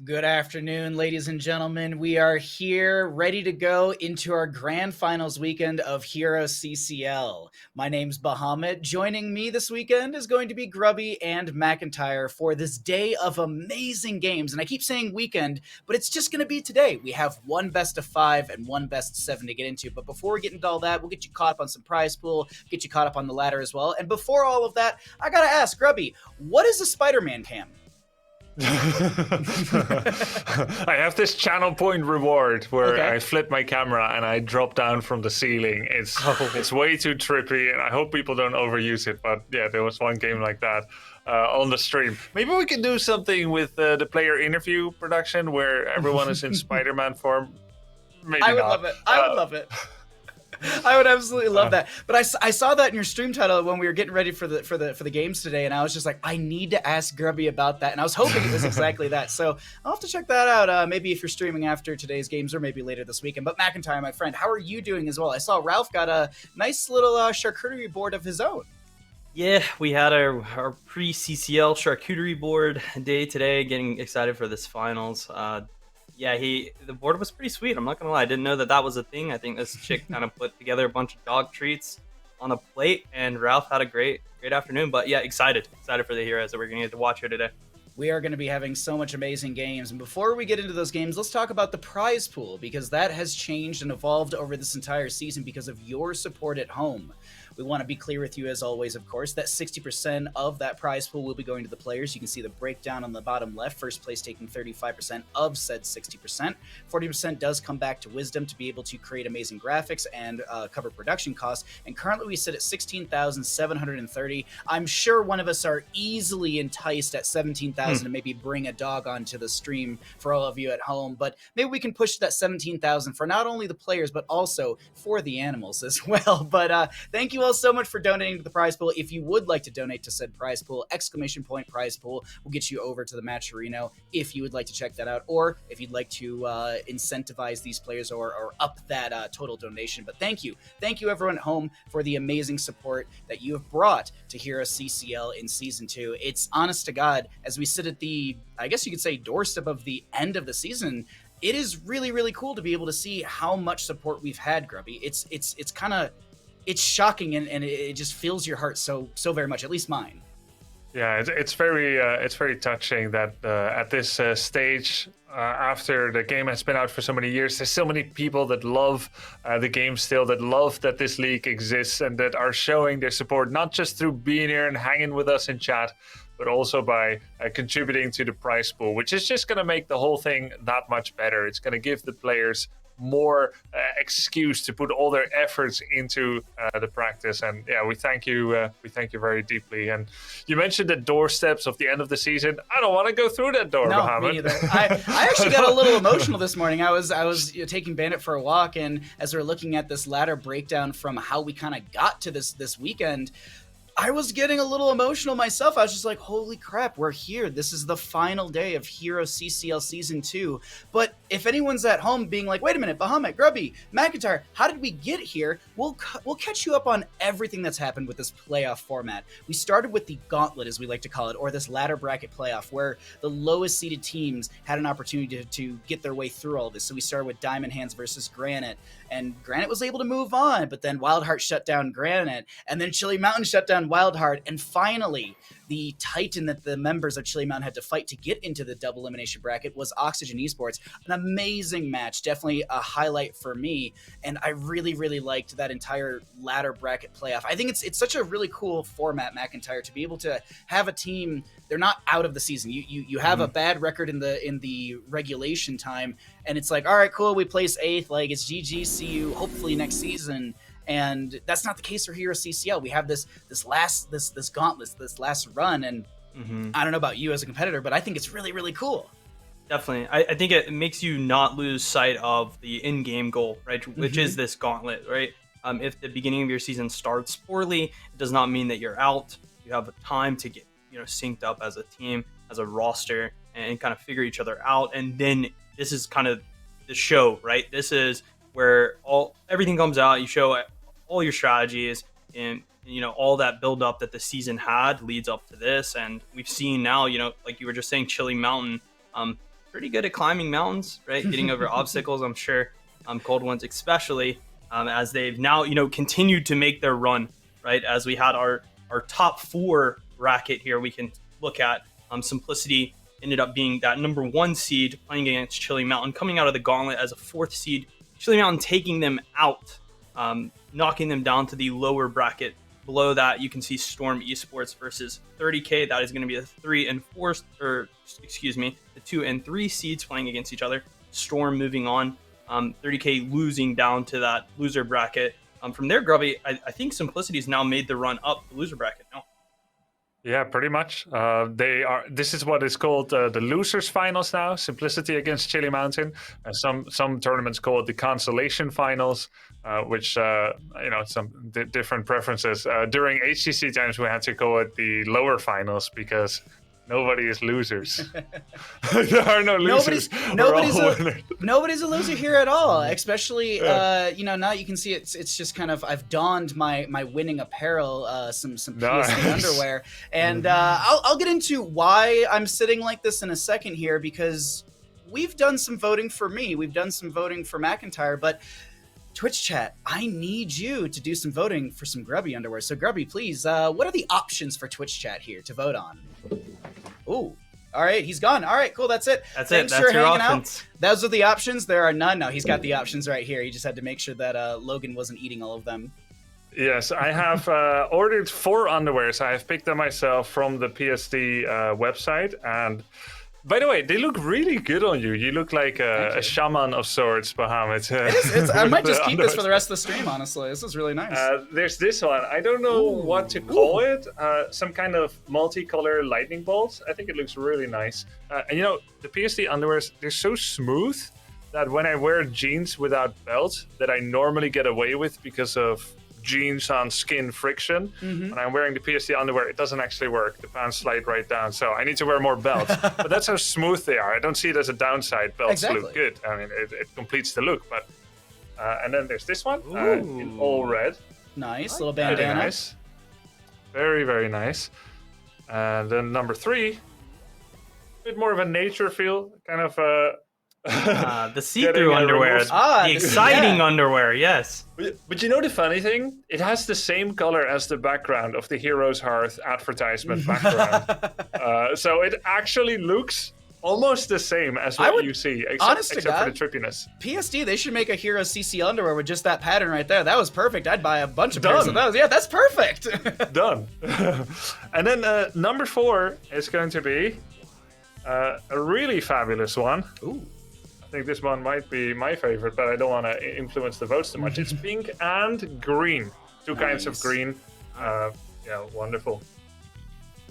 Good afternoon, ladies and gentlemen. We are here ready to go into our grand finals weekend of HeroesCCL. My name's Bahamut. Joining me this weekend is going to be Grubby and McIntyre for this day of amazing games. And I keep saying weekend, but it's just going to be today. We have one best of 5 and one best of 7 to get into. But before we get into all that, we'll get you caught up on some prize pool, get you caught up on the ladder as well. And before all of that, I got to ask, Grubby, what is a Spider-Man cam? I have this channel point reward where I flip my camera and I drop down from the ceiling. It's way too trippy, and I hope people don't overuse it. But yeah, there was one game like that on the stream. Maybe we can do something with the player interview production where everyone is in Spider-Man form. Maybe I would not. love it. I would love it. I would absolutely love that. But I saw that in your stream title when we were getting ready for the games today, and I was just like, I need to ask Grubby about that, and I was hoping it was exactly that. So I'll have to check that out. Maybe if you're streaming after today's games, or maybe later this weekend. But McIntyre, my friend, how are you doing as well? I saw Ralph got a nice little charcuterie board of his own. Yeah, we had our pre-CCL charcuterie board day today. Getting excited for this finals. The board was pretty sweet. I'm not gonna lie, I didn't know that was a thing. I think this chick kind of put together a bunch of dog treats on a plate, and Ralph had a great afternoon. But yeah, excited for the heroes that we're gonna get to watch here today. We are going to be having so much amazing games. And before we get into those games, let's talk about the prize pool, because that has changed and evolved over this entire season because of your support at home. We want to be clear with you, as always, of course, that 60% of that prize pool will be going to the players. You can see the breakdown on the bottom left. First place taking 35% of said 60%. 40% does come back to Wisdom to be able to create amazing graphics and cover production costs. And currently we sit at 16,730. I'm sure one of us are easily enticed at 17,000 to maybe bring a dog onto the stream for all of you at home. But maybe we can push that 17,000 for not only the players, but also for the animals as well. But thank you all so much for donating to the prize pool. If you would like to donate to said prize pool, ! prize pool will get you over to the Matcherino if you would like to check that out, or if you'd like to incentivize these players or up that total donation. But thank you everyone at home for the amazing support that you have brought to HeroesCCL in Season 2. It's honest to God, as we sit at the, I guess you could say, doorstep of the end of the season, it is really, really cool to be able to see how much support we've had, Grubby. It's kind of, it's shocking, and it just fills your heart so very much, at least mine. Yeah, it's very touching that at this stage, after the game has been out for so many years, there's so many people that love the game still, that love that this league exists, and that are showing their support, not just through being here and hanging with us in chat, but also by contributing to the prize pool, which is just going to make the whole thing that much better. It's going to give the players more excuse to put all their efforts into the practice. And yeah, we thank you very deeply. And you mentioned the doorsteps of the end of the season. I don't want to go through that door, no, Bahamut. Me neither. I actually got a little emotional this morning. I was taking Bandit for a walk, and as we're looking at this ladder breakdown from how we kind of got to this weekend, I was getting a little emotional myself. I was just like, holy crap, we're here. This is the final day of HeroesCCL Season 2. But if anyone's at home being like, wait a minute, Bahamut, Grubby, McIntyre, how did we get here? We'll catch you up on everything that's happened with this playoff format. We started with the gauntlet, as we like to call it, or this ladder bracket playoff, where the lowest seeded teams had an opportunity to get their way through all this. So we started with Diamond Hands versus Granite, and Granite was able to move on, but then Wildheart shut down Granite, and then Chili Mountain shut down Wildheart, and finally, the titan that the members of Chili Mountain had to fight to get into the double elimination bracket was Oxygen Esports. An amazing match, definitely a highlight for me, and I really, really liked that entire ladder bracket playoff. I think it's such a really cool format, McIntyre, to be able to have a team. They're not out of the season. You have a bad record in the regulation time, and it's like, all right, cool, we place 8th, like it's GG, see you hopefully next season. And that's not the case for HeroesCCL. We have this gauntlet, this last run, and I don't know about you as a competitor, but I think it's really, really cool. Definitely. I think it makes you not lose sight of the in-game goal, right? Which is this gauntlet, right? If the beginning of your season starts poorly, it does not mean that you're out. You have time to get synced up as a team, as a roster, and kind of figure each other out. And then this is kind of the show, right? This is where everything comes out. You show all your strategies, and all that build up that the season had leads up to this. And we've seen now, like you were just saying, Chili Mountain, pretty good at climbing mountains, right? Getting over obstacles, I'm sure, cold ones especially, as they've now, continued to make their run, right? As we had our top 4 bracket here, we can look at Simplicity ended up being that number 1 seed playing against Chili Mountain, coming out of the gauntlet as a 4th seed. Chili Mountain taking them out, knocking them down to the lower bracket. Below that, you can see Storm Esports versus 30K. That is going to be the 2 and 3 seeds playing against each other. Storm moving on. 30K losing down to that loser bracket. From there, Grubby, I think Simplicity's now made the run up the loser bracket. No. Yeah, pretty much. This is what is called the losers finals now. Simplicity against Chili Mountain. Some tournaments call it the consolation finals, which some different preferences. During HCC times, we had to call it the lower finals because nobody is losers. There are no losers. Nobody's a loser here at all. Especially, now you can see it's just kind of, I've donned my winning apparel, some PSD underwear, and I'll get into why I'm sitting like this in a second here, because we've done some voting for me, we've done some voting for McIntyre, but Twitch chat, I need you to do some voting for some Grubby underwear. So Grubby, please, what are the options for Twitch chat here to vote on? Ooh. All right, he's gone. All right, cool. That's it. Thanks for hanging out. Those are the options. There are none. No, he's got the options right here. He just had to make sure that Logan wasn't eating all of them. Yes, I have ordered 4 underwears. I have picked them myself from the PSD website. And by the way, they look really good on you. You look like a shaman of sorts, Bahamut. I might just keep this for the rest of the stream, honestly. This is really nice. There's this one. I don't know what to call it. Some kind of multicolor lightning bolts. I think it looks really nice. And the PSD underwears, they're so smooth that when I wear jeans without belt that I normally get away with because of jeans on skin friction. When I'm wearing the PSD underwear, it doesn't actually work. The pants slide right down, so I need to wear more belts. But that's how smooth they are. I don't see it as a downside. Belts look good. I mean, it completes the look. But and then there's this one in all red. Nice little bandana. Very nice. Very, very nice. And then number 3, a bit more of a nature feel, kind of the see-through underwear, the exciting underwear, yes. But you know the funny thing? It has the same color as the background of the HeroesHearth advertisement background. So it actually looks almost the same as what you see, except for the trippiness. PSD, they should make a HeroesCCL underwear with just that pattern right there. That was perfect. I'd buy a bunch of pairs of those. Yeah, that's perfect. Done. And then number 4 is going to be a really fabulous one. Ooh. I think this one might be my favorite, but I don't want to influence the votes too much. It's pink and green. 2 kinds of green. Wonderful.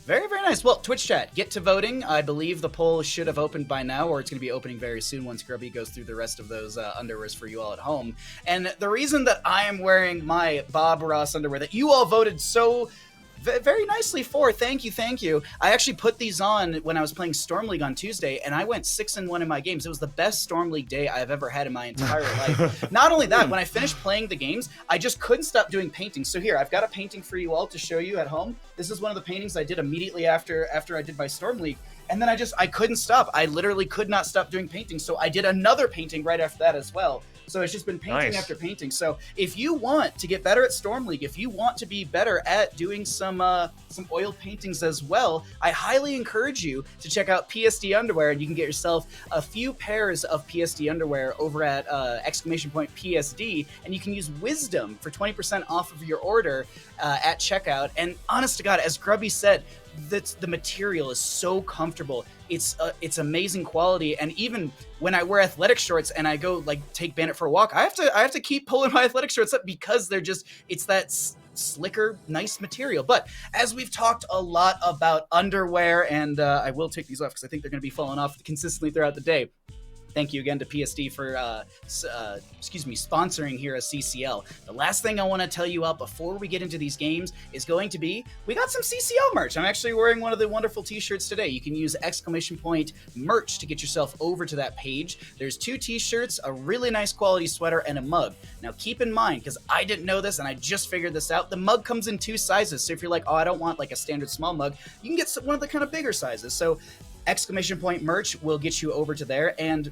Very, very nice. Well, Twitch chat, get to voting. I believe the poll should have opened by now, or it's going to be opening very soon once Grubby goes through the rest of those underwears for you all at home. And the reason that I am wearing my Bob Ross underwear that you all voted so very nicely for, thank you. I actually put these on when I was playing Storm League on Tuesday, and I went 6-1 in my games. It was the best Storm League day I've ever had in my entire life. Not only that, when I finished playing the games, I just couldn't stop doing paintings. So here, I've got a painting for you all to show you at home. This is one of the paintings I did immediately after I did my Storm League. And then I couldn't stop. I literally could not stop doing paintings. So I did another painting right after that as well. So it's just been painting after painting. So if you want to get better at Storm League, if you want to be better at doing some oil paintings as well, I highly encourage you to check out PSD underwear, and you can get yourself a few pairs of PSD underwear over at !PSD, and you can use Wisdom for 20% off of your order at checkout. And honest to God, as Grubby said, the material is so comfortable. It's amazing quality, and even when I wear athletic shorts and I go take Bandit for a walk, I have to keep pulling my athletic shorts up because it's that slicker, nice material. But as we've talked a lot about underwear, and I will take these off because I think they're going to be falling off consistently throughout the day. Thank you again to PSD for sponsoring HeroesCCL. The last thing I want to tell you about before we get into these games is going to be, we got some CCL merch. I'm actually wearing one of the wonderful t-shirts today. You can use !merch to get yourself over to that page. There's 2 t-shirts, a really nice quality sweater, and a mug. Now keep in mind, because I didn't know this and I just figured this out, the mug comes in 2 sizes. So if you're like, oh, I don't want a standard small mug, you can get one of the kind of bigger sizes. So Exclamation point merch will get you over to there, and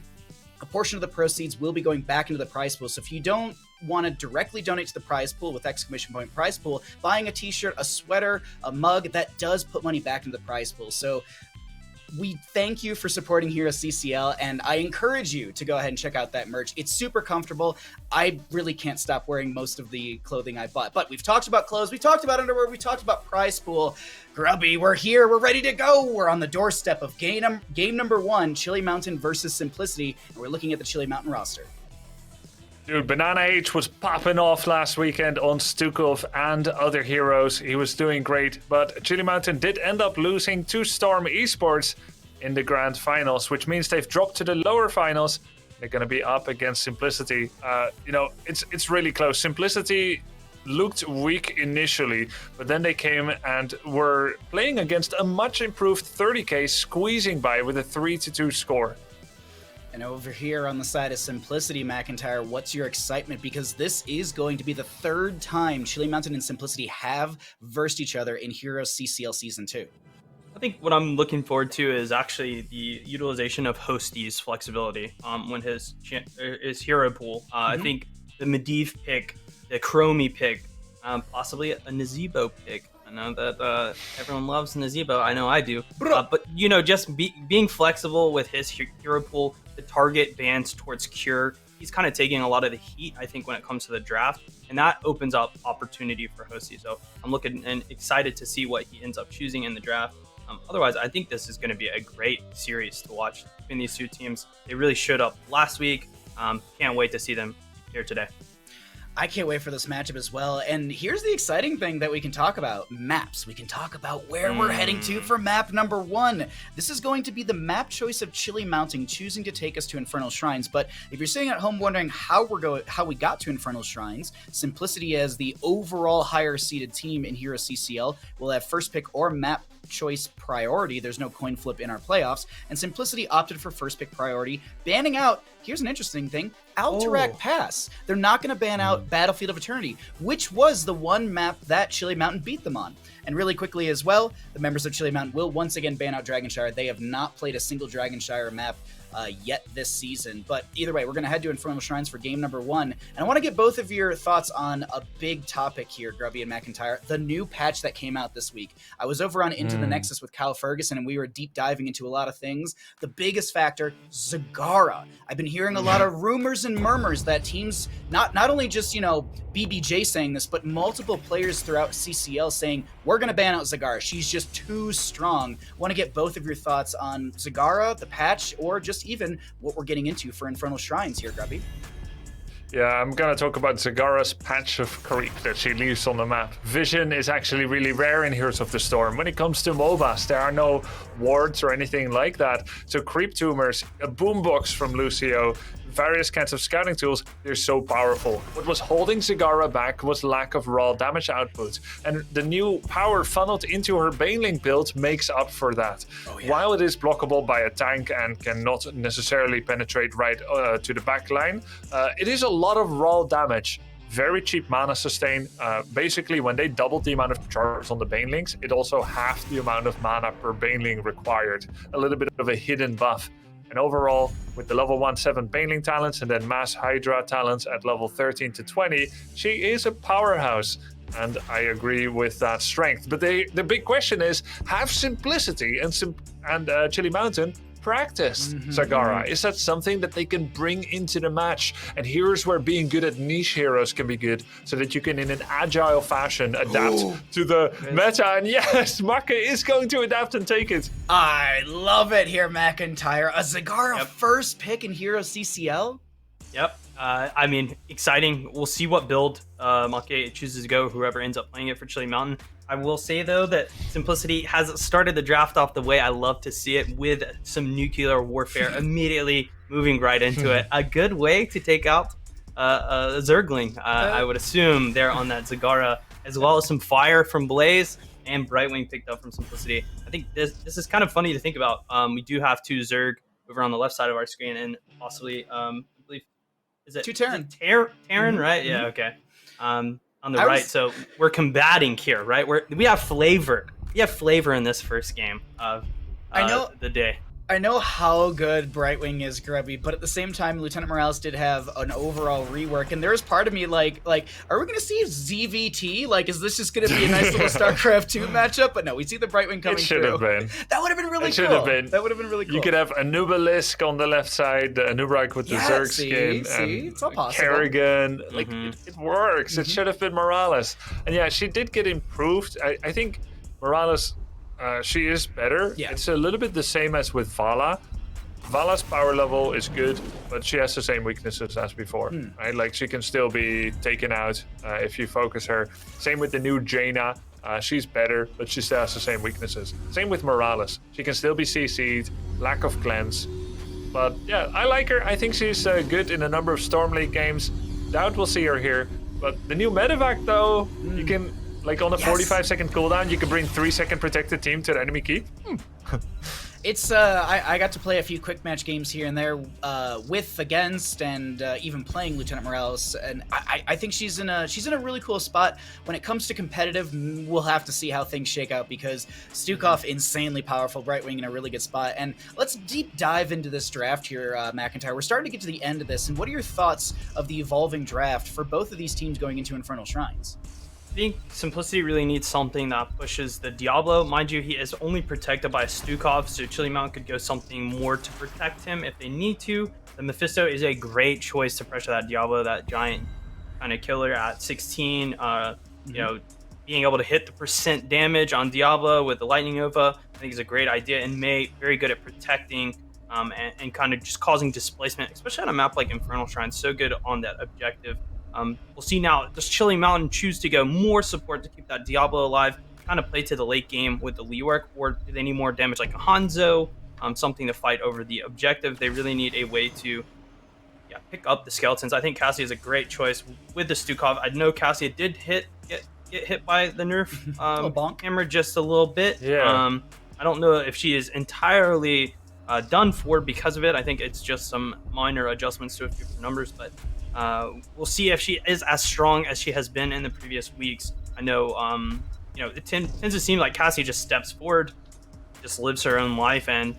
a portion of the proceeds will be going back into the prize pool. So if you don't want to directly donate to the prize pool with exclamation point prize pool, buying a t-shirt, a sweater, a mug, that does put money back into the prize pool. So we thank you for supporting HeroesCCL, and I encourage you to go ahead and check out that merch. It's super comfortable. I really can't stop wearing most of the clothing I bought. But we've talked about clothes, we talked about underwear, we talked about prize pool. Grubby, we're here, we're ready to go. We're on the doorstep of game number 1, Chili Mountain versus Simplicity, and we're looking at the Chili Mountain roster. Dude, Banana H was popping off last weekend on Stukov and other heroes. He was doing great, but Chili Mountain did end up losing to Storm Esports in the grand finals, which means they've dropped to the lower finals. They're going to be up against Simplicity. It's really close. Simplicity looked weak initially, but then they came and were playing against a much improved 30K, squeezing by with a 3-2 score. And over here on the side of Simplicity, McIntyre, what's your excitement? Because this is going to be the 3rd time Chili Mountain and Simplicity have versed each other in HeroesCCL Season 2. I think what I'm looking forward to is actually the utilization of HoTS flexibility when his hero pool. I think the Medivh pick, the Chromie pick, possibly a Nazebo pick. I know that everyone loves Nazebo. I know I do. But, just being flexible with his hero pool, the target bans towards Cure, he's kind of taking a lot of the heat, I think, when it comes to the draft. And that opens up opportunity for Hosty. So I'm looking and excited to see what he ends up choosing in the draft. Otherwise, I think this is going to be a great series to watch between these two teams. They really showed up last week. Can't wait to see them here today. I can't wait for this matchup as well. And here's the exciting thing that we can talk about. Maps. We can talk about where we're heading to for map number 1. This is going to be the map choice of Chili Mountain, choosing to take us to Infernal Shrines. But if you're sitting at home wondering how we got to Infernal Shrines, Simplicity, as the overall higher seeded team in HeroesCCL, will have first pick or map choice priority. There's no coin flip in our playoffs, and Simplicity opted for first pick priority, banning out, here's an interesting thing, Alterac Pass. They're not going to ban out Battlefield of Eternity, which was the one map that Chili Mountain beat them on. And really quickly as well, the members of Chili Mountain will once again ban out Dragonshire. They have not played a single Dragonshire map yet this season. But either way, we're going to head to Infernal Shrines for game number 1. And I want to get both of your thoughts on a big topic here, Grubby and McIntyre, the new patch that came out this week. I was over on Into the Nexus with Kyle Ferguson, and we were deep diving into a lot of things. The biggest factor, Zagara. I've been hearing a lot of rumors and murmurs that teams, not only just, BBJ saying this, but multiple players throughout CCL saying, we're going to ban out Zagara. She's just too strong. Want to get both of your thoughts on Zagara, the patch, or just even what we're getting into for Infernal Shrines here, Grubby. Yeah, I'm gonna talk about Zagara's patch of creep that she leaves on the map. Vision is actually really rare in Heroes of the Storm. When it comes to MOBAs, there are no wards or anything like that. So creep tumors, a boombox from Lucio, various kinds of scouting tools, they're so powerful. What was holding Zagara back was lack of raw damage output, and the new power funneled into her Baneling build makes up for that. Oh, yeah. While it is blockable by a tank and cannot necessarily penetrate right to the back line, it is a lot of raw damage. Very cheap mana sustain. Basically, when they doubled the amount of charges on the Banelings, it also halved the amount of mana per Baneling required. A little bit of a hidden buff. And overall, with the level 1-7 Baneling talents and then Mass Hydra talents at level 13 to 20, she is a powerhouse. And I agree with that strength. But the big question is, have Simplicity and Chili Mountain practiced Zagara? Is that something that they can bring into the match? And here's where being good at niche heroes can be good, so that you can, in an agile fashion, adapt to the meta. And yes, Maka is going to adapt and take it. I love it here, McIntyre. A Zagara first pick in HeroesCCL? Yep. Exciting. We'll see what build Maka chooses to go, whoever ends up playing it for Chili Mountain. I will say, though, that Simplicity has started the draft off the way I love to see it, with some nuclear warfare immediately moving right into it. A good way to take out a Zergling, I would assume, there on that Zagara, as well as some fire from Blaze and Brightwing picked up from Simplicity. I think this is kind of funny to think about. We do have 2 Zerg over on the left side of our screen, and possibly, I believe, is it 2 Terran? Terran, right? Yeah, okay. On the right, so we're combating here, right? We have flavor. We have flavor in this first game of the day. I know how good Brightwing is, Grubby, but at the same time, Lieutenant Morales did have an overall rework, and there's part of me like, are we going to see ZVT? Like, is this just going to be a nice little StarCraft 2 matchup? But no, we see the Brightwing coming through. It should have been. That would have been really cool. Should have been. That would have been really cool. You could have Anubalisk on the left side, Anub'arak with the Zerg skin, and it's all possible. Kerrigan. Like, it works. It should have been Morales. And yeah, she did get improved. I think Morales, she is better. Yeah. It's a little bit the same as with Vala. Vala's power level is good, but she has the same weaknesses as before, right? Like, she can still be taken out if you focus her. Same with the new Jaina. She's better, but she still has the same weaknesses. Same with Morales. She can still be CC'd, lack of cleanse. But yeah, I like her. I think she's good in a number of Storm League games. Doubt we'll see her here. But the new medevac, though, you can, like, on a 45-second cooldown, you can bring 3-second protected team to the enemy keep. It's I got to play a few quick match games here and there with, against, and even playing Lieutenant Morales, and I think she's in a really cool spot. When it comes to competitive, we'll have to see how things shake out, because Stukov, insanely powerful, Brightwing in a really good spot. And let's deep dive into this draft here, McIntyre. We're starting to get to the end of this, and what are your thoughts of the evolving draft for both of these teams going into Infernal Shrines? I think Simplicity really needs something that pushes the Diablo. Mind you, he is only protected by Stukov, so Chili Mountain could go something more to protect him if they need to. The Mephisto is a great choice to pressure that Diablo, that giant kind of killer at 16. You know, being able to hit the percent damage on Diablo with the Lightning Nova, I think is a great idea. And May, very good at protecting and kind of just causing displacement, especially on a map like Infernal Shrine, so good on that objective. We'll see now, does Chili Mountain choose to go more support to keep that Diablo alive, kind of play to the late game with the Leoric, or do they need more damage like a Hanzo, something to fight over the objective? They really need a way to pick up the skeletons. I think Cassia is a great choice with the Stukov. I know Cassia did get hit by the nerf hammer just a little bit. I don't know if she is entirely done for because of it. I think it's just some minor adjustments to a few numbers, but we'll see if she is as strong as she has been in the previous weeks. I know, it tends to seem like Cassie just steps forward, just lives her own life, and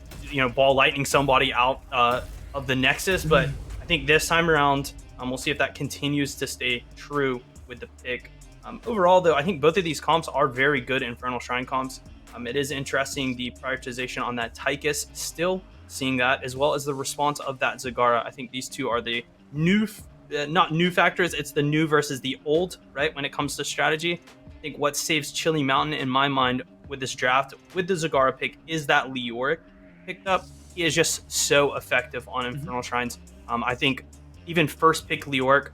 ball lightning somebody out of the Nexus. But I think this time around, we'll see if that continues to stay true with the pick. Overall, though, I think both of these comps are very good Infernal Shrine comps. It is interesting the prioritization on that Tychus, still seeing that, as well as the response of that Zagara. I think these two are the new. Not new factors, it's the new versus the old, right? When it comes to strategy, I think what saves Chili Mountain in my mind with this draft, with the Zagara pick, is that Leoric picked up. He is just so effective on Infernal Shrines. I think even first pick Leoric,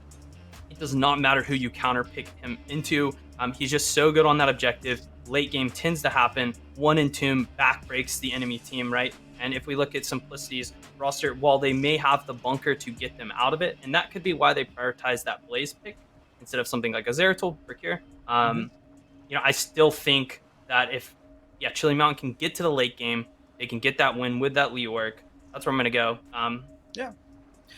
it does not matter who you counter pick him into. He's just so good on that objective. Late game tends to happen. 1 and 2 back breaks the enemy team, right? And if we look at Simplicity's roster, while they may have the bunker to get them out of it, and that could be why they prioritize that Blaze pick instead of something like a Zeratul Procure. I still think that if Chili Mountain can get to the late game, they can get that win with that Leoric. That's where I'm going to go.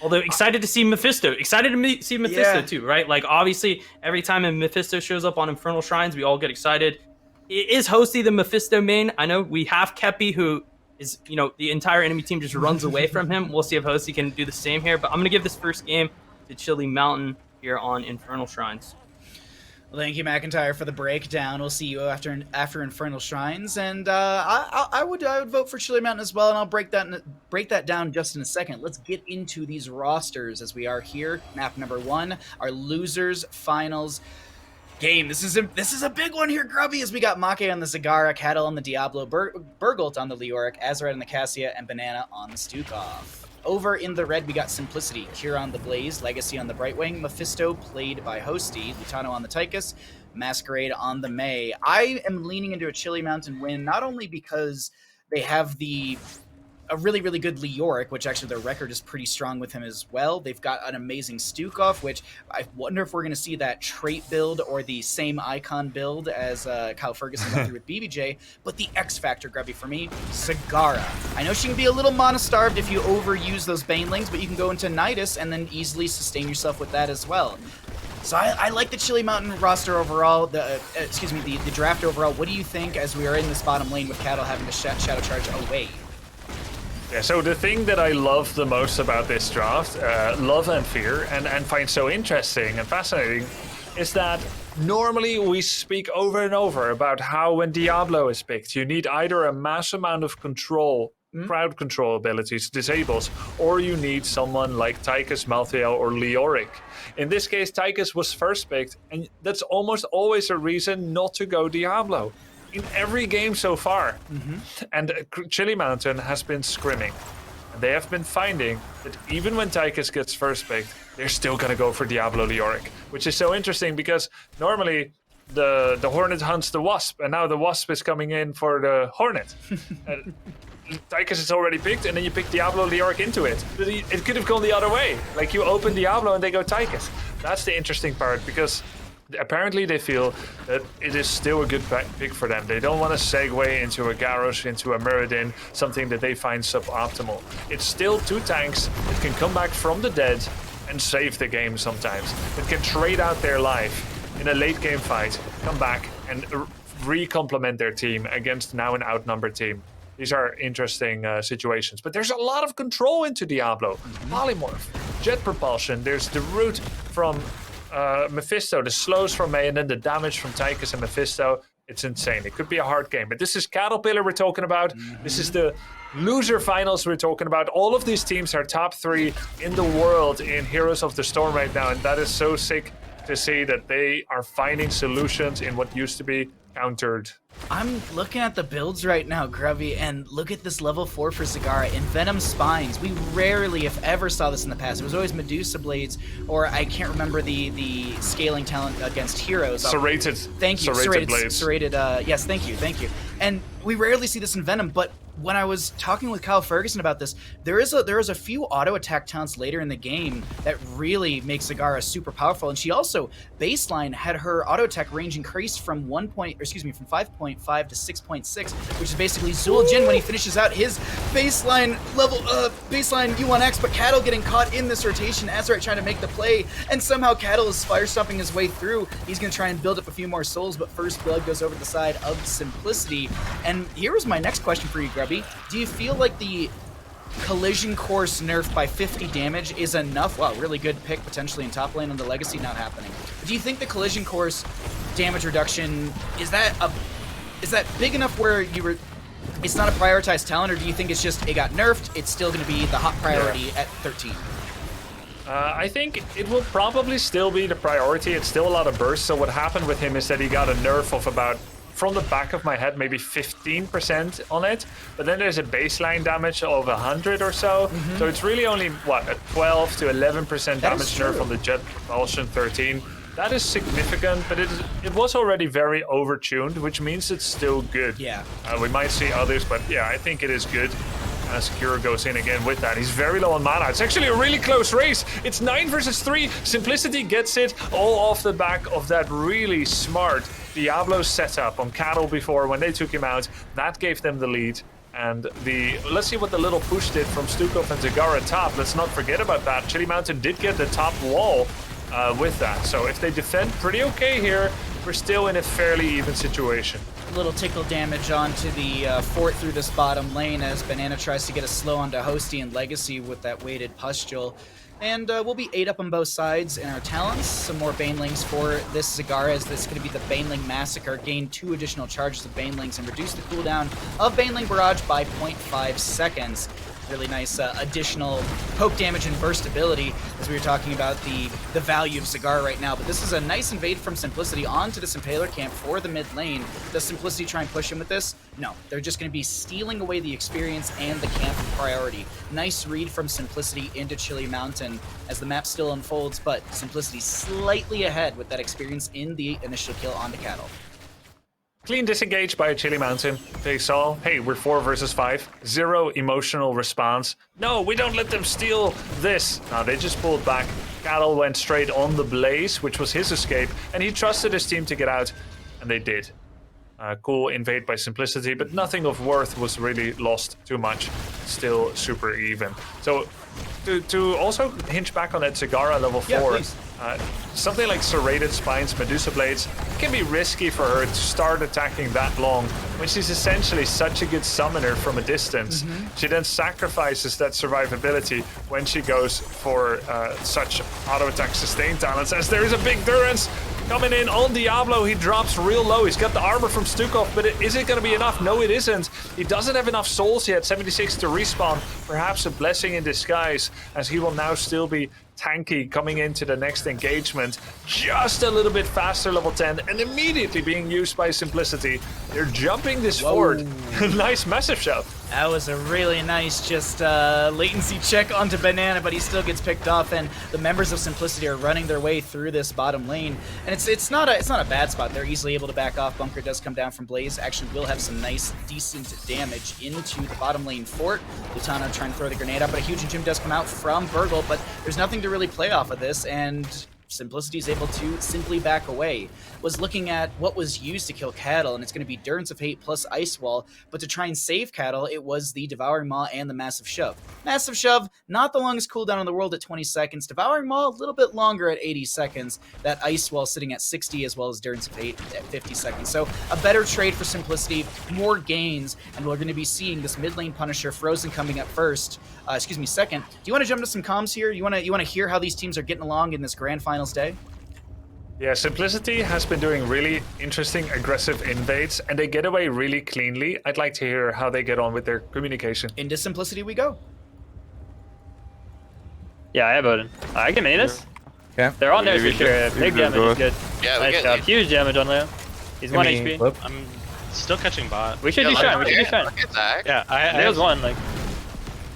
Although excited to see Mephisto. Excited to see Mephisto too, right? Like, obviously, every time a Mephisto shows up on Infernal Shrines, we all get excited. Is Hosty the Mephisto main? I know we have Kepi, who is, the entire enemy team just runs away from him. We'll see if Hosty can do the same here, but I'm going to give this first game to Chili Mountain here on Infernal Shrines. Well, thank you, McIntyre, for the breakdown. We'll see you after Infernal Shrines, and I would vote for Chili Mountain as well, and I'll break that down just in a second. Let's get into these rosters as we are here. Map number 1, our losers finals game. This is a big one here, Grubby, as we got Make on the Zagara, Cattle on the Diablo, Burgolt on the Leoric, Azerite on the Cassia, and Banana on the Stukov. Over in the red, we got Simplicity, Kira on the Blaze, Legacy on the Brightwing, Mephisto played by Hosty, Lutano on the Tychus, Masquerade on the May. I am leaning into a Chili Mountain win, not only because they have a really, really good Leoric, which actually their record is pretty strong with him as well. They've got an amazing Stukov, which I wonder if we're going to see that trait build or the same icon build as Kyle Ferguson went through with BBJ. But the X factor, Grubby, for me, Zagara. I know she can be a little mono-starved if you overuse those Banelings, but you can go into Nidus and then easily sustain yourself with that as well. So I like the Chili Mountain roster overall, the draft overall. What do you think as we are in this bottom lane with Cattle having to Shadow Charge away? Yeah, so the thing that I love the most about this draft, love and fear, and find so interesting and fascinating, is that normally we speak over and over about how when Diablo is picked, you need either a mass amount of control, crowd control abilities, disables, or you need someone like Tychus, Malthael, or Leoric. In this case, Tychus was first picked, and that's almost always a reason not to go Diablo in every game so far. And Chili Mountain has been scrimming. And they have been finding that even when Tychus gets first picked, they're still going to go for Diablo Leoric, which is so interesting because normally the Hornet hunts the Wasp, and now the Wasp is coming in for the Hornet. Tychus is already picked, and then you pick Diablo Leoric into it. But it could have gone the other way. Like, you open Diablo and they go Tychus. That's the interesting part, because apparently they feel that it is still a good pick for them. They don't want to segue into a Garrosh, into a Muradin, something that they find suboptimal. It's still two tanks that can come back from the dead and save the game sometimes. That can trade out their life in a late game fight, come back and re-complement their team against now an outnumbered team. These are interesting situations. But there's a lot of control into Diablo. Polymorph, jet propulsion, there's the root from Mephisto, the slows from May, and then the damage from Tychus and Mephisto. It's insane. It could be a hard game. But this is Caterpillar we're talking about. This is the loser finals we're talking about. All of these teams are top 3 in the world in Heroes of the Storm right now. And that is so sick to see that they are finding solutions in what used to be countered. I'm looking at the builds right now, Grubby, and look at this level 4 for Zagara. Envenom Spines. We rarely, if ever, saw this in the past. It was always Medusa Blades, or I can't remember the scaling talent against heroes. Serrated. Thank you. Serrated Blades. Serrated, yes, thank you. And we rarely see this in Venom, but when I was talking with Kyle Ferguson about this, there is a few auto attack talents later in the game that really make Zagara super powerful. And she also baseline had her auto attack range increased from 5.5 to 6.6, which is basically Zul'jin when he finishes out his baseline level baseline U1X. But Cattle getting caught in this rotation, Azurite trying to make the play, and somehow Cattle is fire stomping his way through. He's gonna try and build up a few more souls, but first blood goes over to the side of Simplicity. And here was my next question for you, Grubby. Do you feel like the collision course nerf by 50 damage is enough? Wow, really good pick potentially in top lane on the Legacy, not happening. But do you think the collision course damage reduction, is that big enough where it's not a prioritized talent, or do you think it's just it got nerfed, it's still going to be the hot priority at 13? I think it will probably still be the priority. It's still a lot of bursts. So what happened with him is that he got a nerf of about, from the back of my head, maybe 15% on it, but then there's a baseline damage of 100 or so. So it's really only a 12 to 11% damage nerf on the jet propulsion 13. That is significant, but it was already very overtuned, which means it's still good. Yeah. We might see others, but yeah, I think it is good. As Kira goes in again with that. He's very low on mana. It's actually a really close race. It's 9 versus 3. Simplicity gets it all off the back of that really smart Diablo setup on Cattle before when they took him out. That gave them the lead. And let's see what the little push did from Stukov and Zagara top. Let's not forget about that. Chili Mountain did get the top wall with that. So if they defend pretty okay here, we're still in a fairly even situation. Little tickle damage onto the fort through this bottom lane as Banana tries to get a slow onto Hosty and Legacy with that weighted pustule. And we'll be 8 up on both sides in our talents. Some more Banelings for this Zagara, as this is going to be the Baneling Massacre. Gain 2 additional charges of Banelings and reduce the cooldown of Baneling Barrage by 0.5 seconds. Really nice additional poke damage and burst ability, as we were talking about the value of Zagara right now. But this is a nice invade from Simplicity onto this Impaler camp for the mid lane. Does Simplicity try and push him with this? No, they're just going to be stealing away the experience and the camp priority. Nice read from Simplicity into Chili Mountain as the map still unfolds, but Simplicity slightly ahead with that experience in the initial kill onto Cattle. Clean disengage by Chili Mountain. They saw, hey, we're 4 versus 5. 0 emotional response. No, we don't let them steal this. No, they just pulled back. Cattle went straight on the Blaze, which was his escape, and he trusted his team to get out, and they did. Cool invade by Simplicity, but nothing of worth was really lost too much. Still super even. So to also hinge back on that Zagara level 4, Something like Serrated Spines, Medusa Blades, it can be risky for her to start attacking that long when she's essentially such a good summoner from a distance. She then sacrifices that survivability when she goes for such auto attack sustain talents, as there is a big Durance coming in on Diablo. He drops real low. He's got the armor from Stukov, but is it going to be enough? No, it isn't. He doesn't have enough souls yet. 76 to respawn. Perhaps a blessing in disguise, as he will now still be tanky coming into the next engagement. Just a little bit faster, level 10, and immediately being used by Simplicity. They're jumping this forward. Nice massive shot. That was a really nice just latency check onto Banana, but he still gets picked off, and the members of Simplicity are running their way through this bottom lane. And it's not a bad spot. They're easily able to back off. Bunker does come down from Blaze. Actually will have some nice, decent damage into the bottom lane fort. Lutano trying to throw the grenade out, but a huge Entomb does come out from Burgle, but there's nothing to really play off of this, and Simplicity is able to simply back away. Was looking at what was used to kill Cattle, and it's going to be Durance of Hate plus Ice Wall, but to try and save Cattle, it was the Devouring Maw and the Massive Shove. Massive Shove, not the longest cooldown in the world at 20 seconds. Devouring Maw, a little bit longer at 80 seconds. That Ice Wall sitting at 60, as well as Durance of Hate at 50 seconds. So a better trade for Simplicity, more gains, and we're going to be seeing this mid lane Punisher, Frozen, coming up first. Second. Do you want to jump to some comms here? You want to hear how these teams are getting along in this grand finals day? Yeah, Simplicity has been doing really interesting, aggressive invades, and they get away really cleanly. I'd like to hear how they get on with their communication. Into Simplicity we go. Yeah, I have Odin. I can main this. Okay. They're on there for sure. Big damage is good. Yeah, we Nice get job. lead. Huge damage on Leo. He's 1 HP. Flip. I'm still catching bot. We should do Shrine. We should do Shrine. Look at that. Yeah, I Leo's one. Like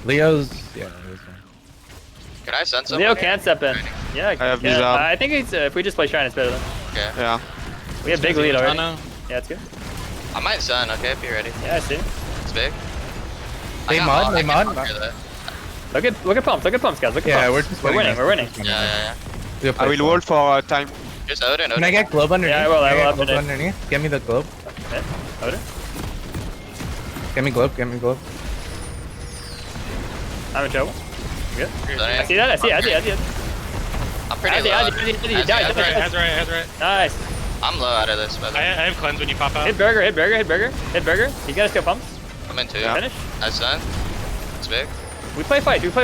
Leo's, yeah, Leo's one. Can I send someone Leo here? can step in. Yeah, I have yeah. these out. I think it's, if we just play Shrine, it's better. Than. Okay. Yeah. We have big lead already. Lutano. Yeah, it's good. I might send, okay, if you're ready. Yeah, I see. It's big. They I got mod, mod, they I can mod. conquer that. Look at pumps. Look at pumps, guys. Look at Yeah, pumps. we're just We're winning. this. We're winning. Yeah. We'll I play will slow. wall for time. Just Odin. Can I get globe underneath? Yeah, I will, Can I will, get globe after underneath. Get me the globe. Okay. Odin. Get me globe. Get me globe. I'm in trouble. Good. Stunning. I see that. I see it. I'm pretty I see, low. I see. Die. Has right. Nice. I'm low out of this, by the I way. have cleanse when you pop out. Hit burger. Hit burger. You gotta skill pumps. I'm in two. Yeah. Finish. I stun. It's big. We play fight. If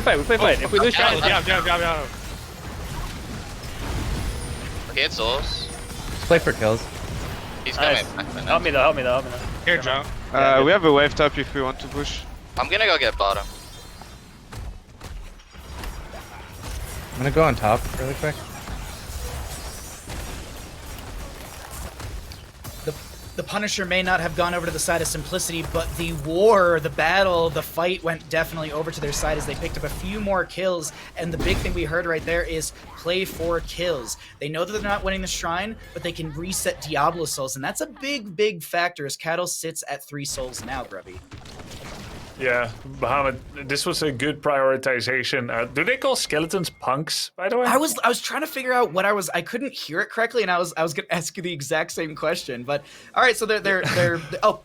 we lose yeah, Shrine, Jab. Okay, it's souls. Let's play for kills. He's Nice. coming back. help me though. Here, jump. We have a wave top if we want to push. I'm gonna go get bottom. I'm gonna go on top really quick. The Punisher may not have gone over to the side of Simplicity, but the war, the battle, the fight went definitely over to their side as they picked up a few more kills. And the big thing we heard right there is play for kills. They know that they're not winning the Shrine, but they can reset Diablo souls. And that's a big factor as Cattle sits at 3 souls now, Grubby. Yeah, Bahamut, this was a good prioritization. Do they call skeletons punks, by the way? I was trying to figure out what I couldn't hear it correctly, and I was gonna ask you the exact same question. But all right, so they're oh.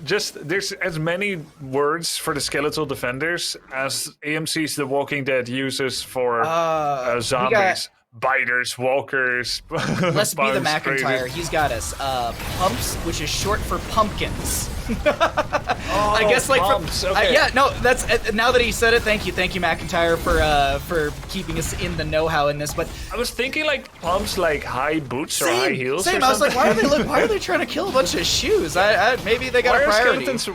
Just there's as many words for the skeletal defenders as AMC's The Walking Dead uses for zombies. Biters, walkers. Let's be the punks, McIntyre. crazy. He's got us. Pumps, which is short for pumpkins. I guess like pumps, for, okay. yeah, no, that's now that he said it. Thank you, McIntyre, for keeping us in the know-how in this. But I was thinking like pumps, like high boots or high heels. Same. Or I was like, something. why are they trying to kill a bunch of shoes? Maybe they got Why a are priority. skeletons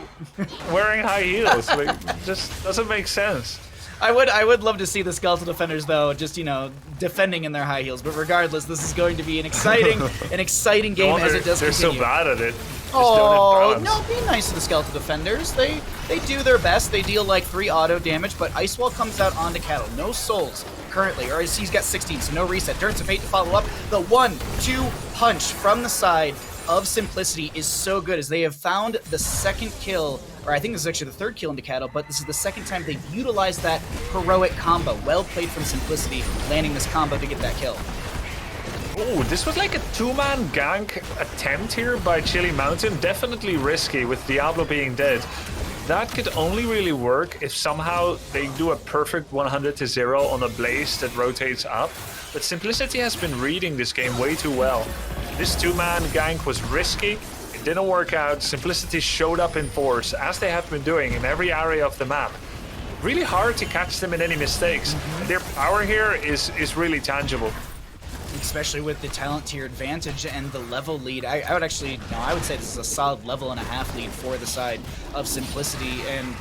wearing high heels? Like, just doesn't make sense. I would love to see the skeletal defenders though, just defending in their high heels. But regardless, this is going to be an exciting game as it does They're continue. so bad at it. Just Oh, don't no, have be nice to the skeletal defenders. They do their best. They deal like 3 auto damage, but Ice Wall comes out onto Cattle. No souls currently, or he's got 16, so no reset. Durance of Fate to follow up. The 1-2 punch from the side of Simplicity is so good as they have found the second kill, or I think this is actually the 3rd kill into Cattle, but this is the 2nd time they've utilized that heroic combo. Well played from Simplicity, landing this combo to get that kill. Oh, this was like a 2-man gank attempt here by Chili Mountain. Definitely risky with Diablo being dead. that could only really work if somehow they do a perfect 100 to 0 on a Blaze that rotates up. But Simplicity has been reading this game way too well. This two-man gank was risky. It didn't work out. Simplicity showed up in force, as they have been doing in every area of the map. Really hard to catch them in any mistakes. Their power here is really tangible. Especially with the talent tier advantage and the level lead. I would actually, no, I would say this is a solid level and a half lead for the side of Simplicity, and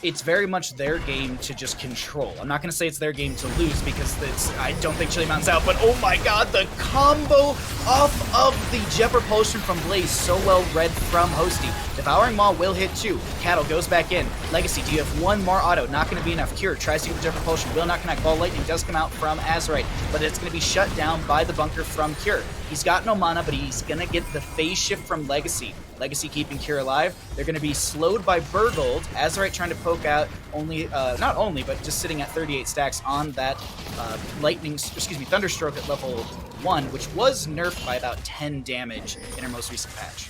it's very much their game to just control. I'm not going to say it's their game to lose because I don't think Chili Mountain's out, but oh my god, the combo off of the Jet Propulsion from Blaze, so well read from Hosty. Devouring Maw will hit 2. Cattle goes back in. Legacy, do you have one more auto? Not going to be enough. Cure tries to get the Jet Propulsion, will not connect. Ball Lightning does come out from Azurite, but it's going to be shut down by the bunker from Cure. He's got no mana, but he's going to get the phase shift from Legacy. Legacy keeping Cure alive. They're going to be slowed by Burgold. Azurite trying to poke out not only, but just sitting at 38 stacks on that Thunderstroke at level 1, which was nerfed by about 10 damage in her most recent patch.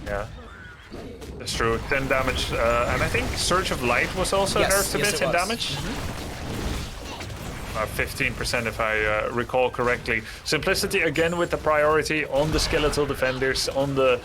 Yeah, that's true. 10 damage, and I think Surge of Light was also nerfed a bit in damage. About 15% if I recall correctly. Simplicity again with the priority on the skeletal defenders, on the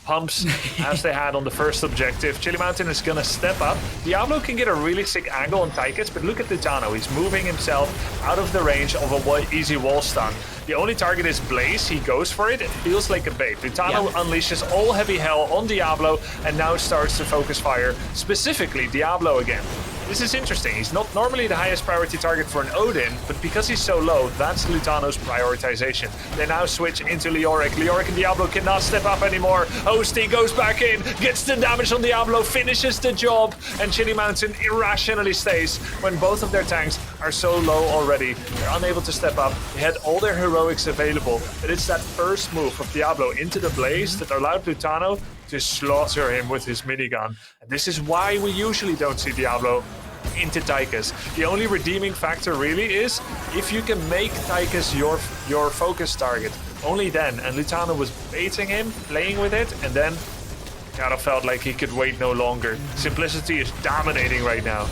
pumps as they had on the first objective. Chili Mountain is gonna step up. Diablo can get a really sick angle on Tychus, but look at Lutano. He's moving himself out of the range of a easy wall stun. The only target is Blaze. He goes for it. It feels like a bait. Lutano unleashes all heavy hell on Diablo and now starts to focus fire, specifically Diablo again. This is interesting. He's not normally the highest priority target for an Odin, but because he's so low, that's Lutano's prioritization. They now switch into Leoric. Leoric and Diablo cannot step up anymore. Hosty goes back in, gets the damage on Diablo, finishes the job, and Chili Mountain irrationally stays when both of their tanks are so low already. They're unable to step up. They had all their heroics available, but it's that first move of Diablo into the Blaze that allowed Lutano to slaughter him with his minigun. And this is why we usually don't see Diablo into Tychus. The only redeeming factor really is if you can make Tychus your focus target. Only then. And Lutano was baiting him, playing with it, and then Kato felt like he could wait no longer. Simplicity is dominating right now.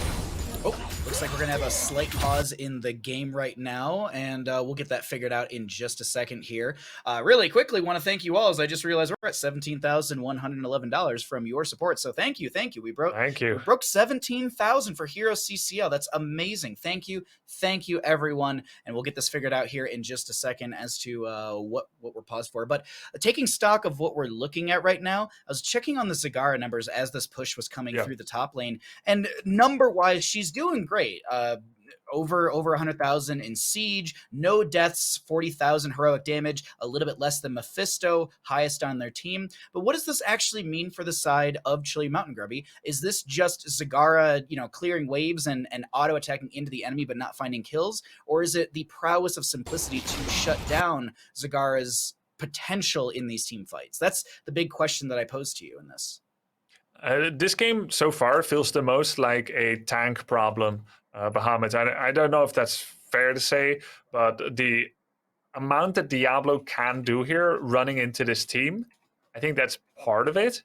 Oh, looks like we're going to have a slight pause in the game right now, and we'll get that figured out in just a second here. Really quickly, want to thank you all, as I just realized we're at $17,111 from your support, so thank you. We broke 17,000 for HeroesCCL. That's amazing. Thank you, everyone, and we'll get this figured out here in just a second as to what we're paused for. But taking stock of what we're looking at right now, I was checking on the Zagara numbers as this push was coming through the top lane, and number-wise, she's doing great. Over 100,000 in Siege, no deaths, 40,000 heroic damage, a little bit less than Mephisto, highest on their team. But what does this actually mean for the side of Chili Mountain, Grubby? Is this just Zagara, clearing waves and auto-attacking into the enemy but not finding kills? Or is it the prowess of Simplicity to shut down Zagara's potential in these team fights? That's the big question that I pose to you in this. This game so far feels the most like a tank problem, Bahamut. I don't know if that's fair to say, but the amount that Diablo can do here running into this team, I think that's part of it.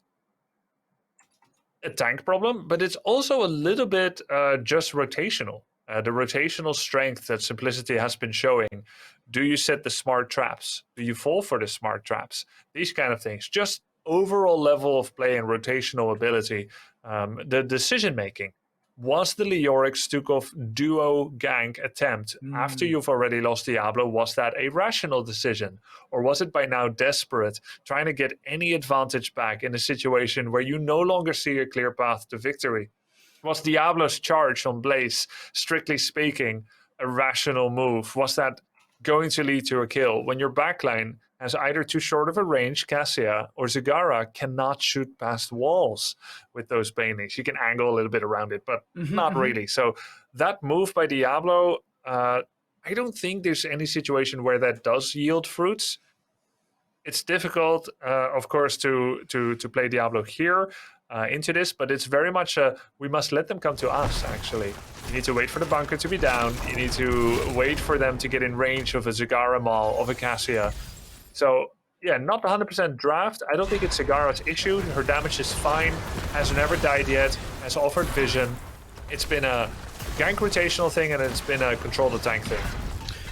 A tank problem, but it's also a little bit just rotational. The rotational strength that Simplicity has been showing. Do you set the smart traps? Do you fall for the smart traps? These kind of things. Just overall level of play and rotational ability. The decision making. Was the Leoric Stukov duo gank attempt after you've already lost Diablo, was that a rational decision? Or was it by now desperate, trying to get any advantage back in a situation where you no longer see a clear path to victory? Was Diablo's charge on Blaze, strictly speaking, a rational move? Was that going to lead to a kill when your backline has either too short of a range, Cassia, or Zagara cannot shoot past walls with those banelings? She can angle a little bit around it, but not really. So that move by Diablo, I don't think there's any situation where that does yield fruits. It's difficult, of course, to play Diablo here into this, but it's very much we must let them come to us, actually. You need to wait for the bunker to be down. You need to wait for them to get in range of a Zagara Maul, of a Cassia. So Yeah, not 100% draft. I don't think it's Sagara's issue. Her damage is fine. Has never died yet. Has offered vision. It's been a gank rotational thing, and it's been a control the tank thing.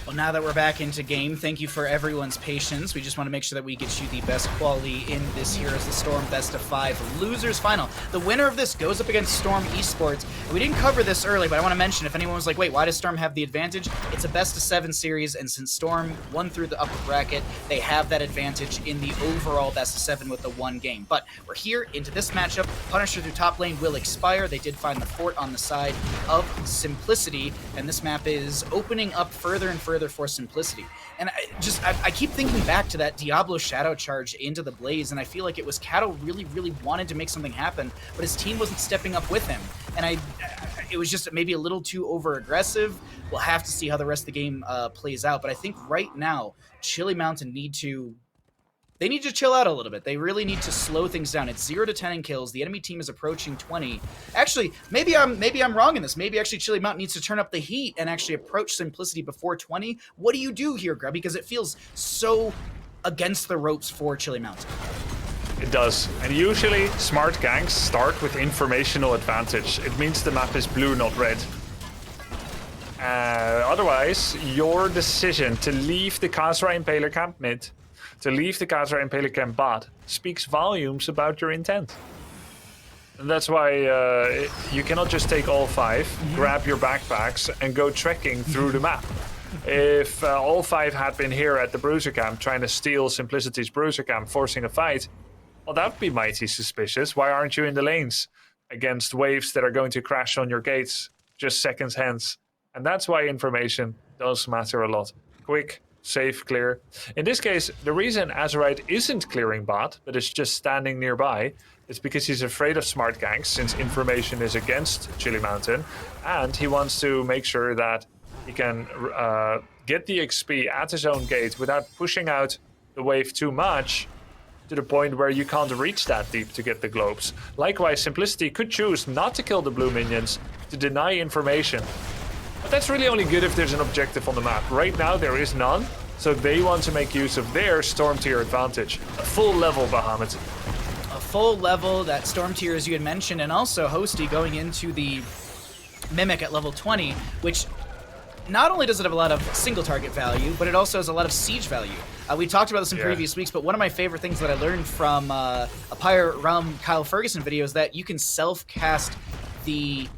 Well, now that we're back into game, thank you for everyone's patience. We just want to make sure that we get you the best quality in this Heroes the Storm Best of 5 Losers Final. The winner of this goes up against Storm Esports. We didn't cover this early, but I want to mention, if anyone was like, wait, why does Storm have the advantage? It's a best of 7 series, and since Storm won through the upper bracket, they have that advantage in the overall best of 7 with the 1 game. But we're here into this matchup. Punisher through top lane will expire. They did find the fort on the side of Simplicity, and this map is opening up further and further for Simplicity. And I keep thinking back to that Diablo Shadow charge into the Blaze, and I feel like it was Kato really wanted to make something happen, but his team wasn't stepping up with him. And it was just maybe a little too over-aggressive. We'll have to see how the rest of the game plays out, but I think right now, Chili Mountain need to chill out a little bit. They really need to slow things down. It's 0 to 10 in kills. The enemy team is approaching 20. Actually, maybe I'm wrong in this. Maybe actually Chili Mountain needs to turn up the heat and actually approach Simplicity before 20. What do you do here, Grubby? Because it feels so against the ropes for Chili Mountain. It does. And usually, smart ganks start with informational advantage. It means the map is blue, not red. Otherwise, your decision to leave the Khazra Impaler camp mid, to leave the Khazra Impaler camp bot, speaks volumes about your intent. And that's why you cannot just take all 5, grab your backpacks, and go trekking through the map. If all 5 had been here at the Bruiser camp, trying to steal Simplicity's Bruiser camp, forcing a fight, well, that would be mighty suspicious. Why aren't you in the lanes against waves that are going to crash on your gates just seconds hence? And that's why information does matter a lot. Quick, safe, clear. In this case, the reason Azerite isn't clearing bot, but is just standing nearby, is because he's afraid of smart ganks, since information is against Chili Mountain, and he wants to make sure that he can get the XP at his own gate without pushing out the wave too much, to the point where you can't reach that deep to get the globes. Likewise, Simplicity could choose not to kill the blue minions, to deny information. But that's really only good if there's an objective on the map. Right now, there is none, so they want to make use of their Storm Tier advantage. A full level Bahamut. A full level, that Storm Tier, as you had mentioned, and also Hosty going into the Mimic at level 20, which not only does it have a lot of single target value, but it also has a lot of siege value. We talked about this in previous weeks, but one of my favorite things that I learned from a Pirate Realm Kyle Ferguson video is that you can self-cast the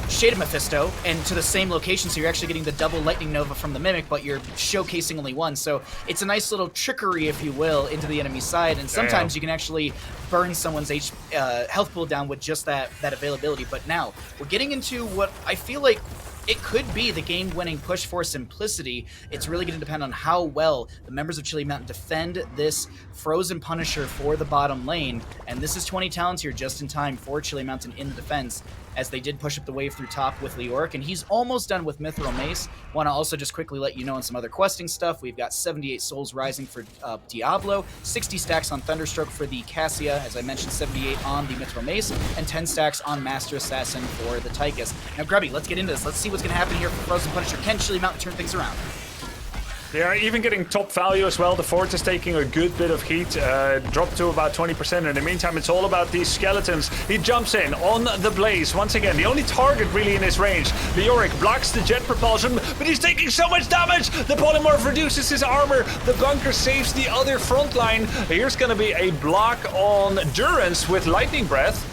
Shade of Mephisto and to the same location, so you're actually getting the double Lightning Nova from the Mimic, but you're showcasing only one. So it's a nice little trickery, if you will, into the enemy side, and sometimes you can actually burn someone's health pool down with just that availability. But now, we're getting into what I feel like it could be the game-winning push for Simplicity. It's really going to depend on how well the members of Chili Mountain defend this Frozen Punisher for the bottom lane. And this is 20 talents here just in time for Chili Mountain in the defense, as they did push up the wave through top with Leoric, and he's almost done with Mithril Mace. Want to also just quickly let you know on some other questing stuff, we've got 78 souls rising for Diablo, 60 stacks on Thunderstroke for the Cassia, as I mentioned, 78 on the Mithril Mace, and 10 stacks on Master Assassin for the Tychus. Now, Grubby, let's get into this. Let's see what's going to happen here for Frozen Punisher. Can Chili Mountain turn things around? They are even getting top value as well. The fort is taking a good bit of heat, dropped to about 20%. In the meantime, it's all about these skeletons. He jumps in on the Blaze once again. The only target really in his range. Leoric blocks the jet propulsion, but he's taking so much damage. The polymorph reduces his armor. The bunker saves the other front line. Here's going to be a block on Durance with Lightning Breath.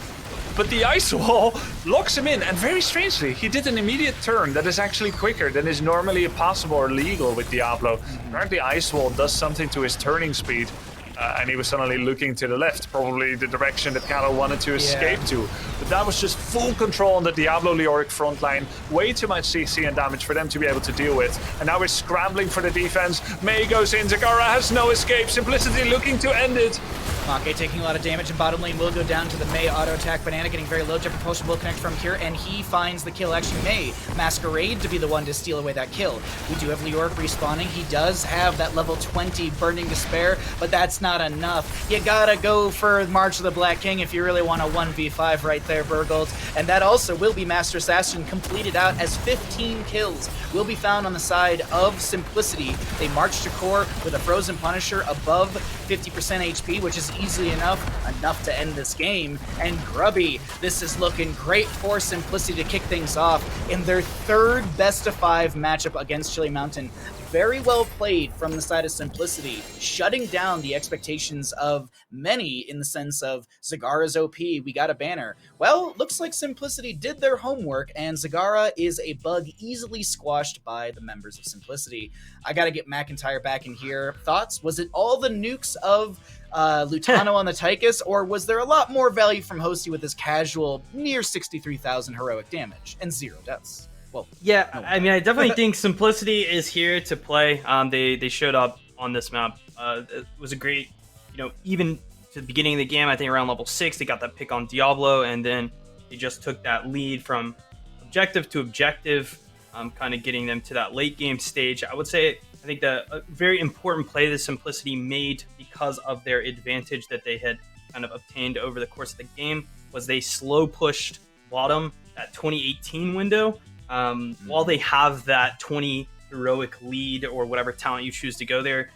But the ice wall locks him in, and very strangely, he did an immediate turn that is actually quicker than is normally possible or legal with Diablo. Apparently, ice wall does something to his turning speed, and he was suddenly looking to the left, probably the direction that Kato wanted to escape to. But that was just full control on the Diablo Leoric front line. Way too much CC and damage for them to be able to deal with. And now we're scrambling for the defense. Mei goes in, Zagara has no escape. Simplicity looking to end it. Make taking a lot of damage, and bottom lane will go down to the Mei auto attack. Banana getting very low. Jet propulsion will connect from here, and he finds the kill. Actually, Mei Masquerade to be the one to steal away that kill. We do have Leoric respawning. He does have that level 20 Burning Despair, but that's not enough. You gotta go for March of the Black King if you really want a 1v5 right there, Burgold. And that also will be Master Assassin completed out as 15 kills will be found on the side of Simplicity. They march to core with a Frozen Punisher above 50% HP, which is easily enough to end this game. And Grubby, this is looking great for Simplicity to kick things off in their third best of 5 matchup against Chili Mountain. Very well played from the side of Simplicity, shutting down the expectations of many in the sense of Zagara's OP, we got a banner. Well, looks like Simplicity did their homework, and Zagara is a bug easily squashed by the members of Simplicity. I gotta get McIntyre back in here. Thoughts? Was it all the nukes of Lutano on the Tychus, or was there a lot more value from Hosty with his casual near 63,000 heroic damage and 0 deaths? Well, yeah, no. I mean, I definitely think Simplicity is here to play. They showed up on this map. It was a great, even to the beginning of the game, I think around level 6, they got that pick on Diablo, and then they just took that lead from objective to objective, kind of getting them to that late game stage. I would say, I think a very important play that Simplicity made because of their advantage that they had kind of obtained over the course of the game was they slow pushed bottom that 2018 window. While they have that 20 heroic lead or whatever talent you choose to go there,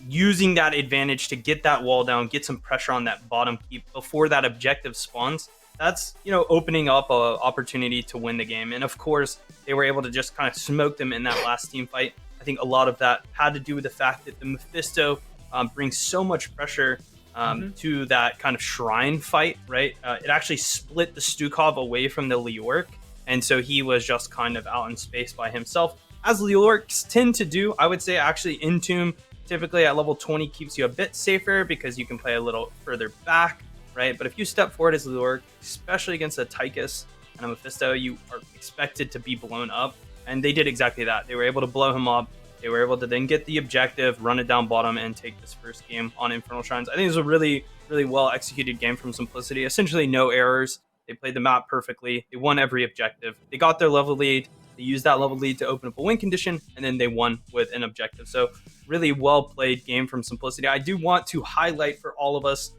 using that advantage to get that wall down, get some pressure on that bottom keep before that objective spawns, that's, opening up an opportunity to win the game. And of course, they were able to just kind of smoke them in that last team fight. I think a lot of that had to do with the fact that the Mephisto brings so much pressure to that kind of shrine fight, right? It actually split the Stukov away from the Leorc. And so he was just kind of out in space by himself. As Leorcs tend to do, I would say actually Entomb typically at level 20 keeps you a bit safer because you can play a little further back, right? But if you step forward as Leorc, especially against a Tychus and a Mephisto, you are expected to be blown up. And they did exactly that. They were able to blow him up. They were able to then get the objective, run it down bottom, and take this first game on Infernal Shrines. I think it was a really, really well executed game from Simplicity. Essentially no errors. They played the map perfectly. They won every objective. They got their level lead. They used that level lead to open up a win condition, and then they won with an objective. So really well played game from Simplicity. I do want to highlight for all of us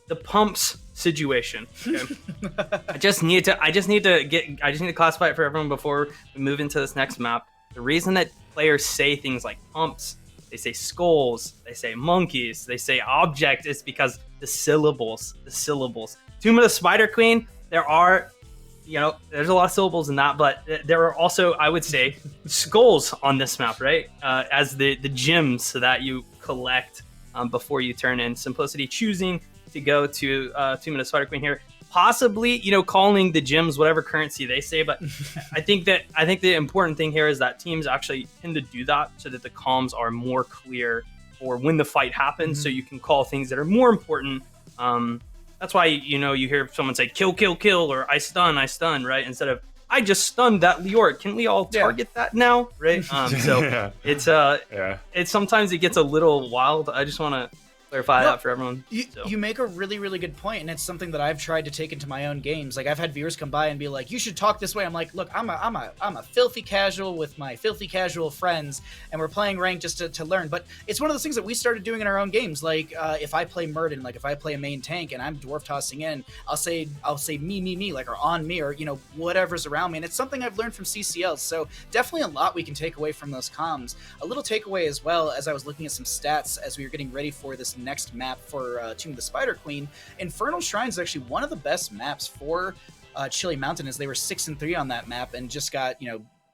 the pumps situation. Okay? I just need to classify it for everyone before we move into this next map. The reason that players say things like pumps, they say skulls, they say monkeys, they say object is because the syllables. Tomb of the Spider Queen, there are, there's a lot of syllables in that, but there are also, I would say, skulls on this map, right? As the gems that you collect before you turn in. Simplicity choosing to go to Tomb of the Spider Queen here. Possibly, calling the gems whatever currency they say, but I think the important thing here is that teams actually tend to do that so that the comms are more clear for when the fight happens, so you can call things that are more important. That's why, you hear someone say, kill, kill, kill, or I stun, right? Instead of, I just stunned that Leorc. Can we all target that now, right? So it's sometimes it gets a little wild. I just want to clarify that for everyone. You make a really, really good point, and it's something that I've tried to take into my own games. Like, I've had viewers come by and be like, you should talk this way. I'm like, look, I'm a filthy casual with my filthy casual friends, and we're playing ranked just to learn. But it's one of those things that we started doing in our own games. Like, if I play Murden, like if I play a main tank and I'm dwarf tossing in, I'll say me, like, or on me, or whatever's around me. And it's something I've learned from CCL. So definitely a lot we can take away from those comms. A little takeaway as well, as I was looking at some stats as we were getting ready for this next map for Tomb of the Spider Queen. Infernal Shrines is actually one of the best maps for Chili Mountain, as they were 6-3 on that map and just got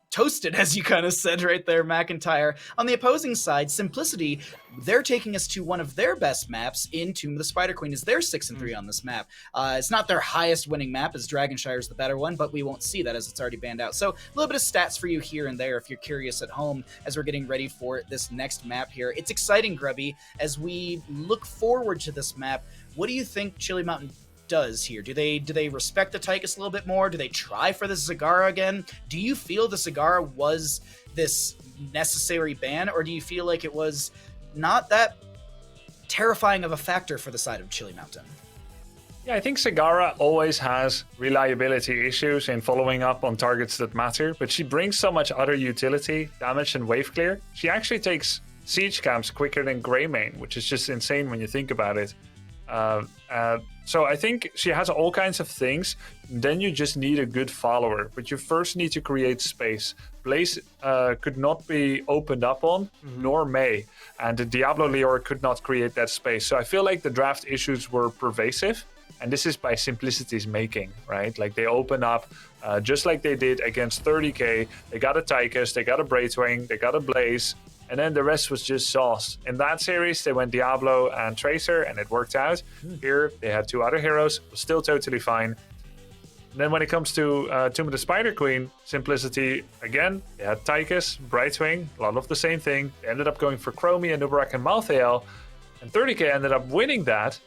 toasted, as you kind of said right there, McIntyre. On the opposing side, Simplicity, they're taking us to one of their best maps in Tomb of the Spider Queen, is they're 6-3 on this map. It's not their highest winning map, as Dragonshire is the better one, but we won't see that as it's already banned out. So a little bit of stats for you here and there if you're curious at home as we're getting ready for this next map here. It's exciting, Grubby, as we look forward to this map. What do you think Chili Mountain does here? Do they respect the Tychus a little bit more? Do they try for the Zagara again? Do you feel the Zagara was this necessary ban, or do you feel like it was not that terrifying of a factor for the side of Chili Mountain? Yeah, I think Zagara always has reliability issues in following up on targets that matter, but she brings so much other utility, damage and wave clear. She actually takes siege camps quicker than Greymane, which is just insane when you think about it. So I think she has all kinds of things. Then you just need a good follower, but you first need to create space. Blaze could not be opened up on, nor May, and the Diablo Leor could not create that space. So I feel like the draft issues were pervasive, and this is by Simplicity's making, right? Like they open up just like they did against 30k. They got a Tychus, they got a Braithwaite, they got a Blaze, and then the rest was just sauce. In that series, they went Diablo and Tracer, and it worked out. Here, they had 2 other heroes, was still totally fine. And then when it comes to Tomb of the Spider Queen, Simplicity, again, they had Tychus, Brightwing, a lot of the same thing. They ended up going for Chromie and Nubarak and Malthael, and 30k ended up winning that.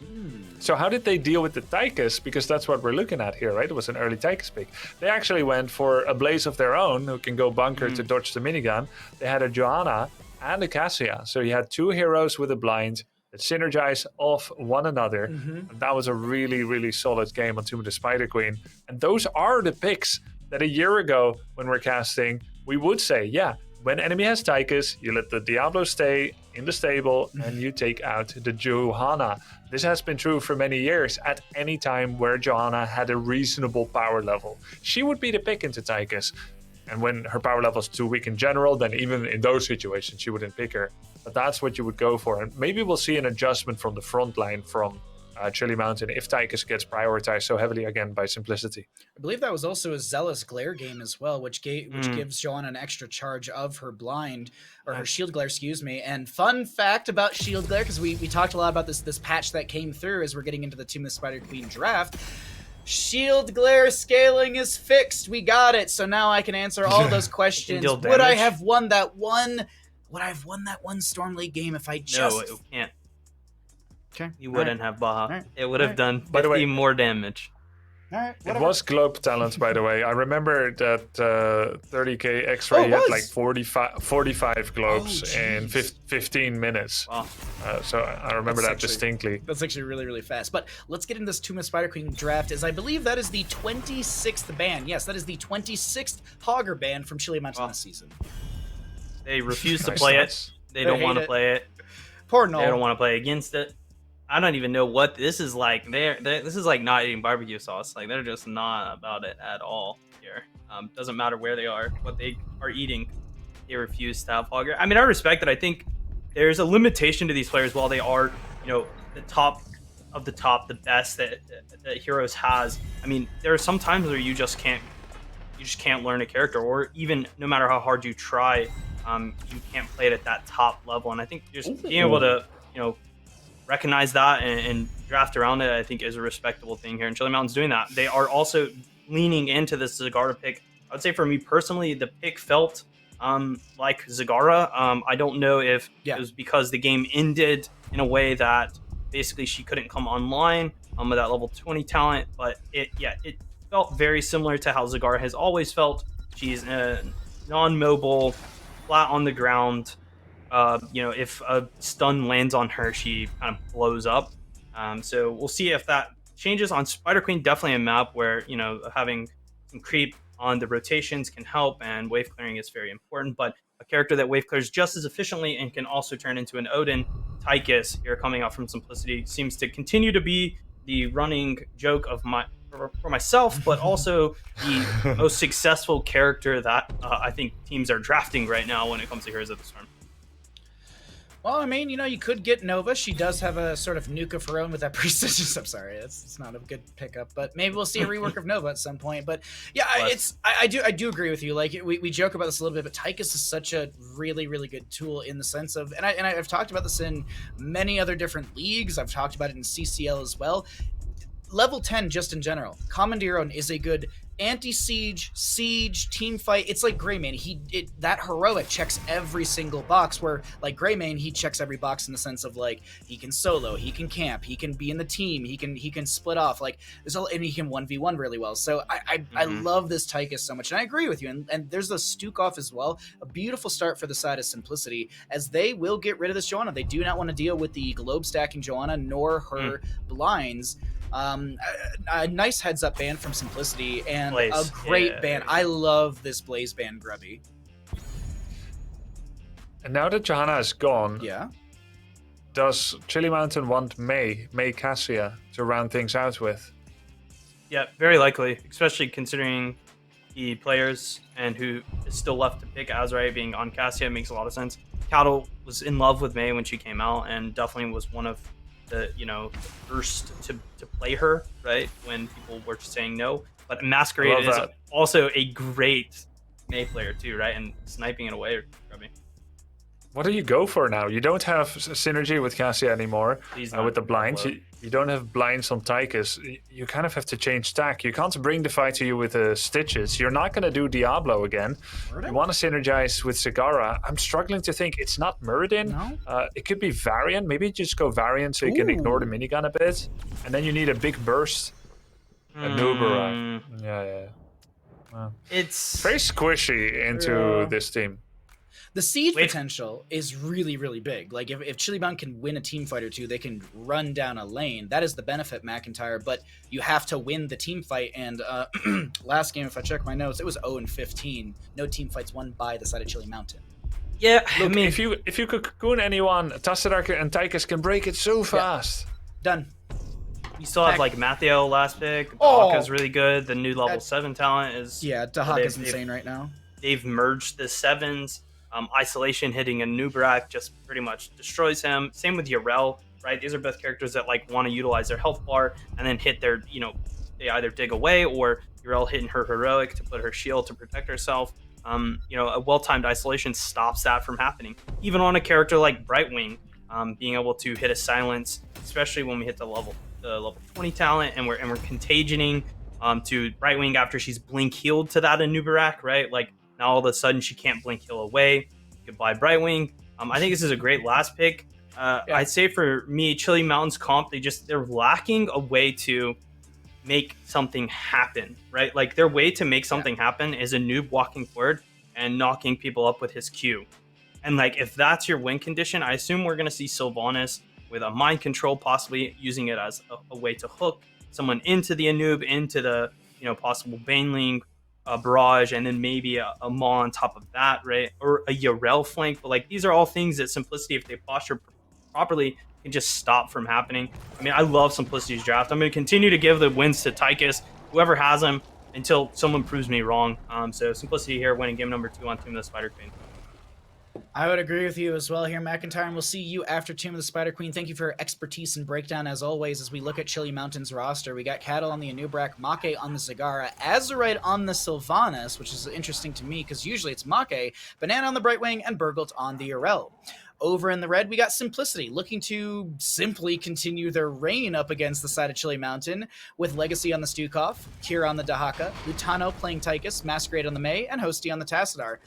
So how did they deal with the Tychus? Because that's what we're looking at here, right? It was an early Tychus pick. They actually went for a Blaze of their own, who can go bunker to dodge the minigun. They had a Johanna and a Cassia. So you had 2 heroes with a blind that synergize off one another. And that was a really, really solid game on Tomb of the Spider Queen. And those are the picks that a year ago, when we're casting, we would say, yeah, when enemy has Tychus, you let the Diablo stay in the stable and you take out the Johanna. This has been true for many years. At any time where Johanna had a reasonable power level, she would be the pick into Tychus. And when her power level is too weak in general, then even in those situations, you wouldn't pick her. But that's what you would go for. And maybe we'll see an adjustment from the front line from Chili Mountain if Tychus gets prioritized so heavily again by Simplicity. I believe that was also a Zealous Glare game as well, which gives Joanna an extra charge of her blind, or her Shield Glare, excuse me. And fun fact about Shield Glare, because we talked a lot about this patch that came through as we're getting into the Tomb of the Spider Queen draft. Shield Glare scaling is fixed. We got it. So now I can answer all those questions. Would I have won that one? Would I have won that one Storm League game if I just... No, it can't. Okay. You wouldn't have Baha. Right. It would have done 50 By the way, more damage. All right. It was Globe Talent, by the way. I remember that 30k X-Ray had like 45 globes in 15 minutes. Wow. So I remember that distinctly. That's actually really, really fast. But let's get into this Tomb of Spider Queen draft, as I believe that is the 26th ban. Yes, that is the 26th Hogger ban from Chile Mountain this season. They refuse to play it. They don't want to play it. Poor Null. They don't want to play against it. I don't even know what this is like. This is like not eating barbecue sauce. Like, they're just not about it at all here. Doesn't matter where they are, what they are eating. They refuse to have Hogger. I mean, I respect it. I think there's a limitation to these players. While they are, the top of the top, the best that Heroes has. I mean, there are some times where you just can't learn a character, or even no matter how hard you try, you can't play it at that top level. And I think just being able to, recognize that and draft around it, I think, is a respectable thing here. And Chili Mountain's doing that. They are also leaning into this Zagara pick. I would say for me personally, the pick felt like Zagara. I don't know if it was because the game ended in a way that basically she couldn't come online with that level 20 talent, but it felt very similar to how Zagara has always felt. She's non-mobile, flat on the ground. If a stun lands on her, she kind of blows up. So we'll see if that changes on Spider Queen. Definitely a map where, having some creep on the rotations can help, and wave clearing is very important. But a character that wave clears just as efficiently and can also turn into an Odin, Tychus, here coming out from Simplicity, seems to continue to be the running joke of for myself, but also the most successful character that I think teams are drafting right now when it comes to Heroes of the Storm. Well, I mean, you could get Nova. She does have a sort of nuke of her own with that Priestess. I'm sorry, it's not a good pickup, but maybe we'll see a rework of Nova at some point. But yeah, I do agree with you. Like, we joke about this a little bit, but Tychus is such a really, really good tool in the sense of, and I've talked about this in many other different leagues. I've talked about it in CCL as well. Level 10, just in general, Commandeero is a good anti-siege, siege, team fight. It's like Greymane. That heroic checks every single box, where like Greymane, he checks every box in the sense of like he can solo, he can camp, he can be in the team, he can split off, like there's all, and he can 1v1 really well. So I love this Tychus so much, and I agree with you. And there's the Stuke off as well. A beautiful start for the side of Simplicity, as they will get rid of this Joanna. They do not want to deal with the globe stacking Joanna nor her blinds. A nice heads up ban from Simplicity, and Blaze. A great ban. I love this Blaze ban, Grubby. And now that Johanna is gone, does Chili Mountain want May Cassia to round things out with? Yeah, very likely, especially considering the players and who is still left to pick. Azrai being on Cassia makes a lot of sense. Cattle was in love with May when she came out, and definitely was one of the the first to play her, right, when people were saying no. But Masquerade is also a great May player too, right, and sniping it away. What do you go for now? You don't have synergy with Cassia anymore with the blinds. You don't have blinds on Tychus. You kind of have to change tack. You can't bring the fight to you with Stitches. You're not going to do Diablo again. You want to synergize with Zagara. I'm struggling to think. It's not Muradin. No? It could be Varian. Maybe just go Varian so you can ignore the minigun a bit. And then you need a big burst. A Nubera. Yeah. It's very squishy into this team. The siege potential is really, really big. Like, if Chili Mountain can win a team fight or two, they can run down a lane. That is the benefit, McIntyre, but you have to win the team fight. And last game, if I check my notes, it was 0-15. No team fights won by the side of Chili Mountain. Yeah, look, I mean, if you could cocoon anyone, Tassadar and Tychus can break it so fast. Done. You still have like Matteo last pick. Dahaka's really good. The new level 7 talent is... Yeah, Dahaka's insane right now. They've merged the 7s. Isolation hitting a Nubarak just pretty much destroys him. Same with Yarel, right? These are both characters that like want to utilize their health bar and then hit their, they either dig away or Yarel hitting her heroic to put her shield to protect herself. A well-timed isolation stops that from happening. Even on a character like Brightwing, being able to hit a silence, especially when we hit the level 20 talent and we're contagioning to Brightwing after she's blink healed to that Nubarak, right? Like, now all of a sudden she can't blink heal away. Goodbye, Brightwing. I think this is a great last pick. I'd say for me, Chili Mountain's comp, they're lacking a way to make something happen, right? Like, their way to make something happen is a noob walking forward and knocking people up with his Q. And like, if that's your win condition, I assume we're gonna see Sylvanas with a mind control, possibly using it as a way to hook someone into the Anub, into the possible Baneling, a barrage, and then maybe a Maw on top of that, right? Or a Yarel flank. But like, these are all things that Simplicity, if they posture properly, can just stop from happening. I mean, I love Simplicity's draft. I'm going to continue to give the wins to Tychus, whoever has them, until someone proves me wrong. So Simplicity here winning game number 2 on Tomb of the Spider Queen. I would agree with you as well here, McIntyre, and we'll see you after Tomb of the Spider Queen. Thank you for your expertise and breakdown, as always, as we look at Chili Mountain's roster. We got Cattle on the Anubrak, Make on the Zagara, Azurite on the Sylvanas, which is interesting to me because usually it's Make, Banana on the Brightwing, and Burgult on the Yarel. Over in the red, we got Simplicity, looking to simply continue their reign up against the side of Chili Mountain, with Legacy on the Stukov, Kira on the Dahaka, Lutano playing Tychus, Masquerade on the May, and Hosty on the Tassadar.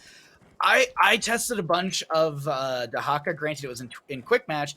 I tested a bunch of Dahaka. Granted, it was in quick match.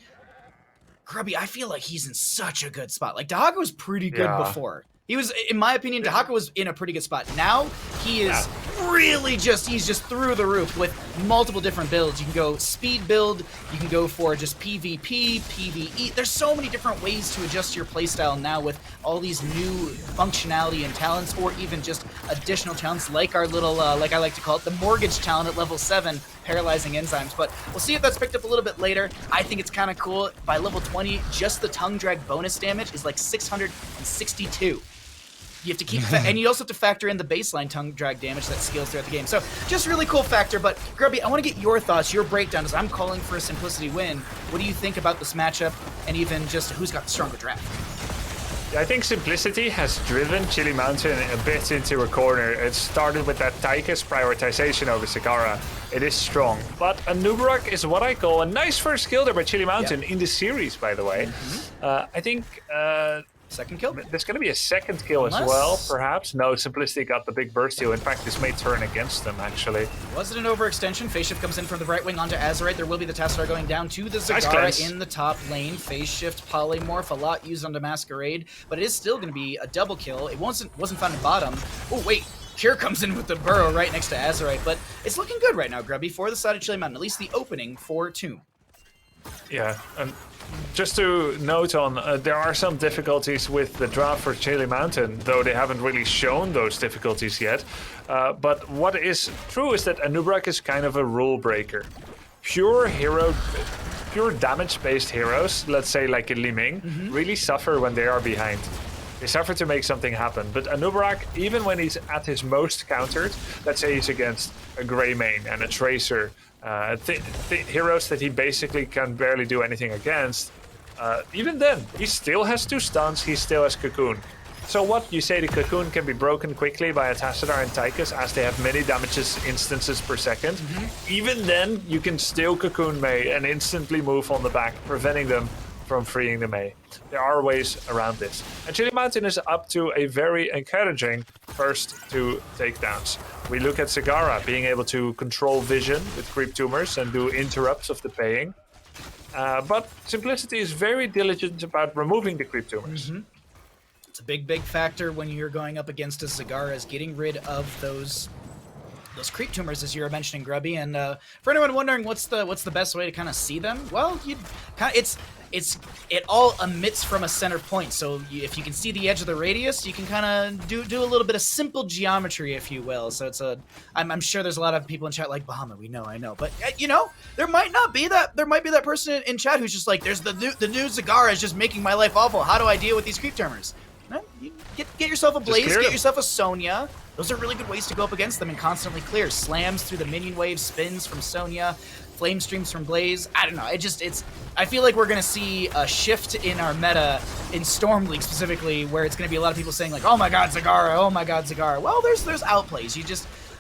Grubby, I feel like he's in such a good spot. Like, Dahaka was pretty good before. He was, in my opinion, Dahaka was in a pretty good spot. Now, he is really he's just through the roof with multiple different builds. You can go speed build, you can go for just PvP, PvE. There's so many different ways to adjust your playstyle now with all these new functionality and talents, or even just additional talents like our little, like I like to call it, the mortgage talent at level 7, paralyzing enzymes. But we'll see if that's picked up a little bit later. I think it's kind of cool. By level 20, just the tongue drag bonus damage is like 662. You have to keep, and you also have to factor in the baseline tongue drag damage that scales throughout the game. So just really cool factor. But Grubby, I want to get your thoughts, your breakdown, as I'm calling for a Simplicity win. What do you think about this matchup, and even just who's got the stronger draft? Yeah, I think Simplicity has driven Chili Mountain a bit into a corner. It started with that Tychus prioritization over Zagara. It is strong, but a Nubarak is what I call a nice first kill there by Chili Mountain in the series, by the way. I think second kill? There's going to be a second kill as well, perhaps. No, Simplicity got the big burst heal. In fact, this may turn against them, actually. Was it an overextension? Phase Shift comes in from the Brightwing onto Azurite. There will be the Tassadar going down to the Zagara in the top lane. Phase Shift, Polymorph, a lot used onto Masquerade, but it is still going to be a double kill. It wasn't found in bottom. Oh, wait. Cure comes in with the burrow right next to Azurite, but it's looking good right now, Grubby, for the side of Chili Mountain, at least the opening for Tomb. Yeah, and just to note on, there are some difficulties with the draft for Chili Mountain, though they haven't really shown those difficulties yet. But what is true is that Anubrak is kind of a rule breaker. Pure pure damage-based heroes, let's say like a Li Ming, really suffer when they are behind. They suffer to make something happen. But Anubarak, even when he's at his most countered, let's say he's against a Grey Mane and a Tracer, heroes that he basically can barely do anything against, even then, he still has 2 stuns, he still has Cocoon. So what, you say the Cocoon can be broken quickly by a Tassadar and Tychus as they have many damages instances per second. Even then, you can still Cocoon Mei and instantly move on the back, preventing them from freeing the Mei. There are ways around this. And Chili Mountain is up to a very encouraging first 2 takedowns. We look at Zagara being able to control vision with creep tumors and do interrupts of the paying. But Simplicity is very diligent about removing the creep tumors. It's a big factor when you're going up against a Zagara, is getting rid of those creep tumors, as you were mentioning, Grubby. And for anyone wondering what's the best way to kind of see them, well, it all emits from a center point. So if you can see the edge of the radius, you can kind of do a little bit of simple geometry, if you will. So it's I'm sure there's a lot of people in chat like Bahamut. I know, but there might be that person in chat who's just like, there's the new Zagara is just making my life awful. How do I deal with these creep tumors? No, you get yourself a Blaze, get yourself a Sonya. Those are really good ways to go up against them and constantly clear. Slams through the minion wave, spins from Sonya, flame streams from Blaze. I don't know. I feel like we're gonna see a shift in our meta in Storm League specifically, where it's gonna be a lot of people saying like, "Oh my God, Zagara! Oh my God, Zagara!" Well, there's outplays.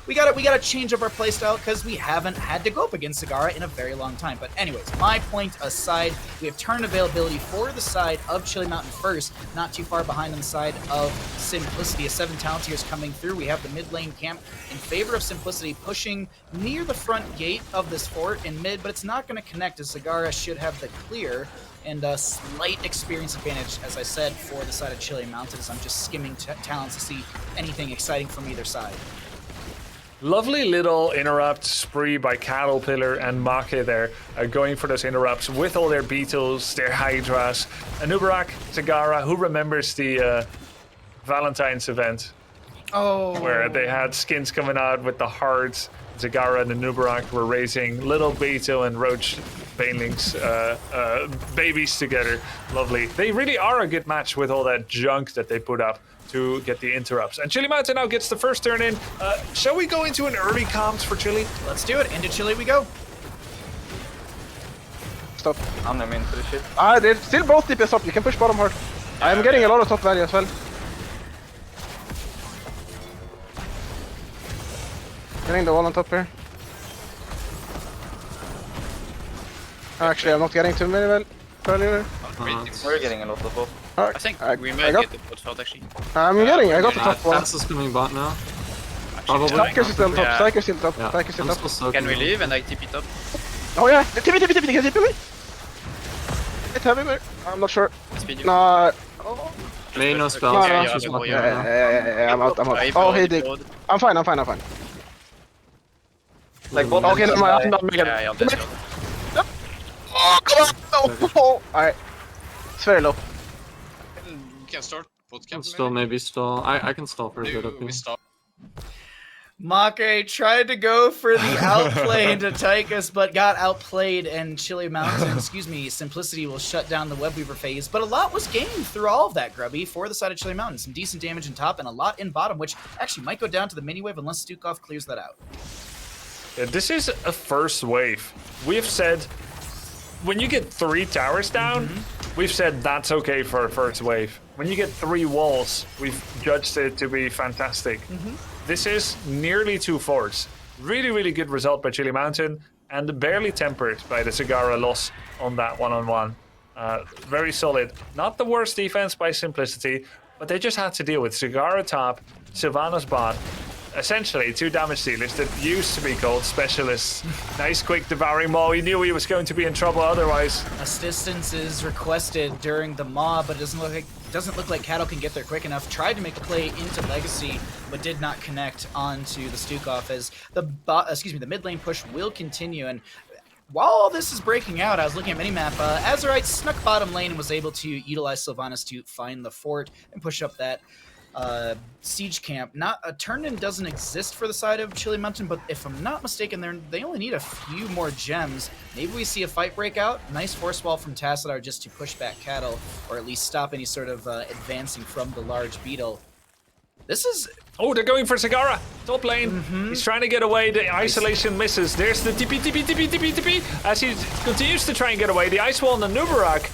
We gotta change up our playstyle because we haven't had to go up against Zagara in a very long time. But anyways, my point aside, we have turn availability for the side of Chili Mountain first, not too far behind on the side of Simplicity. A 7 talent tiers coming through. We have the mid lane camp in favor of Simplicity, pushing near the front gate of this fort in mid, but it's not going to connect as Zagara should have the clear and a slight experience advantage, as I said, for the side of Chili Mountain, as I'm just skimming talents to see anything exciting from either side. Lovely little interrupt spree by Caterpillar and Make there, going for those interrupts with all their beetles, their hydras. Anubarak, Zagara, who remembers the Valentine's event? Oh. Where they had skins coming out with the hearts. Zagara and Anubarak were raising little beetle and roach banelings babies together. Lovely. They really are a good match with all that junk that they put up to get the interrupts. And Chili Mountain now gets the first turn in. Shall we go into an early comms for Chili? Let's do it. Into Chili we go. Stop. I'm in for the shit. They're still both DPS up. You can push bottom hard. I'm getting a lot of top value as well. Getting the wall on top here. Actually, I'm not getting too many well earlier. We're getting a lot of both. I think we might get the bot shot actually. I got the top one. Tess is coming bot now. Probably. Psycho's still top. Yeah. Psycho's still top. Yeah. Psycho's still I'm top. still Can we soaking leave and I TP top? Oh yeah, TP, can you TP me? It's heavy, man. I'm not sure. Speed you. Nah. Main no spells. No, no. She's blocking right now. Yeah, I'm out. Oh, he did. I'm fine. Like bot. Okay, never mind. I'm not making Yeah, it. that's it. Oh, come on! No! Alright. It's very low. You can start bot camp. Still maybe stall. I can stall for a bit up here. Make tried to go for the outplay into Tychus, but got outplayed, and Chili Mountain, Simplicity will shut down the Webweaver phase. But a lot was gained through all of that, Grubby, for the side of Chili Mountain. Some decent damage in top and a lot in bottom, which actually might go down to the mini wave unless Stukov clears that out. Yeah, this is a first wave. We've said when you get 3 towers down, we've said that's okay for a first wave. When you get 3 walls, we've judged it to be fantastic. This is nearly 2 forts. Really, really good result by Chili Mountain, and barely tempered by the Zagara loss on that one-on-one. Very solid. Not the worst defense by Simplicity, but they just had to deal with Zagara top, Sylvanas bot, essentially 2 damage dealers that used to be called specialists. Nice quick devouring maw. He knew he was going to be in trouble otherwise. Assistance is requested during the mob, but it doesn't look like Cattle can get there quick enough. Tried to make a play into Legacy, but did not connect onto the Stukov as the mid lane push will continue. And while all this is breaking out, I was looking at minimap. Azurite snuck bottom lane and was able to utilize Sylvanas to find the fort and push up that siege camp. Not a turn-in doesn't exist for the side of Chili Mountain, but if I'm not mistaken, they only need a few more gems. Maybe we see a fight break out. Nice force wall from Tassadar just to push back Cattle, or at least stop any sort of advancing from the large beetle. This is... Oh, they're going for Zagara. Top lane. He's trying to get away. The isolation misses. There's the TP. As he continues to try and get away. The ice wall on the Nubarak.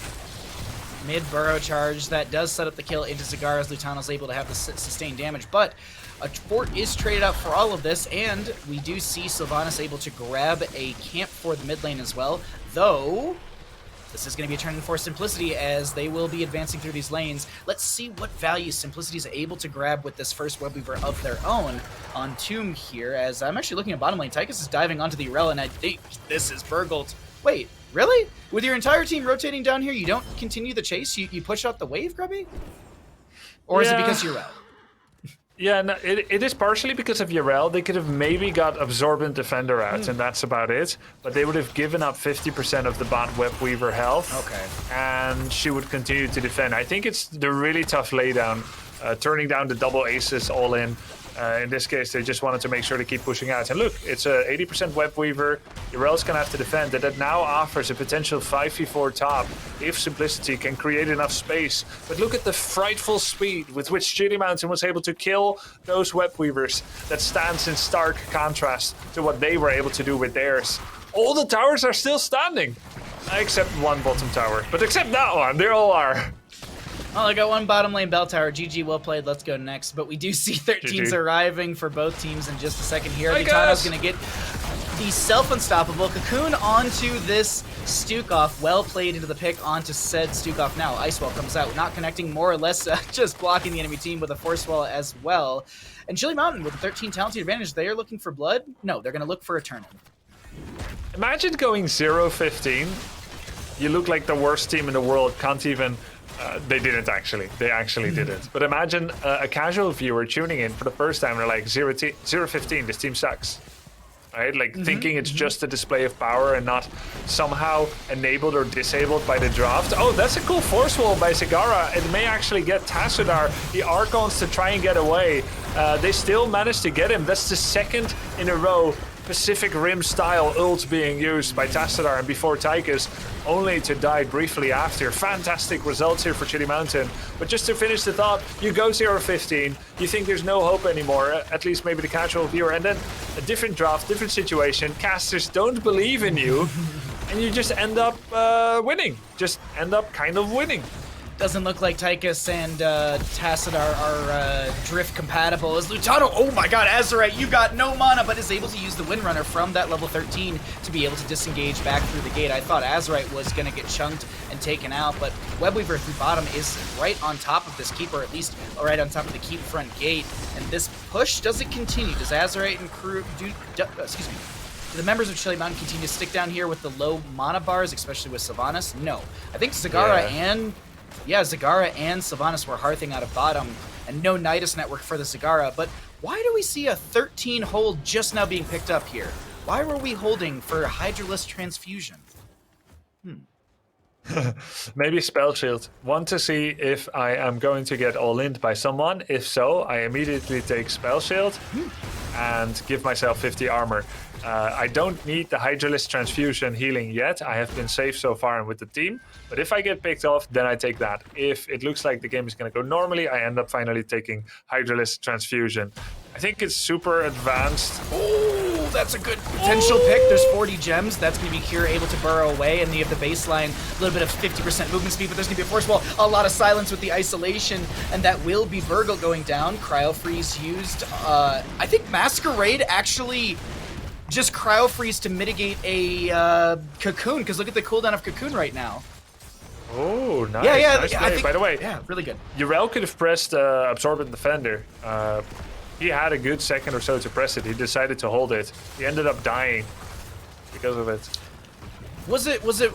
Mid-burrow charge. That does set up the kill into Zagara as Lutano's able to have the sustained damage. But a fort is traded out for all of this, and we do see Sylvanas able to grab a camp for the mid lane as well. Though... this is going to be a turn for Simplicity as they will be advancing through these lanes. Let's see what value Simplicity is able to grab with this first Webweaver of their own on Tomb here. As I'm actually looking at bottom lane, Tychus is diving onto the Urel, and I think this is Burgled. Wait, really? With your entire team rotating down here, you don't continue the chase? You push out the wave, Grubby? Or is it because you're out? Yeah, no, it is partially because of Urel. They could have maybe got Absorbent Defender out, and that's about it. But they would have given up 50% of the bot Webweaver health. Okay. And she would continue to defend. I think it's the really tough laydown, turning down the double aces all in. In this case, they just wanted to make sure to keep pushing out. And look, it's a 80% Webweaver. Urel's going to have to defend. That now offers a potential 5v4 top if Simplicity can create enough space. But look at the frightful speed with which Chili Mountain was able to kill those Webweavers. That stands in stark contrast to what they were able to do with theirs. All the towers are still standing, except one bottom tower. But except that one, they all are. Well, I got one bottom lane bell tower. GG, well played. Let's go next. But we do see 13s arriving for both teams in just a second here. Lutano's going to get the self-unstoppable Cocoon onto this Stukov. Well played into the pick onto said Stukov. Now, Ice Wall comes out, not connecting, more or less just blocking the enemy team with a Force Wall as well. And Chili Mountain with a 13 talented advantage. They are looking for blood? No, they're going to look for a turn-in. Imagine going 0-15. You look like the worst team in the world. Can't even... they didn't actually. They actually didn't. But imagine a casual viewer tuning in for the first time. They're like 0-15. This team sucks, right? Like thinking it's just a display of power and not somehow enabled or disabled by the draft. Oh, that's a cool force wall by Zagara. It may actually get Tassadar, the Archons, to try and get away. They still managed to get him. That's the second in a row Pacific Rim style ult being used by Tassadar and before Tychus, only to die briefly after. Fantastic results here for Chili Mountain. But just to finish the thought, you go 0-15, you think there's no hope anymore, at least maybe the casual viewer, and then a different draft, different situation, casters don't believe in you, and you just end up winning. Just end up kind of winning. Doesn't look like Tychus and Tassadar are drift compatible. As Lutano, oh my god, Azurite, you got no mana, but is able to use the Windrunner from that level 13 to be able to disengage back through the gate. I thought Azurite was going to get chunked and taken out, but Webweaver through bottom is right on top of this keep, or at least right on top of the keep front gate. And this push, does it continue? Does Azurite and crew do the members of Chili Mountain continue to stick down here with the low mana bars, especially with Sylvanas? No. I think Zagara and Sylvanas were hearthing out of bottom, and no Nidus network for the Zagara. But why do we see a 13 hold just now being picked up here? Why were we holding for Hydralisk Transfusion? Maybe Spell Shield. Want to see if I am going to get all-in by someone. If so, I immediately take Spell Shield and give myself 50 armor. I don't need the Hydralisk Transfusion healing yet. I have been safe so far and with the team. But if I get picked off, then I take that. If it looks like the game is going to go normally, I end up finally taking Hydralisk Transfusion. I think it's super advanced. Oh, that's a good potential pick. There's 40 gems. That's going to be Kira able to burrow away, and you have the baseline, a little bit of 50% movement speed, but there's going to be a force wall, a lot of silence with the isolation, and that will be Burgle going down. Cryo Freeze used. I think Masquerade actually just Cryo Freeze to mitigate a Cocoon, because look at the cooldown of Cocoon right now. Oh, nice. Nice play. I think, by the way, really good. Urel could have pressed Absorbent Defender. He had a good second or so to press it. He decided to hold it. He ended up dying because of it. Was it?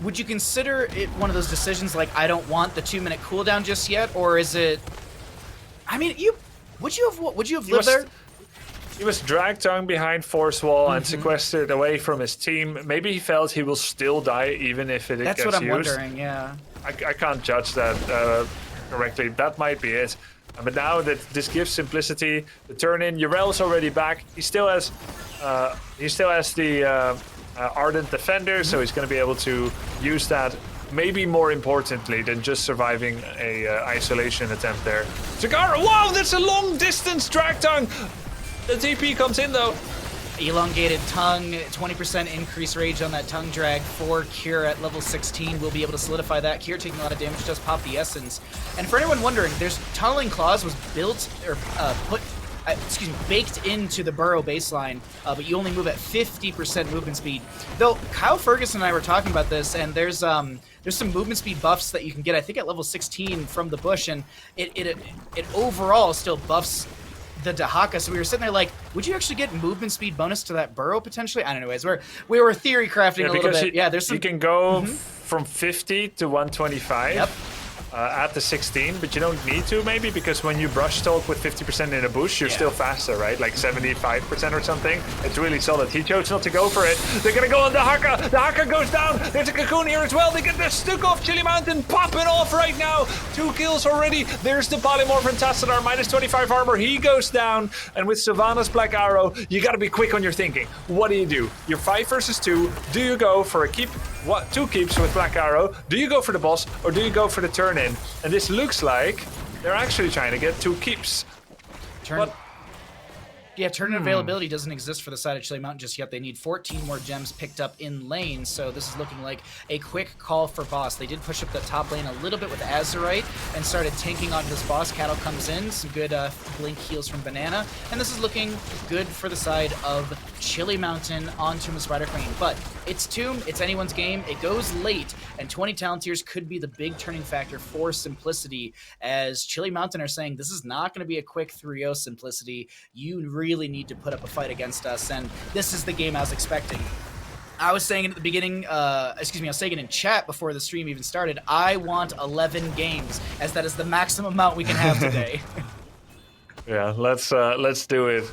Would you consider it one of those decisions like I don't want the 2-minute cooldown just yet, or is it? I mean, would you have lived there? He was dragged down behind Force Wall and sequestered away from his team. Maybe he felt he will still die even if it gets used. That's what I'm wondering, yeah. I can't judge that. correctly, that might be it. But now that this gives simplicity, the turn in, Yrel's already back. He still has the Ardent Defender, so he's going to be able to use that. Maybe more importantly than just surviving a isolation attempt there. Zagara, wow, that's a long distance drag tongue. The TP comes in though. Elongated tongue, 20% increase rage on that tongue drag for Cure at level 16. We'll be able to solidify that. Cure taking a lot of damage, does pop the essence. And for anyone wondering, there's Tunneling Claws was built or baked into the Burrow baseline, but you only move at 50% movement speed. Though Kyle Ferguson and I were talking about this, and there's some movement speed buffs that you can get, I think at level 16 from the bush, and it overall still buffs the Dahaka. So we were sitting there like, would you actually get movement speed bonus to that Burrow potentially? I don't know. Anyways, we were theory crafting a little bit. There's some. You can go from 50 to 125. Yep. At the 16, but you don't need to maybe, because when you brush talk with 50% in a bush, you're still faster, right? Like 75% or something. It's really solid. He chose not to go for it. They're gonna go on the Haka. The Haka goes down. There's a Cocoon here as well. They get the Stuck off Chili Mountain popping off right now. 2 kills already. There's the Polymorph and Tassadar, minus 25 armor. He goes down. And with Sylvanas Black Arrow, you gotta be quick on your thinking. What do? You're 5 versus 2. Do you go for a keep? 2 keeps with Black Arrow? Do you go for the boss, or do you go for the turn in? And this looks like they're actually trying to get 2 keeps. Turn availability doesn't exist for the side of Chili Mountain just yet. They need 14 more gems picked up in lane, so this is looking like a quick call for boss. They did push up the top lane a little bit with Azurite and started tanking onto this boss. Cattle comes in, some good blink heals from Banana, and this is looking good for the side of Chili Mountain on Tomb of Spider Queen. But it's Tomb, it's anyone's game, it goes late, and 20 Talonteers could be the big turning factor for Simplicity, as Chili Mountain are saying this is not going to be a quick 3-0 Simplicity. You really need to put up a fight against us, and this is the game I was expecting. I was saying it at the beginning, I was saying it in chat before the stream even started, I want 11 games, as that is the maximum amount we can have today. Yeah, let's do it.